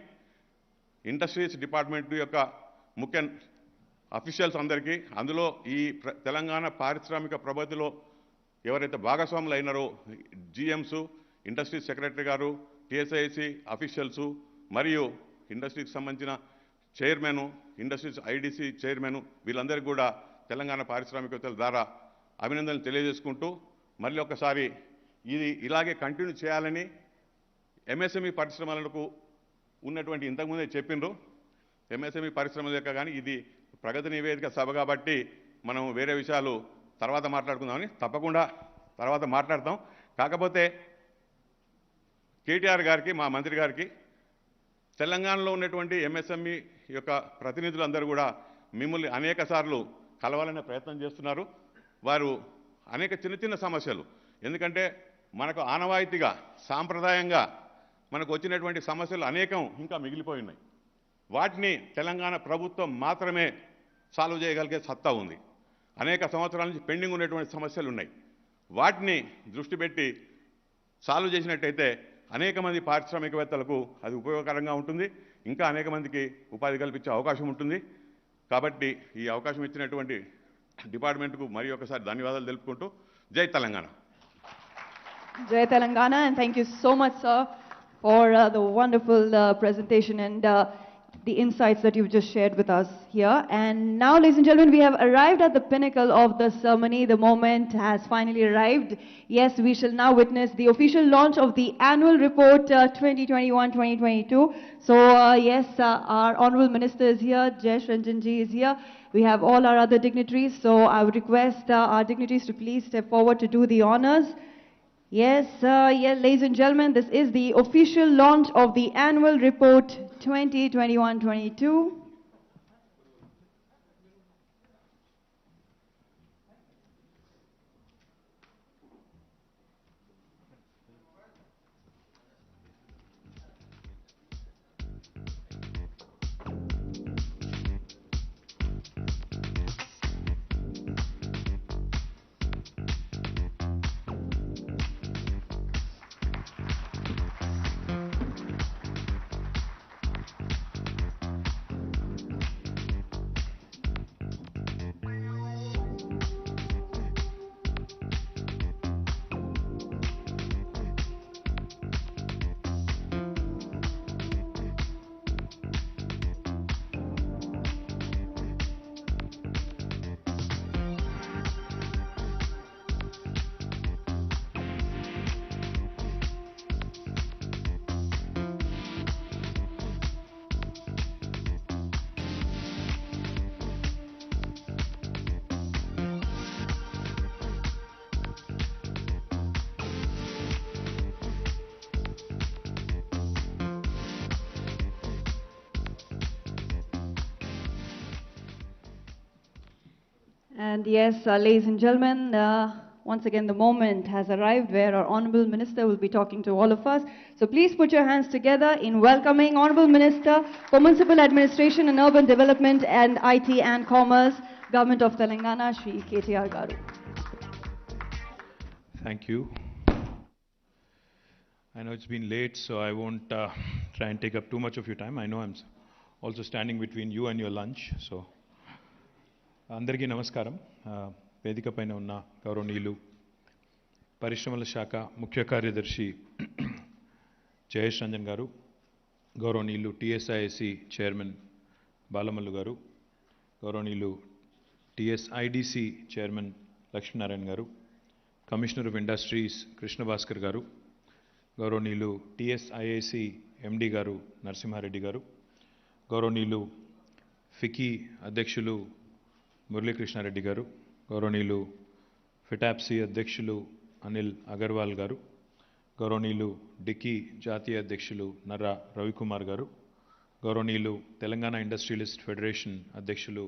ఇండస్ట్రీస్ డిపార్ట్మెంట్ యొక్క ముఖ్య అఫీషియల్స్ అందరికీ, అందులో ఈ తెలంగాణ పారిశ్రామిక ప్రగతిలో ఎవరైతే భాగస్వాములు అయినారో జీఎంస్, ఇండస్ట్రీస్ సెక్రటరీ గారు, టీఎస్ఐసి అఫీషియల్స్ మరియు ఇండస్ట్రీకి సంబంధించిన చైర్మన్, ఇండస్ట్రీస్ ఐడిసి చైర్మన్ వీళ్ళందరికీ కూడా తెలంగాణ పారిశ్రామికవేత్తల ద్వారా అభినందనలు తెలియజేసుకుంటూ మళ్ళీ ఒకసారి ఇది ఇలాగే కంటిన్యూ చేయాలని ఎంఎస్ఎంఈ పరిశ్రమలకు ఉన్నటువంటి ఇంతకుముందే చెప్పిండ్రు. ఎంఎస్ఎంఈ పరిశ్రమల యొక్క కానీ ఇది ప్రగతి నివేదిక సభ కాబట్టి మనం వేరే విషయాలు తర్వాత మాట్లాడుకుందామని, తప్పకుండా తర్వాత మాట్లాడతాం. కాకపోతే కేటీఆర్ గారికి, మా మంత్రి గారికి, తెలంగాణలో ఉన్నటువంటి ఎంఎస్ఎంఈ యొక్క ప్రతినిధులందరూ కూడా మిమ్మల్ని అనేక సార్లు కలవాలనే ప్రయత్నం చేస్తున్నారు. వారు అనేక చిన్న చిన్న సమస్యలు, ఎందుకంటే మనకు ఆనవాయితీగా సాంప్రదాయంగా మనకు వచ్చినటువంటి సమస్యలు అనేకం ఇంకా మిగిలిపోయి ఉన్నాయి. వాటిని తెలంగాణ ప్రభుత్వం మాత్రమే సాల్వ్ చేయగలిగే సత్తా ఉంది. అనేక సంవత్సరాల నుంచి పెండింగ్ ఉన్నటువంటి సమస్యలు ఉన్నాయి. వాటిని దృష్టి పెట్టి సాల్వ్ చేసినట్టయితే అనేక మంది పారిశ్రామికవేత్తలకు అది ఉపయోగకరంగా ఉంటుంది. ఇంకా అనేక మందికి ఉపాధి కల్పించే అవకాశం ఉంటుంది. కాబట్టి ఈ అవకాశం ఇచ్చినటువంటి డిపార్ట్మెంట్కు మరి ఒకసారి ధన్యవాదాలు తెలుపుకుంటూ జై Telangana. Jai Telangana, and thank you so much, sir, for the wonderful presentation and the insights that you've just shared with us here. And now, ladies and gentlemen, we have arrived at the pinnacle of the ceremony. The moment has finally arrived. Yes, we shall now witness the official launch of the annual report 2021-2022. So, yes, our Honorable Minister is here, Jai Ranjan ji is here. We have all our other dignitaries. So, I would request our dignitaries to please step forward to do the honors. Yes, ladies and gentlemen, this is the official launch of the annual report 2021-22. And yes, ladies and gentlemen, once again the moment has arrived where our Honorable Minister will be talking to all of us. So please put your hands together in welcoming Honorable Minister for Municipal Administration and Urban Development and IT and Commerce, Government of Telangana, Shri KTR Garu. Thank you. I know it's been late, so I won't try and take up too much of your time. I know I'm also standing between you and your lunch, so. అందరికీ నమస్కారం. వేదిక పైన ఉన్న గౌరవనీయులు పరిశ్రమల శాఖ ముఖ్య కార్యదర్శి జయేష్ రంజన్ గారు, గౌరవనీయులు టీఎస్ఐఏసి చైర్మన్ బాలమల్లు గారు, గౌరవనీయులు టీఎస్ఐడిసి చైర్మన్ లక్ష్మీనారాయణ గారు, commissioner of industries Krishna Bhaskar గారు, గౌరవనీయులు టీఎస్ఐఏసి ఎండి గారు నరసింహారెడ్డి గారు, గౌరవనీయులు ఫికీ అధ్యక్షులు మురళీకృష్ణారెడ్డి గారు, గౌరవనీయులు ఫిటాప్సీ అధ్యక్షులు అనిల్ అగర్వాల్ గారు, గౌరవనీయులు డికీ జాతీయ అధ్యక్షులు నర్రా రవికుమార్ గారు, గౌరవనీయులు తెలంగాణ ఇండస్ట్రియలిస్ట్ ఫెడరేషన్ అధ్యక్షులు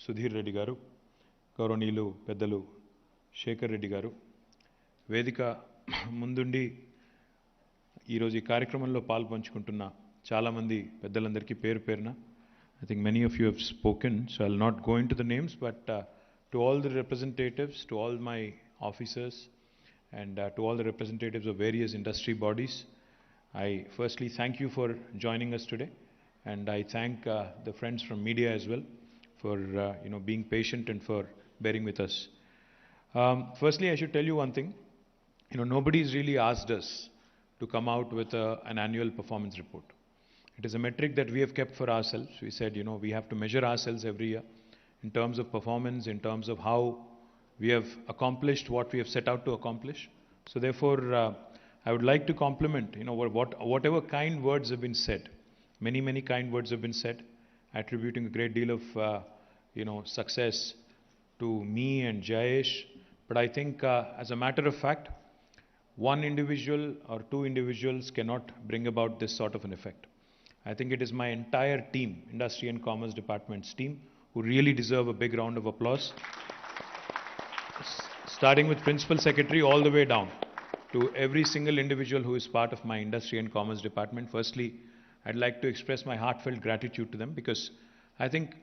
సుధీర్ రెడ్డి గారు, గౌరవనీయులు పెద్దలు శేఖర్ రెడ్డి గారు, వేదిక ముందుండి ఈరోజు ఈ కార్యక్రమంలో పాల్పంచుకుంటున్న చాలామంది పెద్దలందరికీ పేరు పేరున I think many of you have spoken, so I'll not go into the names, but to all the representatives, to all my officers, and to all the representatives of various industry bodies, I firstly thank you for joining us today, and I thank the friends from media as well for being patient and for bearing with us. Firstly, I should tell you one thing. Nobody's really asked us to come out with an annual performance report. It is a metric that we have kept for ourselves. We said, we have to measure ourselves every year in terms of performance, in terms of how we have accomplished what we have set out to accomplish. So therefore, I would like to compliment, whatever kind words have been said. Many, many kind words have been said, attributing a great deal of, success to me and Jayesh. But I think, as a matter of fact, one individual or two individuals cannot bring about this sort of an effect. I think it is my entire team, Industry and Commerce Department's team, who really deserve a big round of applause. Starting with Principal Secretary all the way down to every single individual who is part of my Industry and Commerce Department. Firstly, I'd like to express my heartfelt gratitude to them, because I think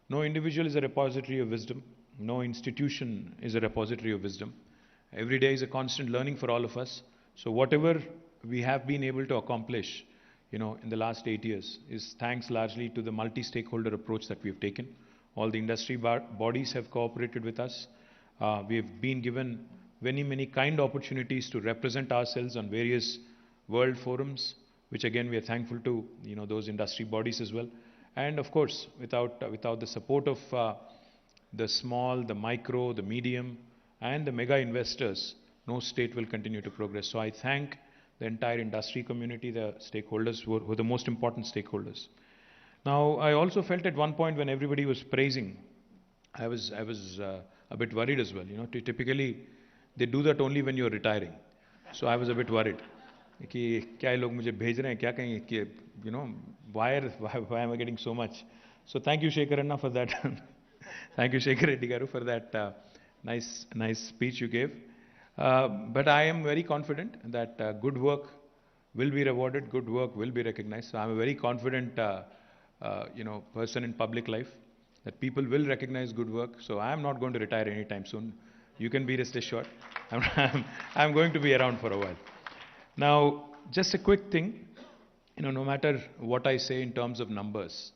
no individual is a repository of wisdom, no institution is a repository of wisdom. Every day is a constant learning for all of us. So whatever we have been able to accomplish, in the last 8 years is thanks largely to the multi-stakeholder approach that we have taken. All the industry bodies have cooperated with us. We have been given many kind opportunities to represent ourselves on various world forums, which again we are thankful to those industry bodies as well. And of course, without the support of the small, the micro, the medium, and the mega investors, no state will continue to progress. So I thank the entire industry community, the stakeholders who are the most important stakeholders. Now, I also felt at one point when everybody was praising, I was a bit worried as well. Typically they do that only when you're retiring. So I was a bit worried. कि क्या ये लोग मुझे भेज रहे हैं क्या कहीं कि why am I getting so much? So thank you Shekhar Anna for that. Thank you Shekhar Reddy Garu for that nice speech you gave. But I am very confident that good work will be rewarded, good work will be recognized. So I'm a very confident person in public life that people will recognize good work. So I am not going to retire anytime soon. You can be rest assured. I'm going to be around for a while. Now, just a quick thing, no matter what I say in terms of numbers,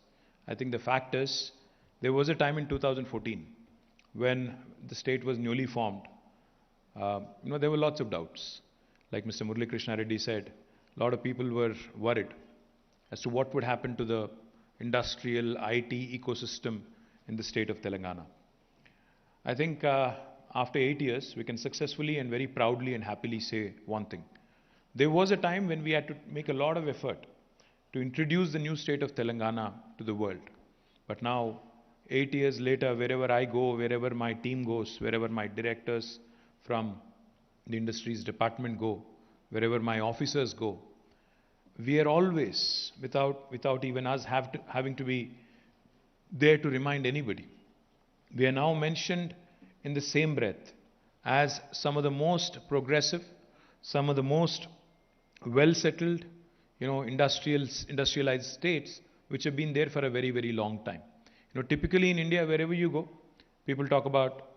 I think the fact is, there was a time in 2014 when the state was newly formed. There were lots of doubts. Like Mr. Murali Krishna Reddy said, a lot of people were worried as to what would happen to the industrial IT ecosystem in the state of Telangana. I think after 8 years, we can successfully and very proudly and happily say one thing. There was a time when we had to make a lot of effort to introduce the new state of Telangana to the world. But now, 8 years later, wherever I go, wherever my team goes, wherever my directors from the industries department go, wherever my officers go, we are always, without even us having to be there to remind anybody, we are now mentioned in the same breath as some of the most progressive, some of the most well-settled, industrialized states which have been there for a very long time. Typically in India, wherever you go, people talk about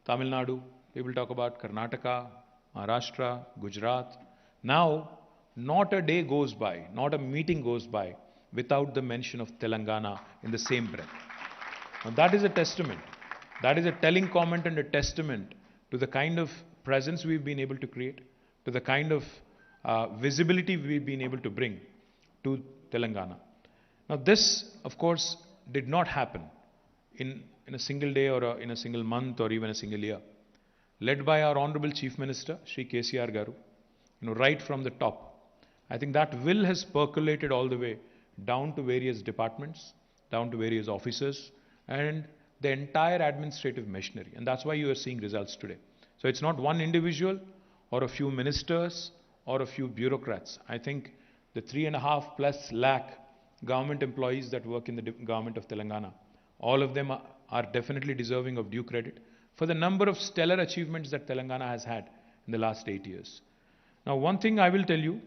Tamil Nadu, people talk about Karnataka, Maharashtra, Gujarat. Now, not a day goes by, not a meeting goes by without the mention of Telangana in the same breath. Now, that is a testament. That is a telling comment and a testament to the kind of presence we've been able to create, to the kind of visibility we've been able to bring to Telangana. Now, this, of course, did not happen in a single day or in a single month or even a single year. Led by our Honorable Chief Minister, Shri KTR Garu, right from the top. I think that will has percolated all the way down to various departments, down to various officers, and the entire administrative machinery. And that's why you are seeing results today. So it's not one individual or a few ministers or a few bureaucrats. I think the 3.5+ lakh government employees that work in the government of Telangana, all of them are definitely deserving of due credit for the number of stellar achievements that Telangana has had in the last 8 years. Now, one thing I will tell you,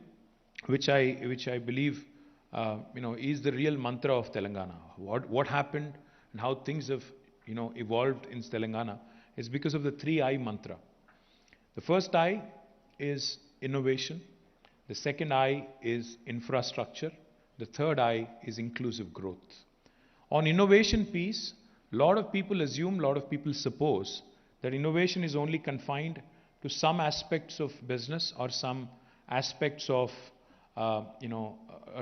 which I believe, is the real mantra of Telangana. What happened and how things have, evolved in Telangana is because of the 3I mantra. The first I is innovation. The second I is infrastructure. The third I is inclusive growth. On innovation piece, a lot of people assume, a lot of people suppose that innovation is only confined to some aspects of business or some aspects of,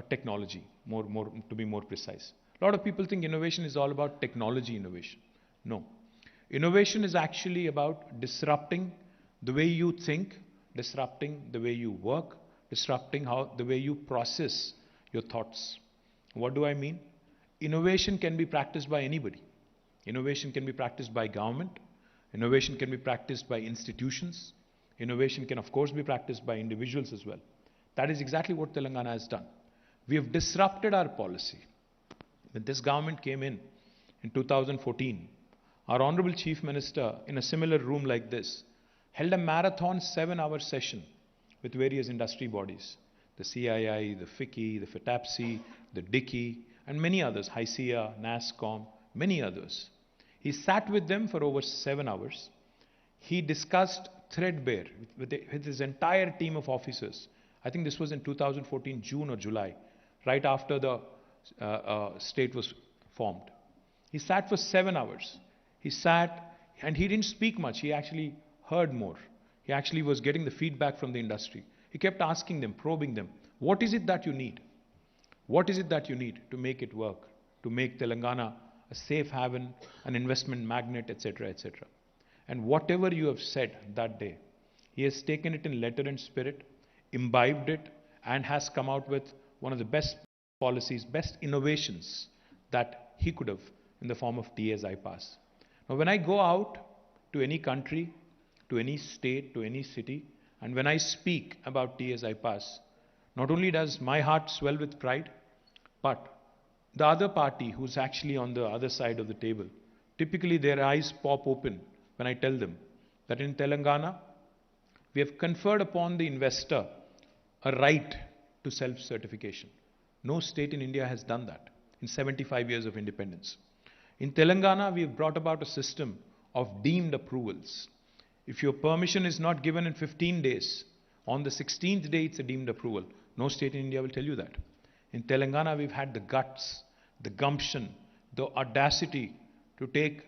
technology, to be more precise. A lot of people think innovation is all about technology innovation. No. Innovation is actually about disrupting the way you think, disrupting the way you work, disrupting the way you process your thoughts. What do I mean? Innovation can be practiced by anybody. Innovation can be practiced by government. Innovation can be practiced by institutions. Innovation can, of course, be practiced by individuals as well. That is exactly what Telangana has done. We have disrupted our policy. When this government came in 2014, our Honorable Chief Minister, in a similar room like this, held a marathon 7-hour session with various industry bodies. The CII, the FICCI, the FITAPSI, the DICCI, and many others, HICIA, NASSCOM, many others. He sat with them for over 7 hours. He discussed threadbare with his entire team of officers I think this was in 2014, June or July, right after the state was formed. He sat for 7 hours. He sat and he didn't speak much. He actually heard more. He actually was getting the feedback from the industry. He kept asking them, probing them, what is it that you need? What is it that you need to make it work, to make Telangana a safe haven, an investment magnet, etc., etc. And whatever you have said that day, he has taken it in letter and spirit, imbibed it, and has come out with one of the best policies, best innovations that he could have in the form of TS iPass. Now, when I go out to any country, to any state, to any city, and when I speak about TS iPass, not only does my heart swell with pride, but the other party who's actually on the other side of the table, typically their eyes pop open when I tell them that in Telangana, we have conferred upon the investor a right to self-certification. No state in India has done that in 75 years of independence. In Telangana, we have brought about a system of deemed approvals. If your permission is not given in 15 days, on the 16th day it's a deemed approval. No state in India will tell you that. In Telangana, we've had the guts, the gumption, the audacity to take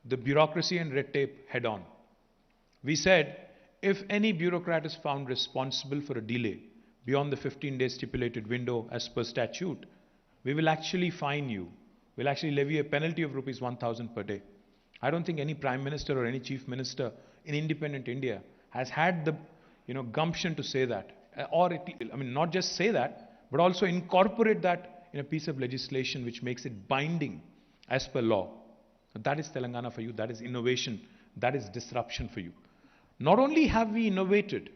the bureaucracy and red tape head on. We said, if any bureaucrat is found responsible for a delay beyond the 15-day stipulated window as per statute, we will actually fine you. We'll actually levy a penalty of rupees 1,000 per day. I don't think any Prime Minister or any Chief Minister in independent India has had the gumption to say that. Not just say that, but also incorporate that in a piece of legislation which makes it binding as per law. That is Telangana for you. That is innovation. That is disruption for you. Not only have we innovated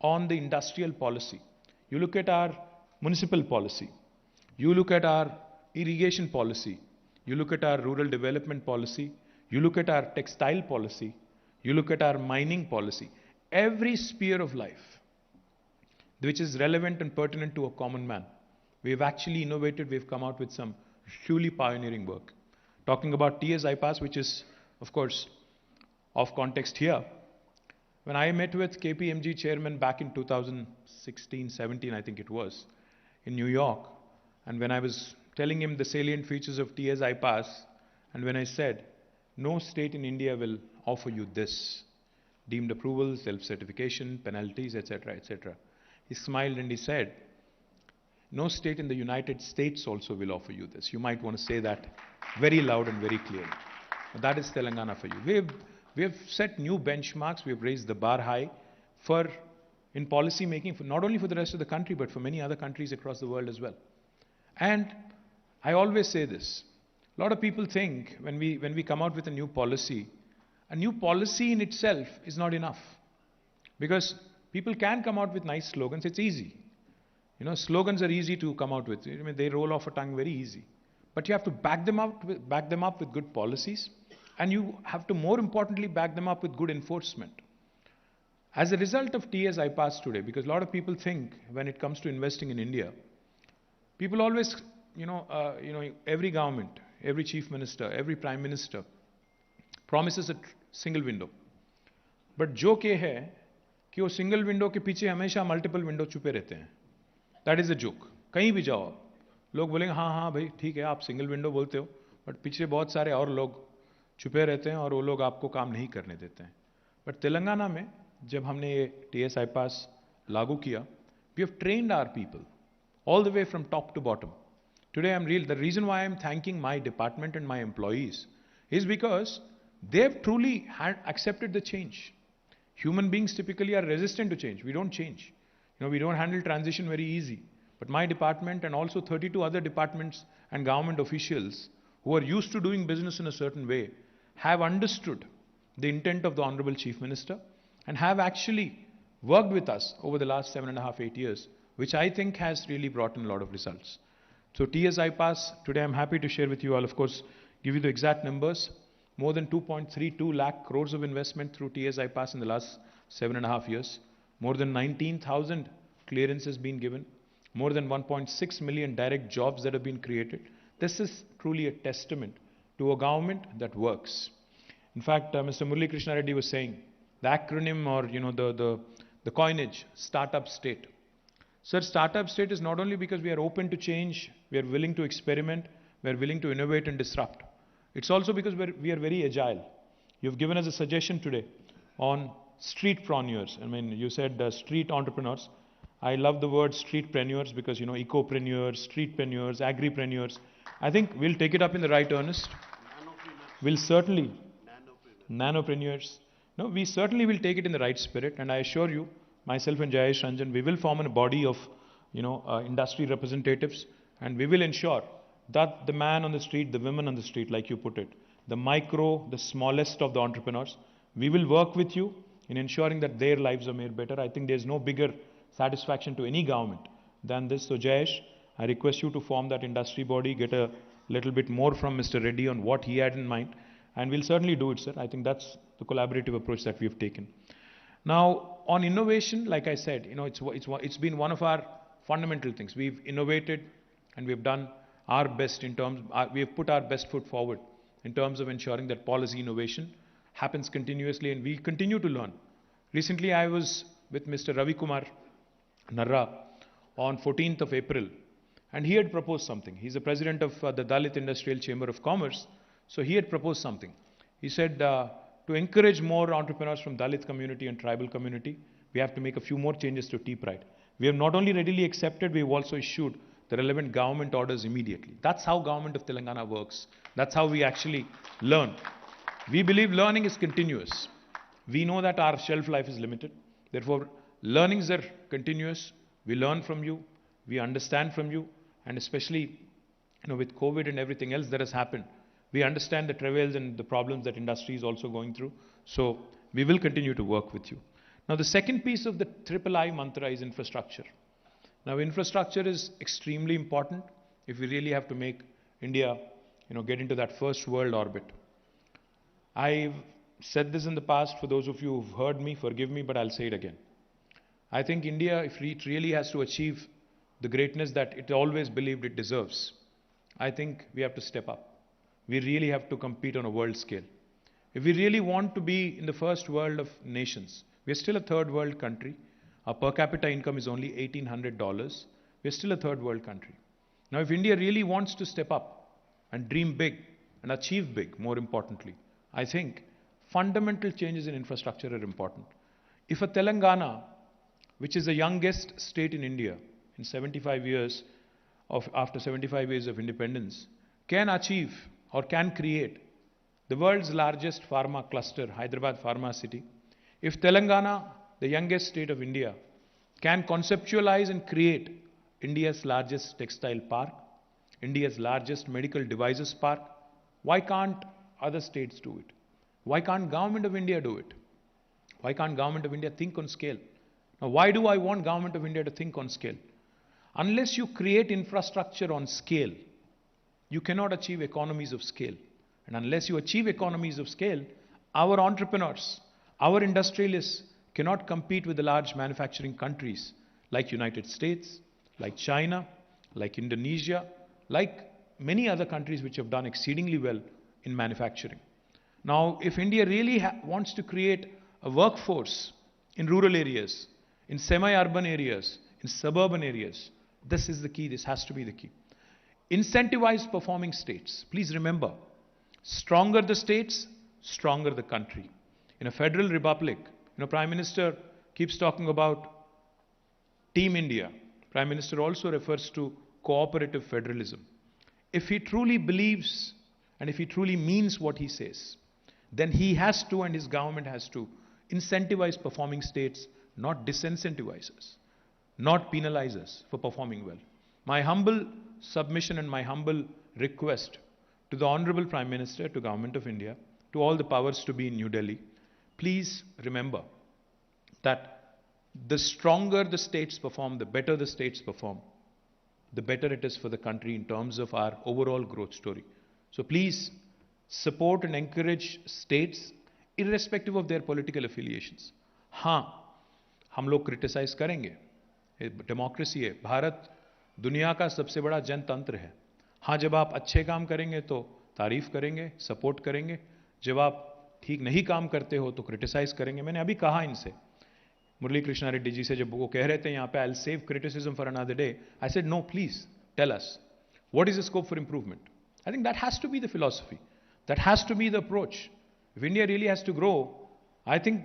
on the industrial policy, you look at our municipal policy, you look at our irrigation policy, you look at our rural development policy, you look at our textile policy, you look at our mining policy, every sphere of life which is relevant and pertinent to a common man. We've actually innovated, we've come out with some truly pioneering work. Talking about TS iPass, which is, of course, off context here. When I met with KPMG chairman back in 2016-17, I think it was, in New York, and when I was telling him the salient features of TS iPass, and when I said, no state in India will offer you this, deemed approval, self-certification, penalties, etc., etc. He smiled and he said, no state in the United States also will offer you this. You might want to say that very loud and very clearly. That is Telangana for you. We have set new benchmarks. We have raised the bar high in policy making, not only for the rest of the country, but for many other countries across the world as well. And I always say this. A lot of people think when we come out with a new policy in itself is not enough. Because people can come out with nice slogans. It's easy. Slogans are easy to come out with. They roll off a tongue very easy. But you have to back them up with good policies. And you have to, more importantly, back them up with good enforcement. As a result of TS iPass today, because a lot of people think when it comes to investing in India, people always, every government, every chief minister, every prime minister promises a single window. But joke ये है कि वो single window के पीछे हमेशा multiple window छुपे रहते हैं. That is a joke. कहीं भी जाओ आप, लोग बोलेंगे हाँ भाई ठीक है आप single window बोलते हो, but पीछे बहुत सारे और लोग छुपे रहते हैं और वो लोग आपको काम नहीं करने देते हैं. बट तेलंगाना में जब हमने ये TS iPass लागू किया, we have trained our people all the way from top to bottom. Today the reason why I'm thanking my department and my employees is because they've truly accepted the change. Human beings typically are resistant to change. We don't change. We don't handle transition very easy. But my department and also 32 other departments and government officials who are used to doing business in a certain way have understood the intent of the Honorable Chief Minister and have actually worked with us over the last 7.5, 8 years, which I think has really brought in a lot of results. So TS iPass, today I'm happy to share with you all, of course, give you the exact numbers. More than 2.32 lakh crores of investment through TS iPass in the last 7.5 years. More than 19,000 clearances been given. More than 1.6 million direct jobs that have been created. This is truly a testament to a government that works. In fact, Mr. Murali Krishna Reddy was saying, the acronym or the coinage, startup state. Sir, startup state is not only because we are open to change, we are willing to experiment, we are willing to innovate and disrupt. It's also because we are very agile. You've given us a suggestion today on streetpreneurs. I mean, you said street entrepreneurs. I love the word streetpreneurs because, you know, ecopreneurs, streetpreneurs, agripreneurs. I think we'll take it up in the right earnest. We'll certainly, nanopreneurs. No, we certainly will take it in the right spirit. And I assure you, myself and Jayesh Ranjan, we will form a body of, you know, industry representatives, and we will ensure that the man on the street, the women on the street, like you put it, the micro, the smallest of the entrepreneurs, we will work with you in ensuring that their lives are made better. I think there's no bigger satisfaction to any government than this. So Jayesh, I request you to form that industry body, get a little bit more from Mr. Reddy on what he had in mind, and we'll certainly do it, sir. I think that's the collaborative approach that we've taken. Now, on innovation, like I said, you know, it's been one of our fundamental things. We've innovated and we've done our best in terms, we have put our best foot forward in terms of ensuring that policy innovation happens continuously, and we'll continue to learn. Recently, I was with Mr. Ravi Kumar Narra on 14th of April, and he had proposed something. He's the president of the Dalit Industrial Chamber of Commerce, so he had proposed something. He said, to encourage more entrepreneurs from Dalit community and tribal community, we have to make a few more changes to T-Pride. We have not only readily accepted, we have also issued the relevant government orders immediately. That's how government of Telangana works. That's how we actually learn. We believe learning is continuous. We know that our shelf life is limited. Therefore, learnings are continuous. We learn from you. We understand from you. And especially, you know, with COVID and everything else that has happened, we understand the travails and the problems that industry is also going through. So we will continue to work with you. Now, the second piece of the III mantra is infrastructure. Now, infrastructure is extremely important if we really have to make India, you know, get into that first world orbit. I've said this in the past. For those of you who've heard me, forgive me, but I'll say it again. I think India, if it really has to achieve the greatness that it always believed it deserves, I think we have to step up. We really have to compete on a world scale. If we really want to be in the first world of nations, we're still a third world country. Our per capita income is only $1,800. We're still a third world country. Now, if India really wants to step up and dream big and achieve big, more importantly, I think fundamental changes in infrastructure are important. If a Telangana, which is the youngest state in India in 75 years after 75 years of independence, can achieve or can create the world's largest pharma cluster, Hyderabad Pharma City, if Telangana, the youngest state of India, can conceptualize and create India's largest textile park, India's largest medical devices park, why can't other states do it? Why can't Government of India do it? Why can't Government of India think on scale? Now, why do I want Government of India to think on scale? Unless you create infrastructure on scale, you cannot achieve economies of scale. And unless you achieve economies of scale, our entrepreneurs, our industrialists cannot compete with the large manufacturing countries like United States, like China, like Indonesia, like many other countries which have done exceedingly well in manufacturing. Now, if India really wants to create a workforce in rural areas, in semi-urban areas, in suburban areas, this is the key. This has to be the key. Incentivize performing states. Please remember, stronger the states, stronger the country. In a federal republic, you know, Prime Minister keeps talking about Team India. Prime Minister also refers to cooperative federalism. If he truly believes and if he truly means what he says, then he has to and his government has to incentivize performing states, not disincentivize us, not penalize us for performing well. My humble submission and my humble request to the Honorable Prime Minister, to Government of India, to all the powers to be in New Delhi, please remember that the stronger the states perform, the better the states perform, the better it is for the country in terms of our overall growth story. So please support and encourage states irrespective of their political affiliations. हाँ, हम लोग criticize करेंगे. Democracy है. भारत दुनिया का सबसे बड़ा जनतंत्र है. हाँ, जब आप अच्छे काम करेंगे तो तारीफ करेंगे, सपोर्ट करेंगे. जब आप ठीक नहीं काम करते हो तो क्रिटिसाइज करेंगे. मैंने अभी कहा इनसे, Murali Krishna Reddy ji se jab wo keh rahe the yahan pe I'll save criticism for another day, I said no, please tell us what is the scope for improvement. I think that has to be the philosophy, that has to be the approach. If India really has to grow, I think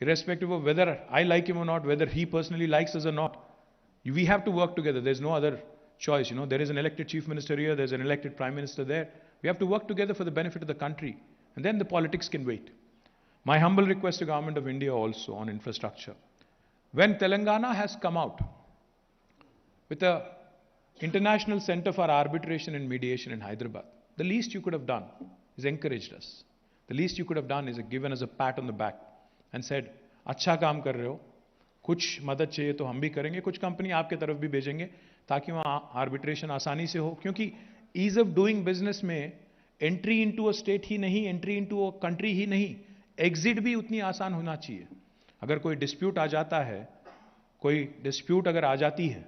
irrespective of whether I like him or not, whether he personally likes us or not, we have to work together. There's no other choice. There is an elected chief minister here, there's an elected prime minister there. We have to work together for the benefit of the country, and then the politics can wait. My humble request to Government of India also on infrastructure. When Telangana has come out with the International Center for Arbitration and Mediation in Hyderabad, the least you could have done is encouraged us. The least you could have done is given us a pat on the back and said, अच्छा काम कर रहे हो, कुछ मदद चाहिए तो हम भी करेंगे, कुछ कंपनी आपके तरफ भी भेजेंगे ताकि वहाँ आर्बिट्रेशन आसानी से हो, क्योंकि ईज ऑफ डूइंग बिजनेस में एंट्री इनटू अ स्टेट ही नहीं, एंट्री इनटू अ कंट्री ही नहीं, एग्जिट भी उतनी आसान होना चाहिए. अगर कोई डिस्प्यूट आ जाता है, कोई डिस्प्यूट अगर आ जाती है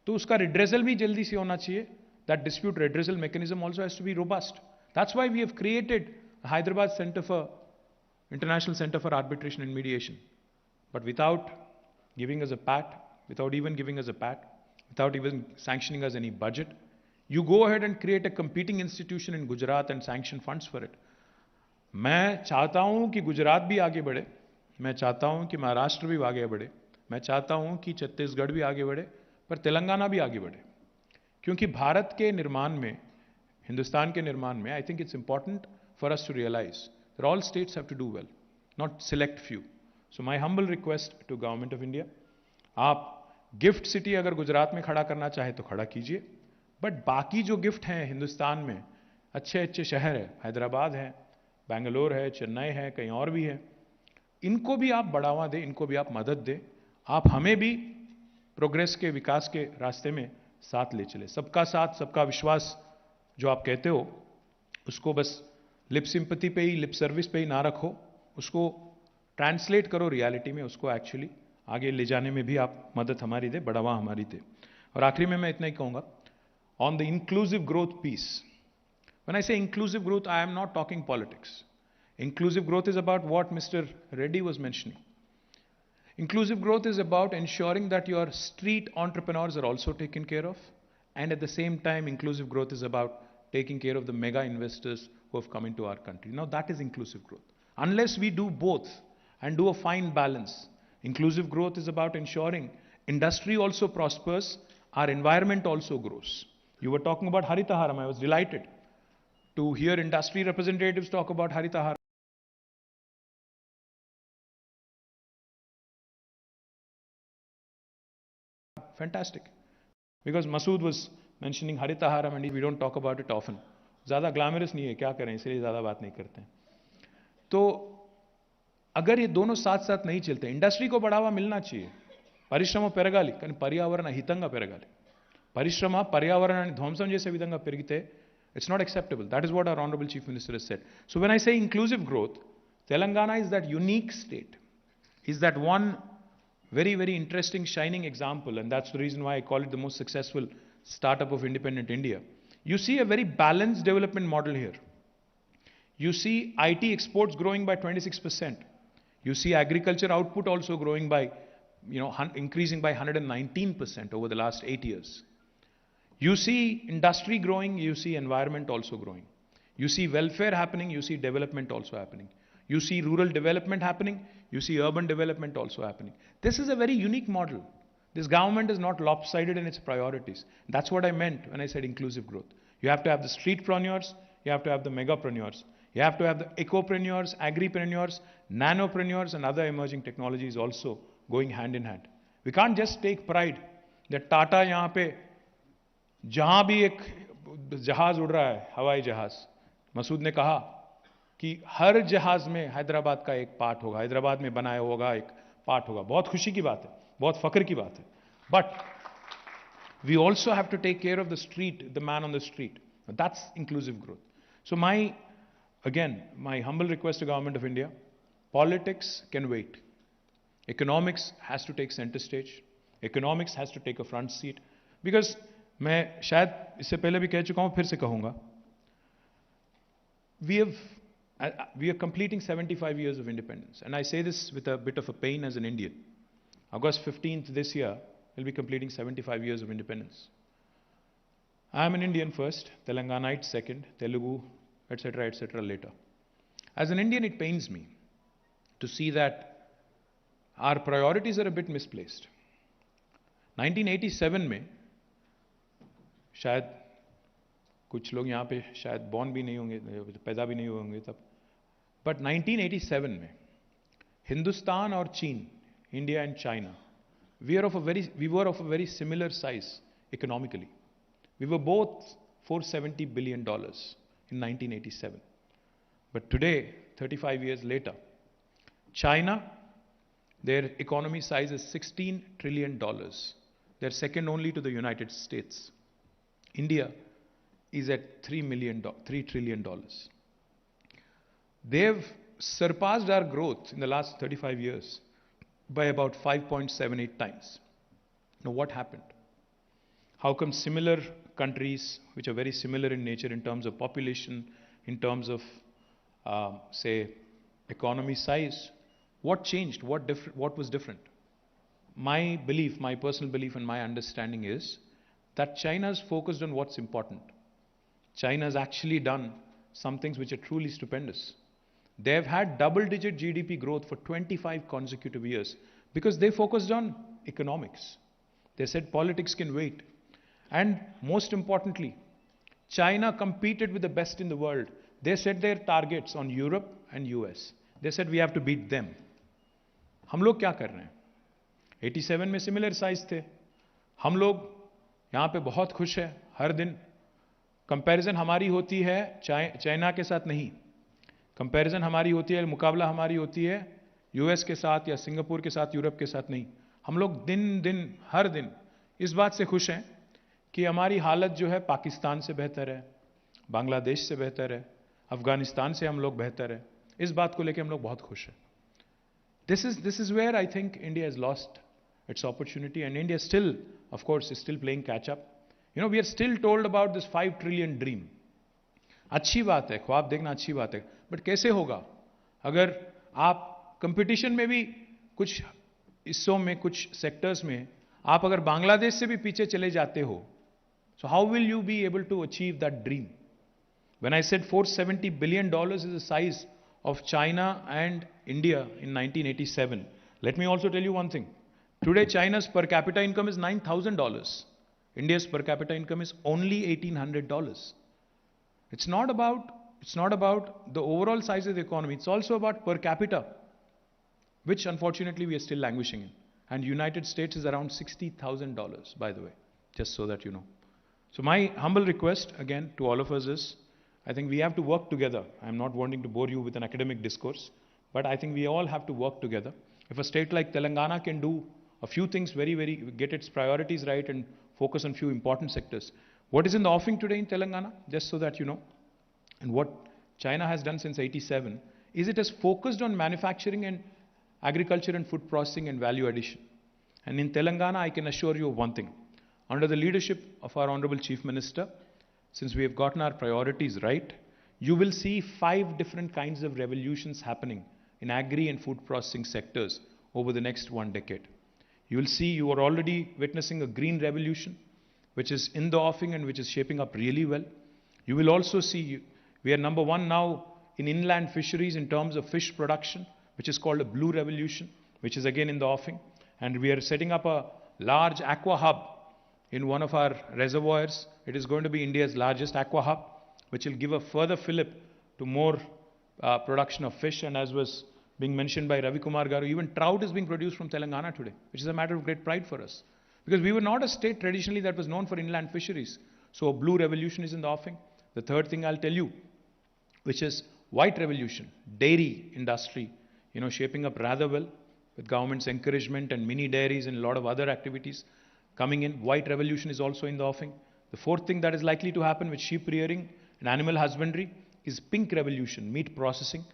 तो उसका रिड्रेसल भी जल्दी से होना चाहिए. That dispute redressal mechanism also has to be robust. That's why we have created Hyderabad Center for International Center for Arbitration and Mediation. But without giving us a pat, without even giving us a pat, without even sanctioning us any budget, you go ahead and create a competing institution in Gujarat and sanction funds for it. मैं चाहता हूं कि गुजरात भी आगे बढ़े, मैं चाहता हूं कि महाराष्ट्र भी आगे बढ़े, मैं चाहता हूं कि छत्तीसगढ़ भी आगे बढ़े, पर तेलंगाना भी आगे बढ़े. क्योंकि भारत के निर्माण में, हिंदुस्तान के निर्माण में, I think it's important for us to realize that all states have to do well, not select few. So my humble request to Government of India, आप गिफ्ट सिटी अगर गुजरात में खड़ा करना चाहे तो खड़ा कीजिए, बट बाकी जो गिफ्ट हैं हिंदुस्तान में, अच्छे अच्छे शहर है, हैदराबाद है, बेंगलोर है, चेन्नई है, कहीं और भी है, इनको भी आप बढ़ावा दें, इनको भी आप मदद दें, आप हमें भी प्रोग्रेस के, विकास के रास्ते में साथ ले चले. सबका साथ सबका विश्वास जो आप कहते हो, उसको बस लिप सिंपैथी पे ही, लिप सर्विस पे ही ना रखो, उसको ट्रांसलेट करो रियलिटी में, उसको एक्चुअली आगे ले जाने में भी आप मदद हमारी दे, बढ़ावा हमारी दे. और आखिरी में मैं इतना ही कहूंगा on the inclusive growth piece. When I say inclusive growth, I am not talking politics. Inclusive growth is about what Mister Reddy was mentioning. Inclusive growth is about ensuring that your street entrepreneurs are also taken care of, and at the same time, inclusive growth is about taking care of the mega investors who have come into our country. Now that is inclusive growth. Unless we do both and do a fine balance, inclusive growth is about ensuring industry also prospers, our environment also grows. You were talking about Haritaharam. I was delighted to hear industry representatives talk about Haritaharam. Fantastic. Because Masood was mentioning Haritaharam and we don't talk about it often. ज़्यादा glamorous नहीं है, क्या करें, इसलिए ज़्यादा बात नहीं करते हैं. तो अगर ये दोनों साथ साथ नहीं चलते, इंडस्ट्री को बढ़ावा मिलना चाहिए. పరిశ్రమ పెరగాలి, కానీ పర్యావరణ హితంగా పెరగాలి. పరిశ్రమ పర్యావరణాన్ని ధ్వంసం చేసే విధంగా పెరిగితే it's not acceptable. That is what our Honorable Chief Minister has said. So when I say inclusive growth, Telangana is that unique state, is that one very, very interesting, shining example, and that's the reason why I call it the most successful startup of independent India. You see a very balanced development model here. You see IT exports growing by 26%. You see agriculture output also growing by, increasing by 119% over the last 8 years. You see industry growing, you see environment also growing. You see welfare happening, you see development also happening. You see rural development happening, you see urban development also happening. This is a very unique model. This government is not lopsided in its priorities. That's what I meant when I said inclusive growth. You have to have the streetpreneurs, you have to have the megapreneurs, you have to have the ecopreneurs, agripreneurs, nanopreneurs and other emerging technologies also going hand in hand. We can't just take pride that Tata yahan pe जहां भी एक जहाज उड़ रहा है, हवाई जहाज, मसूद ने कहा कि हर जहाज में हैदराबाद का एक पार्ट होगा, हैदराबाद में बनाया होगा एक पार्ट होगा. बहुत खुशी की बात है, बहुत फख्र की बात है. But we also have to take care of the street, the man on the street. That's inclusive growth. So my humble request to Government of India, politics can wait. Economics has to take center stage. Economics has to take a front seat. Because मैं शायद इससे पहले भी कह चुका हूं, फिर से कहूंगा, we are completing 75 years of independence, and I say this with a bit of a pain as an Indian. August 15th this year we'll be completing 75 years of independence. I am an Indian first, Telanganite second, Telugu, etc. later. As an Indian, it pains me to see that our priorities are a bit misplaced. 1987 में शायद कुछ लोग यहाँ पे शायद born भी नहीं होंगे, पैदा भी नहीं होंगे तब, बट 1987 में हिंदुस्तान और चीन, India and China, we were of a very similar size economically. We were both $470 billion in 1987. But today, 35 years later, China, their economy size is $16 trillion. They're second only to the United States. India is at $3 trillion. They've surpassed our growth in the last 35 years by about 5.78 times. Now what happened? How come similar countries, which are very similar in nature in terms of population, in terms of, say, economy size, what changed? What was different? My belief, my personal belief and my understanding is that China is focused on what's important. China has actually done some things which are truly stupendous. They've had double-digit GDP growth for 25 consecutive years because they focused on economics. They said politics can wait. And most importantly, China competed with the best in the world. They set their targets on Europe and US. They said we have to beat them. हम लोग क्या कर रहे हैं? 87 में similar size थे. हम लोग यहाँ पे बहुत खुश है. हर दिन कंपैरिजन हमारी होती है चाइना के साथ नहीं. कंपैरिजन हमारी होती है, मुकाबला हमारी होती है यूएस के साथ या सिंगापुर के साथ, यूरोप के साथ नहीं. हम लोग हर दिन इस बात से खुश हैं कि हमारी हालत जो है पाकिस्तान से बेहतर है, बांग्लादेश से बेहतर है, अफगानिस्तान से हम लोग बेहतर है. इस बात को लेकर हम लोग बहुत खुश हैं. This is where I think India has lost its opportunity, and India still, of course, is still playing catch up. We are still told about this 5 trillion dream. अच्छी बात है, ख्वाब देखना अच्छी बात है, बट कैसे होगा अगर आप कंपटीशन में भी कुछ हिस्सों में, कुछ सेक्टर्स में आप अगर बांग्लादेश से भी पीछे चले जाते हो, so how will you be able to achieve that dream? When I said $470 billion is the size of China and India in 1987, let me also tell you one thing. Today China's per capita income is $9,000. India's per capita income is only $1,800. It's not about the overall size of the economy. It's also about per capita, which unfortunately we are still languishing in. And United States is around $60,000, by the way, just so that you know. So my humble request again to all of us is, I think we have to work together. I'm not wanting to bore you with an academic discourse, but I think we all have to work together. If a state like Telangana can do a few things get its priorities right and focus on few important sectors. What is in the offing today in Telangana, just so that you know, and what China has done since '87, is it has focused on manufacturing and agriculture and food processing and value addition. And in Telangana, I can assure you of one thing. Under the leadership of our Honorable Chief Minister, since we have gotten our priorities right, you will see 5 different kinds of revolutions happening in agri and food processing sectors over the next 1 decade. You will see, you are already witnessing a green revolution, which is in the offing and which is shaping up really well. You will also see, we are number 1 now in inland fisheries in terms of fish production, which is called a blue revolution, which is again in the offing. And we are setting up a large aqua hub in one of our reservoirs. It is going to be India's largest aqua hub, which will give a further fillip to more production of fish. And as was being mentioned by Ravi Kumar Garu, even trout is being produced from Telangana today, which is a matter of great pride for us. Because we were not a state traditionally that was known for inland fisheries. So a blue revolution is in the offing. The third thing I'll tell you, which is white revolution, dairy industry, shaping up rather well with government's encouragement and mini dairies and a lot of other activities coming in. White revolution is also in the offing. The fourth thing that is likely to happen with sheep rearing and animal husbandry is pink revolution, meat processing.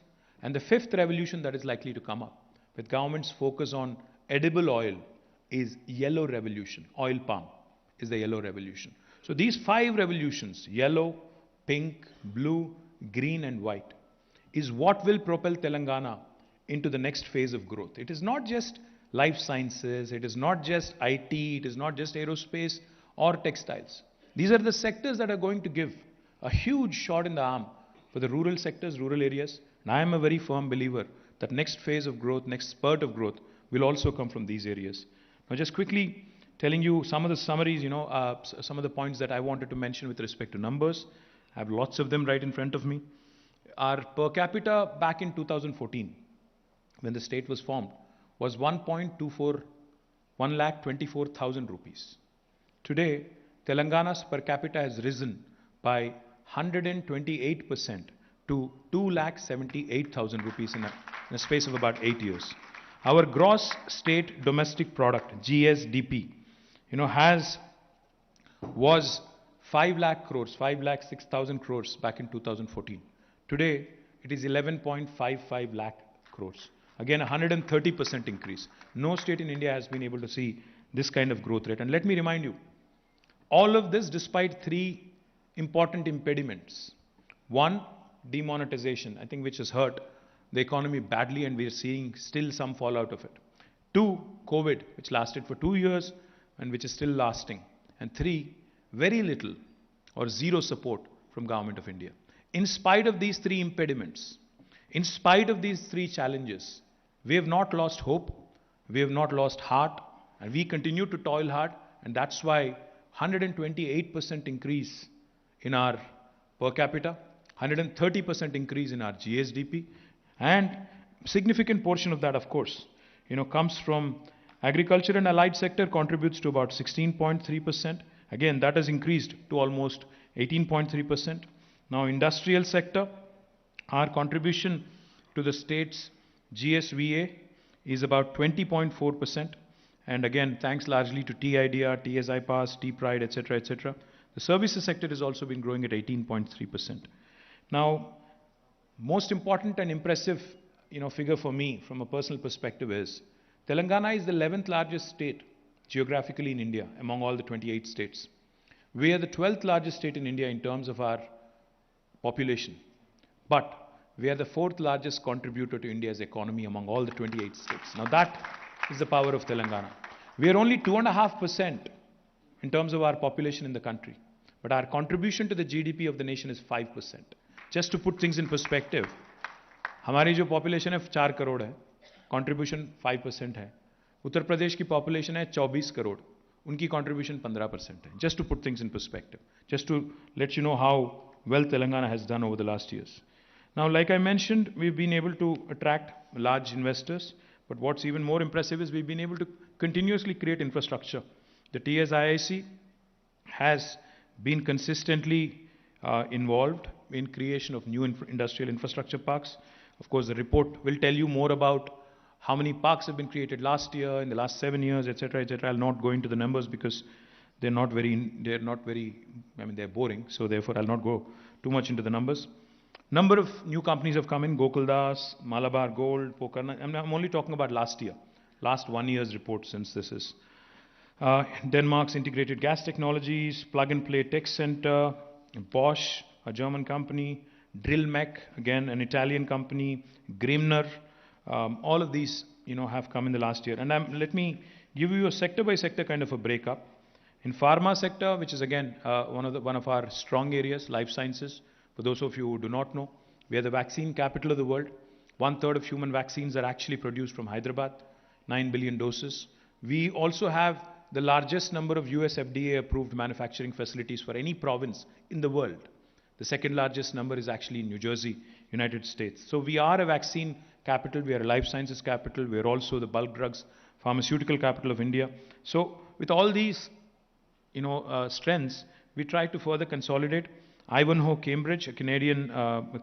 And the fifth revolution that is likely to come up with government's focus on edible oil is yellow revolution. Oil palm is the yellow revolution. So these 5 revolutions, yellow, pink, blue, green and white, is what will propel Telangana into the next phase of growth. It is not just life sciences, it is not just IT, it is not just aerospace or textiles. These are the sectors that are going to give a huge shot in the arm for the rural sectors, rural areas. And I am a very firm believer that next phase of growth, next spurt of growth will also come from these areas. Now just quickly telling you some of the summaries, some of the points that I wanted to mention with respect to numbers. I have lots of them right in front of me. Our per capita back in 2014, when the state was formed, was 1,24,000 rupees. Today, Telangana's per capita has risen by 128% to 2,78,000 rupees in a space of about 8 years. Our gross state domestic product, GSDP, was 5 lakh crores, 5,06,000 crores back in 2014. Today, it is 11.55 lakh crores. Again, 130% increase. No state in India has been able to see this kind of growth rate. And let me remind you, all of this despite 3 important impediments. 1, demonetization, I think which has hurt the economy badly and we are seeing still some fallout of it. 2, COVID, which lasted for 2 years and which is still lasting. And 3, very little or zero support from Government of India. In spite of these 3 impediments, in spite of these 3 challenges, we have not lost hope, we have not lost heart, and we continue to toil hard, and that's why 128% increase in our per capita, 130% increase in our GSDP, and significant portion of that, of course, comes from agriculture and allied sector, contributes to about 16.3%. Again, that has increased to almost 18.3%. Now, industrial sector, our contribution to the state's GSVA is about 20.4%. And again, thanks largely to TIDR, TSI Pass, T-Pride, etc., etc. The services sector has also been growing at 18.3%. Now, most important and impressive, figure for me from a personal perspective is Telangana is the 11th largest state geographically in India among all the 28 states. We are the 12th largest state in India in terms of our population. But we are the 4th largest contributor to India's economy among all the 28 states. Now that is the power of Telangana. We are only 2.5% in terms of our population in the country. But our contribution to the GDP of the nation is 5%. Just to put things in perspective, हमारी जो population है 4 करोड़ है, contribution 5% है. उत्तर प्रदेश की population है 24 करोड़ उनकी contribution 15% है. Just to put things in perspective, just to let you know how well Telangana has done over the last years. Now, like I mentioned, we've been able to attract large investors, but what's even more impressive is we've been able to continuously create infrastructure. The TSIIC has been consistently involved in creation of new industrial infrastructure parks. Of course, the report will tell you more about how many parks have been created last year, in the last 7 years, etc., etc. I'll not go into the numbers because they're not very, I mean, they're boring. So therefore, I'll not go too much into the numbers. Number of new companies have come in: Gokuldas, Malabar Gold, Pokarna. I'm only talking about last year, last 1 year's report, since this is Denmark's Integrated Gas Technologies, Plug and Play Tech Center, Bosch, a German company, Drillmec, again an Italian company, Grimner. All of these, have come in the last year. And let me give you a sector-by-sector kind of a breakup. In pharma sector, which is again one of our strong areas, life sciences. For those of you who do not know, we are the vaccine capital of the world. 1/3 of human vaccines are actually produced from Hyderabad, 9 billion doses. We also have the largest number of US FDA-approved manufacturing facilities for any province in the world. The second largest number is actually in New Jersey, United States. So we are a vaccine capital, we are a life sciences capital, we are also the bulk drugs, pharmaceutical capital of India. So with all these, strengths, we try to further consolidate. Ivanhoe Cambridge, a Canadian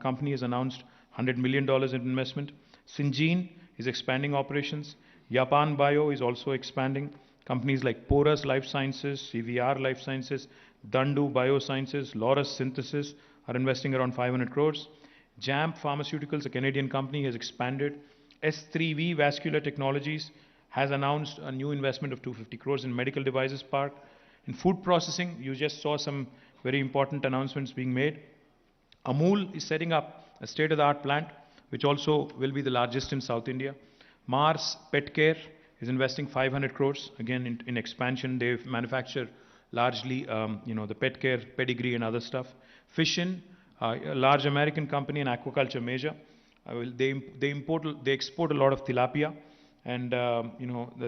company, has announced $100 million in investment. Syngene is expanding operations. Japan Bio is also expanding. Companies like Porus Life Sciences, CVR Life Sciences, Dandu Biosciences, Laurus Synthesis are investing around 500 crores. JAMP Pharmaceuticals, a Canadian company, has expanded. S3V Vascular Technologies has announced a new investment of 250 crores in medical devices park. In food processing, you just saw some very important announcements being made. Amul is setting up a state-of-the-art plant, which also will be the largest in South India. Mars Pet Care is investing 500 crores, again in expansion. They manufacture largely, the pet care, pedigree and other stuff. Fishin, a large American company, an aquaculture major. They export a lot of tilapia, and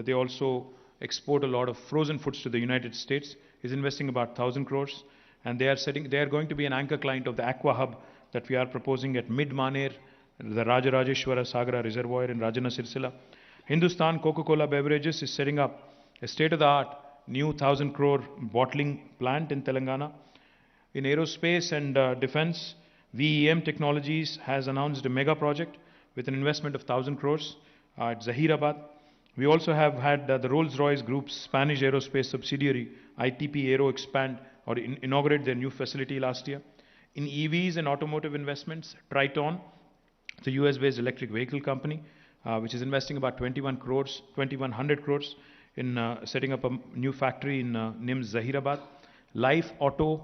they also export a lot of frozen foods to the United States. Is investing about 1,000 crores, and they are going to be an anchor client of the Aqua Hub that we are proposing at Mid-Maner, the Rajarajeshwara Sagara Reservoir in Rajana Sirsila. Hindustan Coca-Cola Beverages is setting up a state-of-the-art new 1,000 crore bottling plant in Telangana. In aerospace and defense, VEM Technologies has announced a mega project with an investment of 1,000 crores at Zahirabad. We also have had the Rolls-Royce Group's Spanish aerospace subsidiary, ITP Aero, inaugurate their new facility last year. In EVs and automotive investments, Triton, the US-based electric vehicle company, which is investing about 2,100 crores in setting up a new factory in NIMS Zahirabad. Life Auto,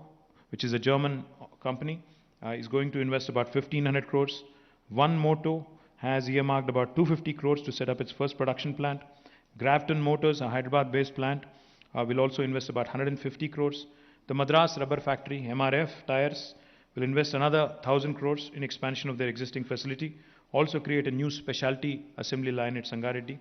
which is a German company, is going to invest about 1,500 crores. One Moto has earmarked about 250 crores to set up its first production plant. Grafton Motors, a Hyderabad-based plant, will also invest about 150 crores. The Madras Rubber Factory, MRF Tires, will invest another 1,000 crores in expansion of their existing facility. Also create a new specialty assembly line at Sangareddy.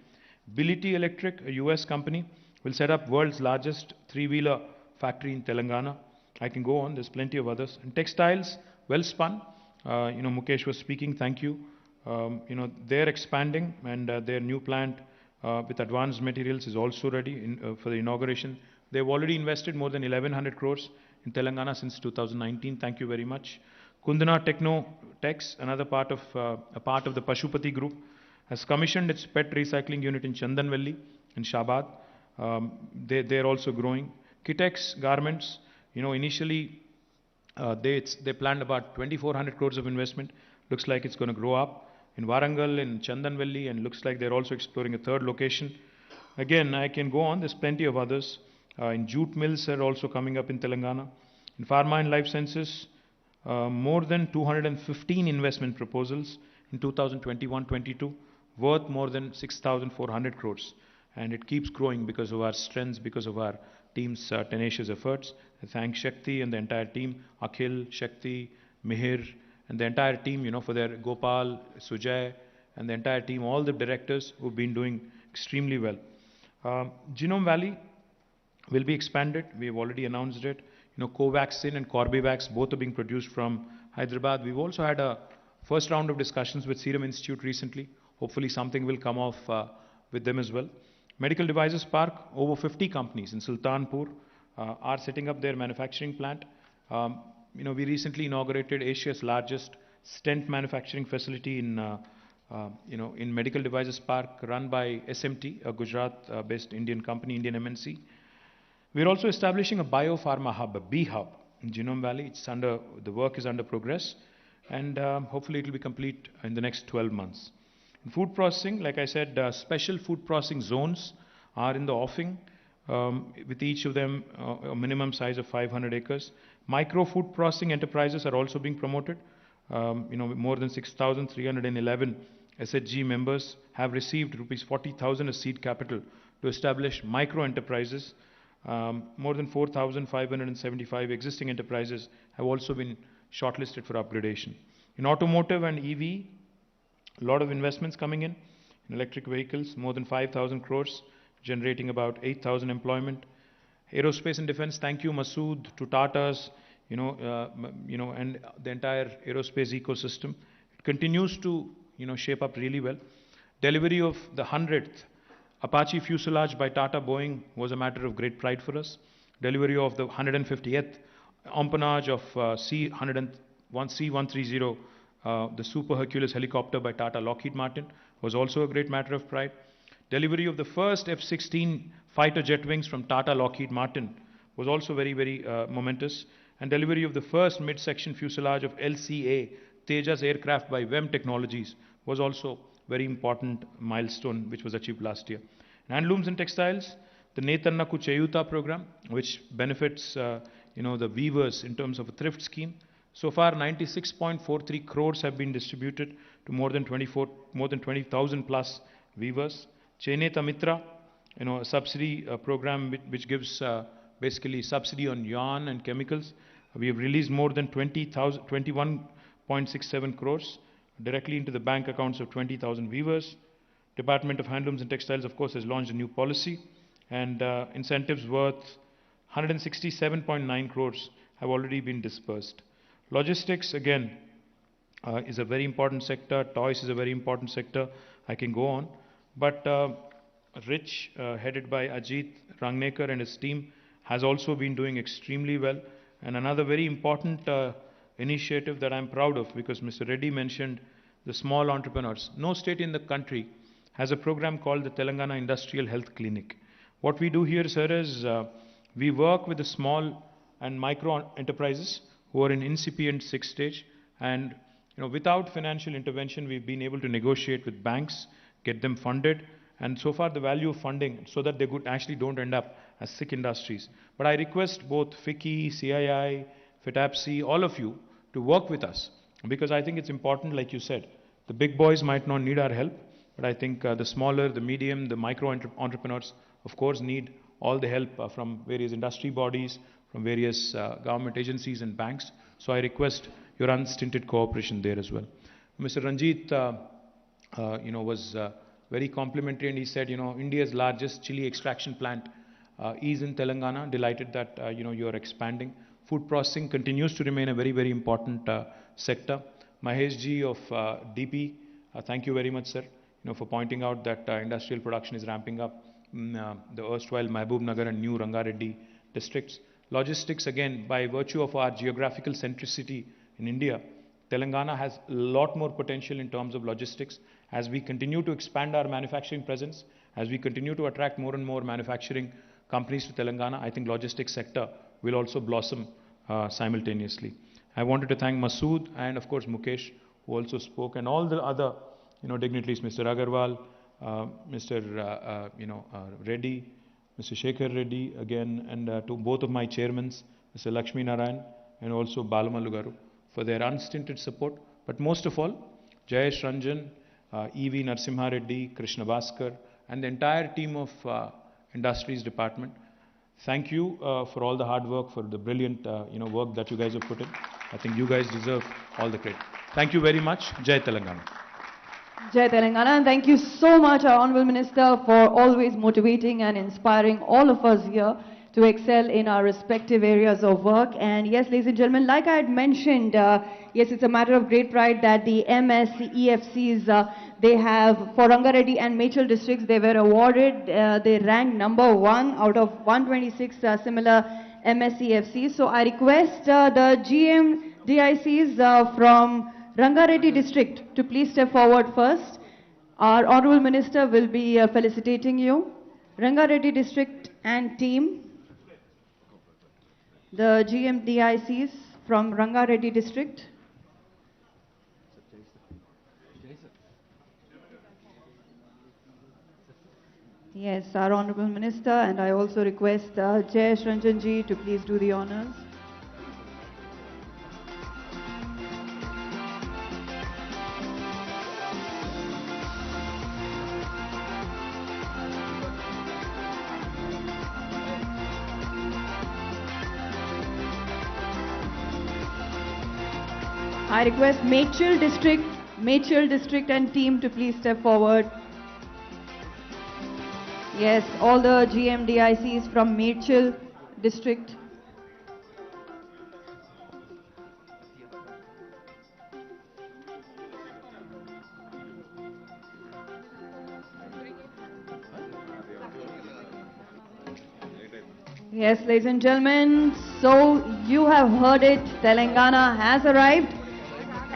Bility Electric, a US company, will set up world's largest three-wheeler factory in Telangana. I can go on, there's plenty of others. And textiles, Wellspun, Mukesh was speaking, thank you. They're expanding, and their new plant with advanced materials is also ready for the inauguration. They've already invested more than 1,100 crores in Telangana since 2019. Thank you very much. Kundana Techno Techs, another part of the Pashupati Group, has commissioned its PET recycling unit in Chandanvelli in Shabad. They're also growing. Kitex Garments, initially they planned about 2,400 crores of investment. Looks like it's going to grow up. In Warangal, in Chandanvelli, and looks like they're also exploring a third location. Again, I can go on, there's plenty of others. In jute mills are also coming up in Telangana. In pharma and life sciences, more than 215 investment proposals in 2021-22, worth more than 6,400 crores. And it keeps growing because of our strengths, because of our team's tenacious efforts. I thank Shakti and the entire team, Akhil, Shakti, Mihir, and the entire team, for their Gopal, Sujay, and the entire team, all the directors who've been doing extremely well. Genome Valley, will be expanded. We have already announced it. Covaxin and Corbevax, both are being produced from Hyderabad. We've also had a first round of discussions with Serum Institute recently. Hopefully something will come off with them as well. Medical Devices Park, over 50 companies in Sultanpur are setting up their manufacturing plant. We recently inaugurated Asia's largest stent manufacturing facility in Medical Devices Park, run by SMT, a Gujarat-based Indian company, Indian MNC. We're also establishing a biopharma hub, a B hub in Genome Valley. The work is under progress, and hopefully it will be complete in the next 12 months. In food processing, like I said, special food processing zones are in the offing, with each of them a minimum size of 500 acres. Micro food processing enterprises are also being promoted. More than 6,311 SHG members have received rupees 40,000 as seed capital to establish micro enterprises. More than 4,575 existing enterprises have also been shortlisted for upgradation. In automotive and EV, a lot of investments coming in electric vehicles, more than 5,000 crores, generating about 8,000 employment. Aerospace and defense, thank you Masood, to Tata's, and the entire aerospace ecosystem. It continues to, shape up really well. Delivery of the 100th Apache fuselage by Tata Boeing was a matter of great pride for us. Delivery of the 150th empennage of C-130, the Super Hercules helicopter by Tata Lockheed Martin, was also a great matter of pride. Delivery of the first F-16 fighter jet wings from Tata Lockheed Martin was also very, very momentous. And delivery of the first mid-section fuselage of LCA Tejas aircraft by WEM Technologies was also very important milestone which was achieved last year. In handlooms and textiles, the Netannaku Cheyuta program, which benefits the weavers in terms of a thrift scheme. So far, 96.43 crores have been distributed to more than 20,000 plus weavers. Cheneta Mitra, a subsidy program which gives basically subsidy on yarn and chemicals. We have released more than 21.67 crores directly into the bank accounts of 20,000 weavers. Department of Handlooms and Textiles, of course, has launched a new policy, and incentives worth 167.9 crores have already been dispersed. Logistics, again, is a very important sector. Toys is a very important sector. I can go on. But Rich, headed by Ajit Rangnekar and his team, has also been doing extremely well. And another very important initiative that I'm proud of, because Mr. Reddy mentioned the small entrepreneurs. No state in the country has a program called the Telangana Industrial Health Clinic. What we do here, sir, is we work with the small and micro enterprises who are in incipient 6th stage, and without financial intervention, we've been able to negotiate with banks, get them funded, and so far the value of funding, so that they actually don't end up as sick industries. But I request both FICCI, CII, FITAPSI, all of you to work with us, because I think it's important, like you said, the big boys might not need our help, but I think the smaller, the medium, the micro entrepreneurs, of course, need all the help from various industry bodies, from various government agencies and banks. So I request your unstinted cooperation there as well. Mr. Ranjit, was very complimentary, and he said, India's largest chili extraction plant is in Telangana. Delighted that, you are expanding. Food processing continues to remain a very, very important sector. Mahesh ji of DP, thank you very much, sir, for pointing out that industrial production is ramping up in the erstwhile Mahbub Nagar and New Rangareddy districts. Logistics, again, by virtue of our geographical centricity in India, Telangana has a lot more potential in terms of logistics. As we continue to expand our manufacturing presence, as we continue to attract more and more manufacturing companies to Telangana, I think logistics sector will also blossom simultaneously. I wanted to thank Masood and, of course, Mukesh, who also spoke, and all the other dignitaries, Mr. Agarwal, Mr. Reddy, Mr. Shekhar Reddy, again, and to both of my chairmen, Mr. Lakshmi Narayan and also Balamallu Garu, for their unstinted support. But most of all, Jayesh Ranjan, E.V. Narsimha Reddy, Krishna Bhaskar, and the entire team of Industries Department. Thank you for all the hard work, for the brilliant work that you guys have put in. I think you guys deserve all the credit. Thank you very much. Jai Telangana. Jai Telangana, and thank you so much, our Honorable Minister, for always motivating and inspiring all of us here to excel in our respective areas of work. And yes, ladies and gentlemen, like I had mentioned, yes, it's a matter of great pride that the MSEFCs, they have, for Rangareddy and Mechal districts, they were awarded, they ranked #1 out of 126 similar MSEFCs. So I request the GMDICs from Rangareddy district to please step forward first. Our Honorable Minister will be felicitating you. Rangareddy district and team. The GMDICs from Rangareddy district. Yes, our Honorable Minister, and I also request Jayesh Ranjan ji to please do the honors. I request Mechal district and team to please step forward. Yes, all the GMDICs from Mechal district. Yes, ladies and gentlemen, so you have heard it, Telangana has arrived.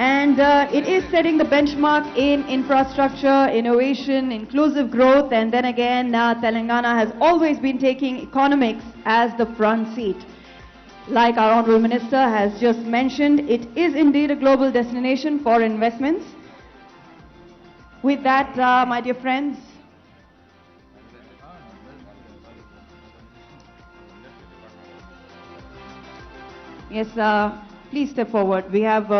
And it is setting the benchmark in infrastructure, innovation, inclusive growth, and then again, Telangana has always been taking economics as the front seat. Like our Honorable Minister has just mentioned, it is indeed a global destination for investments. With that, my dear friends, yes, please step forward. We have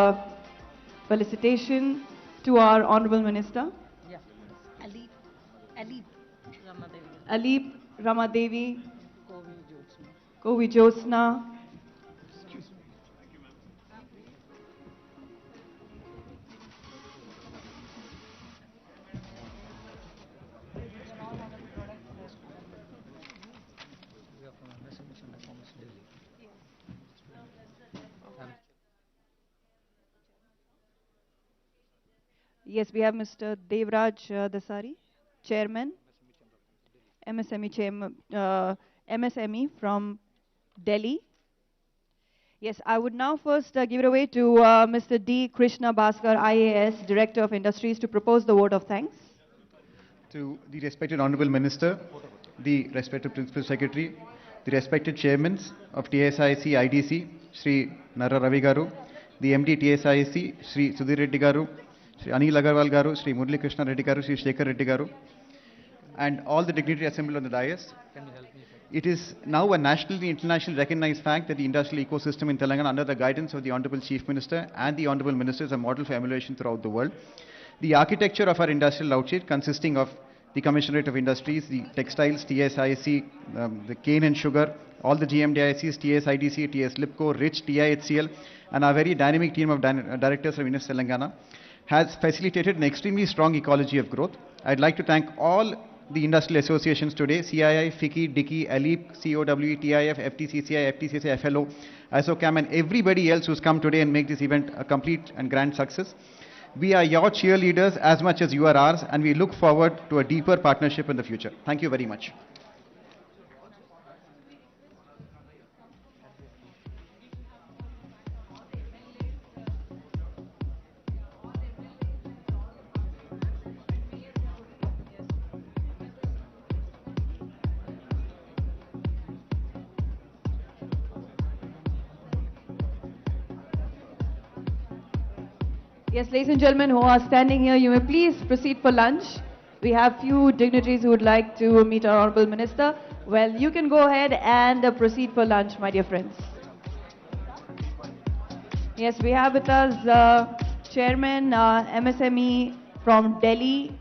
felicitation to our Honorable Minister. Yeah. Alip Ramadevi. Alip Ramadevi. Kovi Jyotsna. Kovi Jyotsna. Yes, we have Mr. Devraj Dasari, Chairman, MSME from Delhi. Yes, I would now first give it away to Mr. D. Krishna Bhaskar, IAS, Director of Industries, to propose the vote of thanks. To the respected Honorable Minister, the respected Principal Secretary, the respected Chairmen of TSIC IDC, Sri Narra Ravi Garu, the MD TSIC, Sri Sudhir Reddy Garu, Sri Anil Agarwal Garu, Sri Murli Krishna Reddy Garu, Sri Shekhar Reddy Garu, and all the dignitaries assembled on the dais. It is now a nationally, internationally recognized fact that the industrial ecosystem in Telangana, under the guidance of the Honorable Chief Minister and the Honorable Minister, is a model for emulation throughout the world. The architecture of our industrial outfit, consisting of the Commissionerate of Industries, the textiles, TSIC, the cane and sugar, all the GMDICs, TSIDC, TS Lipco, RICH, TIHCL, and our very dynamic team of directors from Invest Telangana, has facilitated an extremely strong ecology of growth. I'd like to thank all the industrial associations today, CII, FICCI, DICCI, ALEEP, COWE, TIF, FTCCI, FTCCI, FLO, ISOCAM, and everybody else who's come today and make this event a complete and grand success. We are your cheerleaders as much as you are ours, and we look forward to a deeper partnership in the future. Thank you very much. Yes, ladies and gentlemen who are standing here, you may please proceed for lunch. We have few dignitaries who would like to meet our Honorable Minister. Well, you can go ahead and proceed for lunch, my dear friends. Yes, we have with us Chairman MSME from Delhi,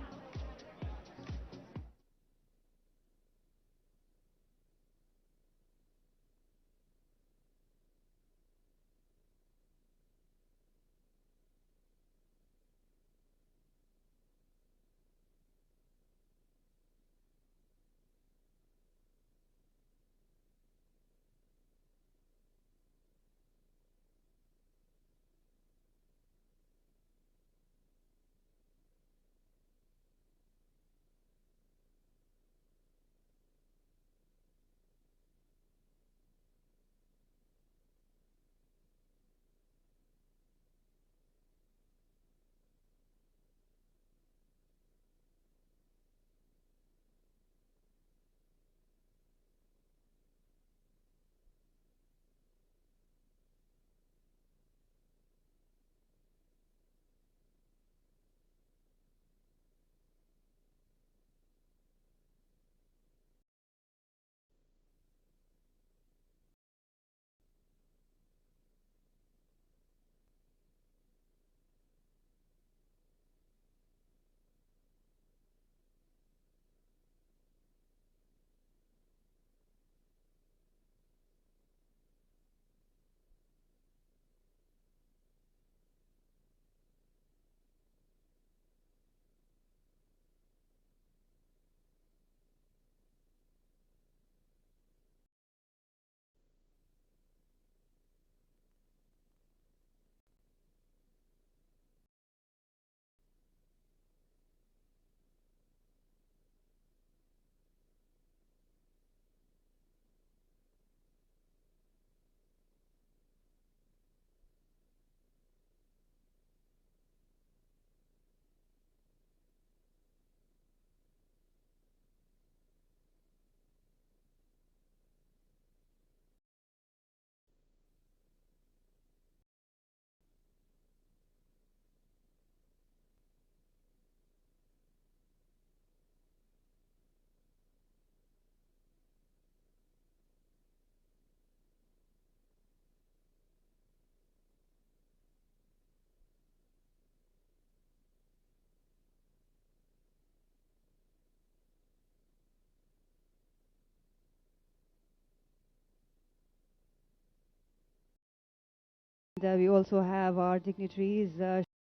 We also have our dignitaries,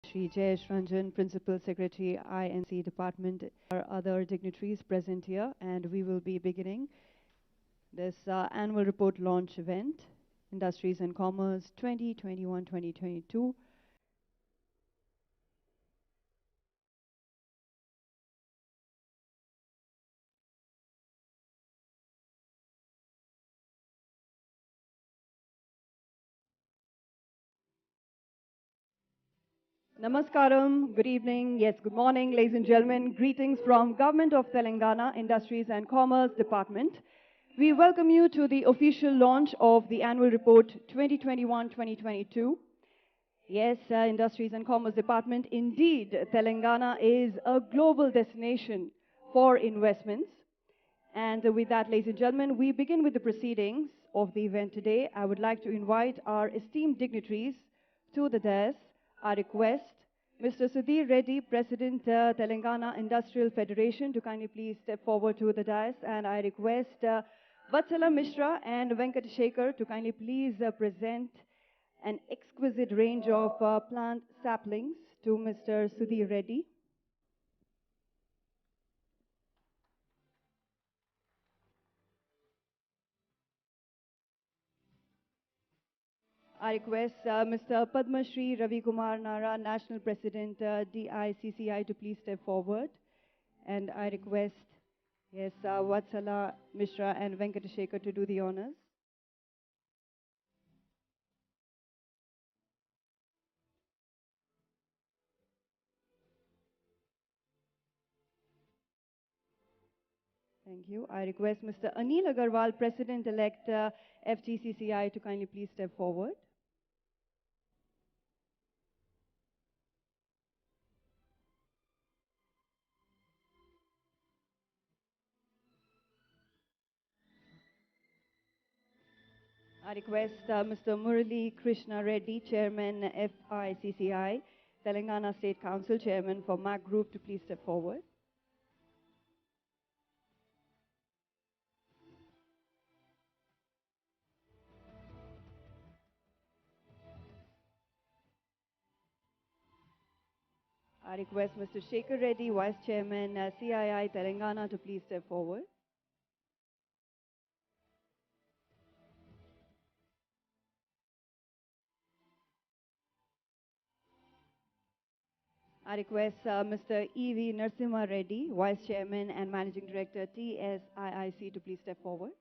Shri Jayesh Ranjan, Principal Secretary, INC Department, our other dignitaries present here, and we will be beginning this annual report launch event, Industries and Commerce 2021-2022. Namaskaram, good evening, yes, good morning, ladies and gentlemen. Greetings from Government of Telangana Industries and Commerce Department. We welcome you to the official launch of the annual report 2021-2022. Yes, Industries and Commerce Department, indeed, Telangana is a global destination for investments. And with that, ladies and gentlemen, we begin with the proceedings of the event today. I would like to invite our esteemed dignitaries to the dais. I request Mr. Sudhir Reddy, President, Telangana Industrial Federation, to kindly please step forward to the dais. And I request Vatsala Mishra and Venkateshekar to kindly please present an exquisite range of plant saplings to Mr. Sudhir Reddy. I request Mr. Padma Shri Ravi Kumar Nara, National President, DICCI, to please step forward. And I request, yes, Vatsala Mishra and Venkateshekar to do the honors. Thank you. I request Mr. Anil Agarwal, President-elect, FGCCI, to kindly please step forward. I request Mr. Murali Krishna Reddy, Chairman, FICCI, Telangana State Council, Chairman for MAC Group, to please step forward. I request Mr. Shekhar Reddy, Vice Chairman, CII, Telangana, to please step forward. I request Mr. E.V. Narasimha Reddy, Vice Chairman and Managing Director, TSIIC, to please step forward.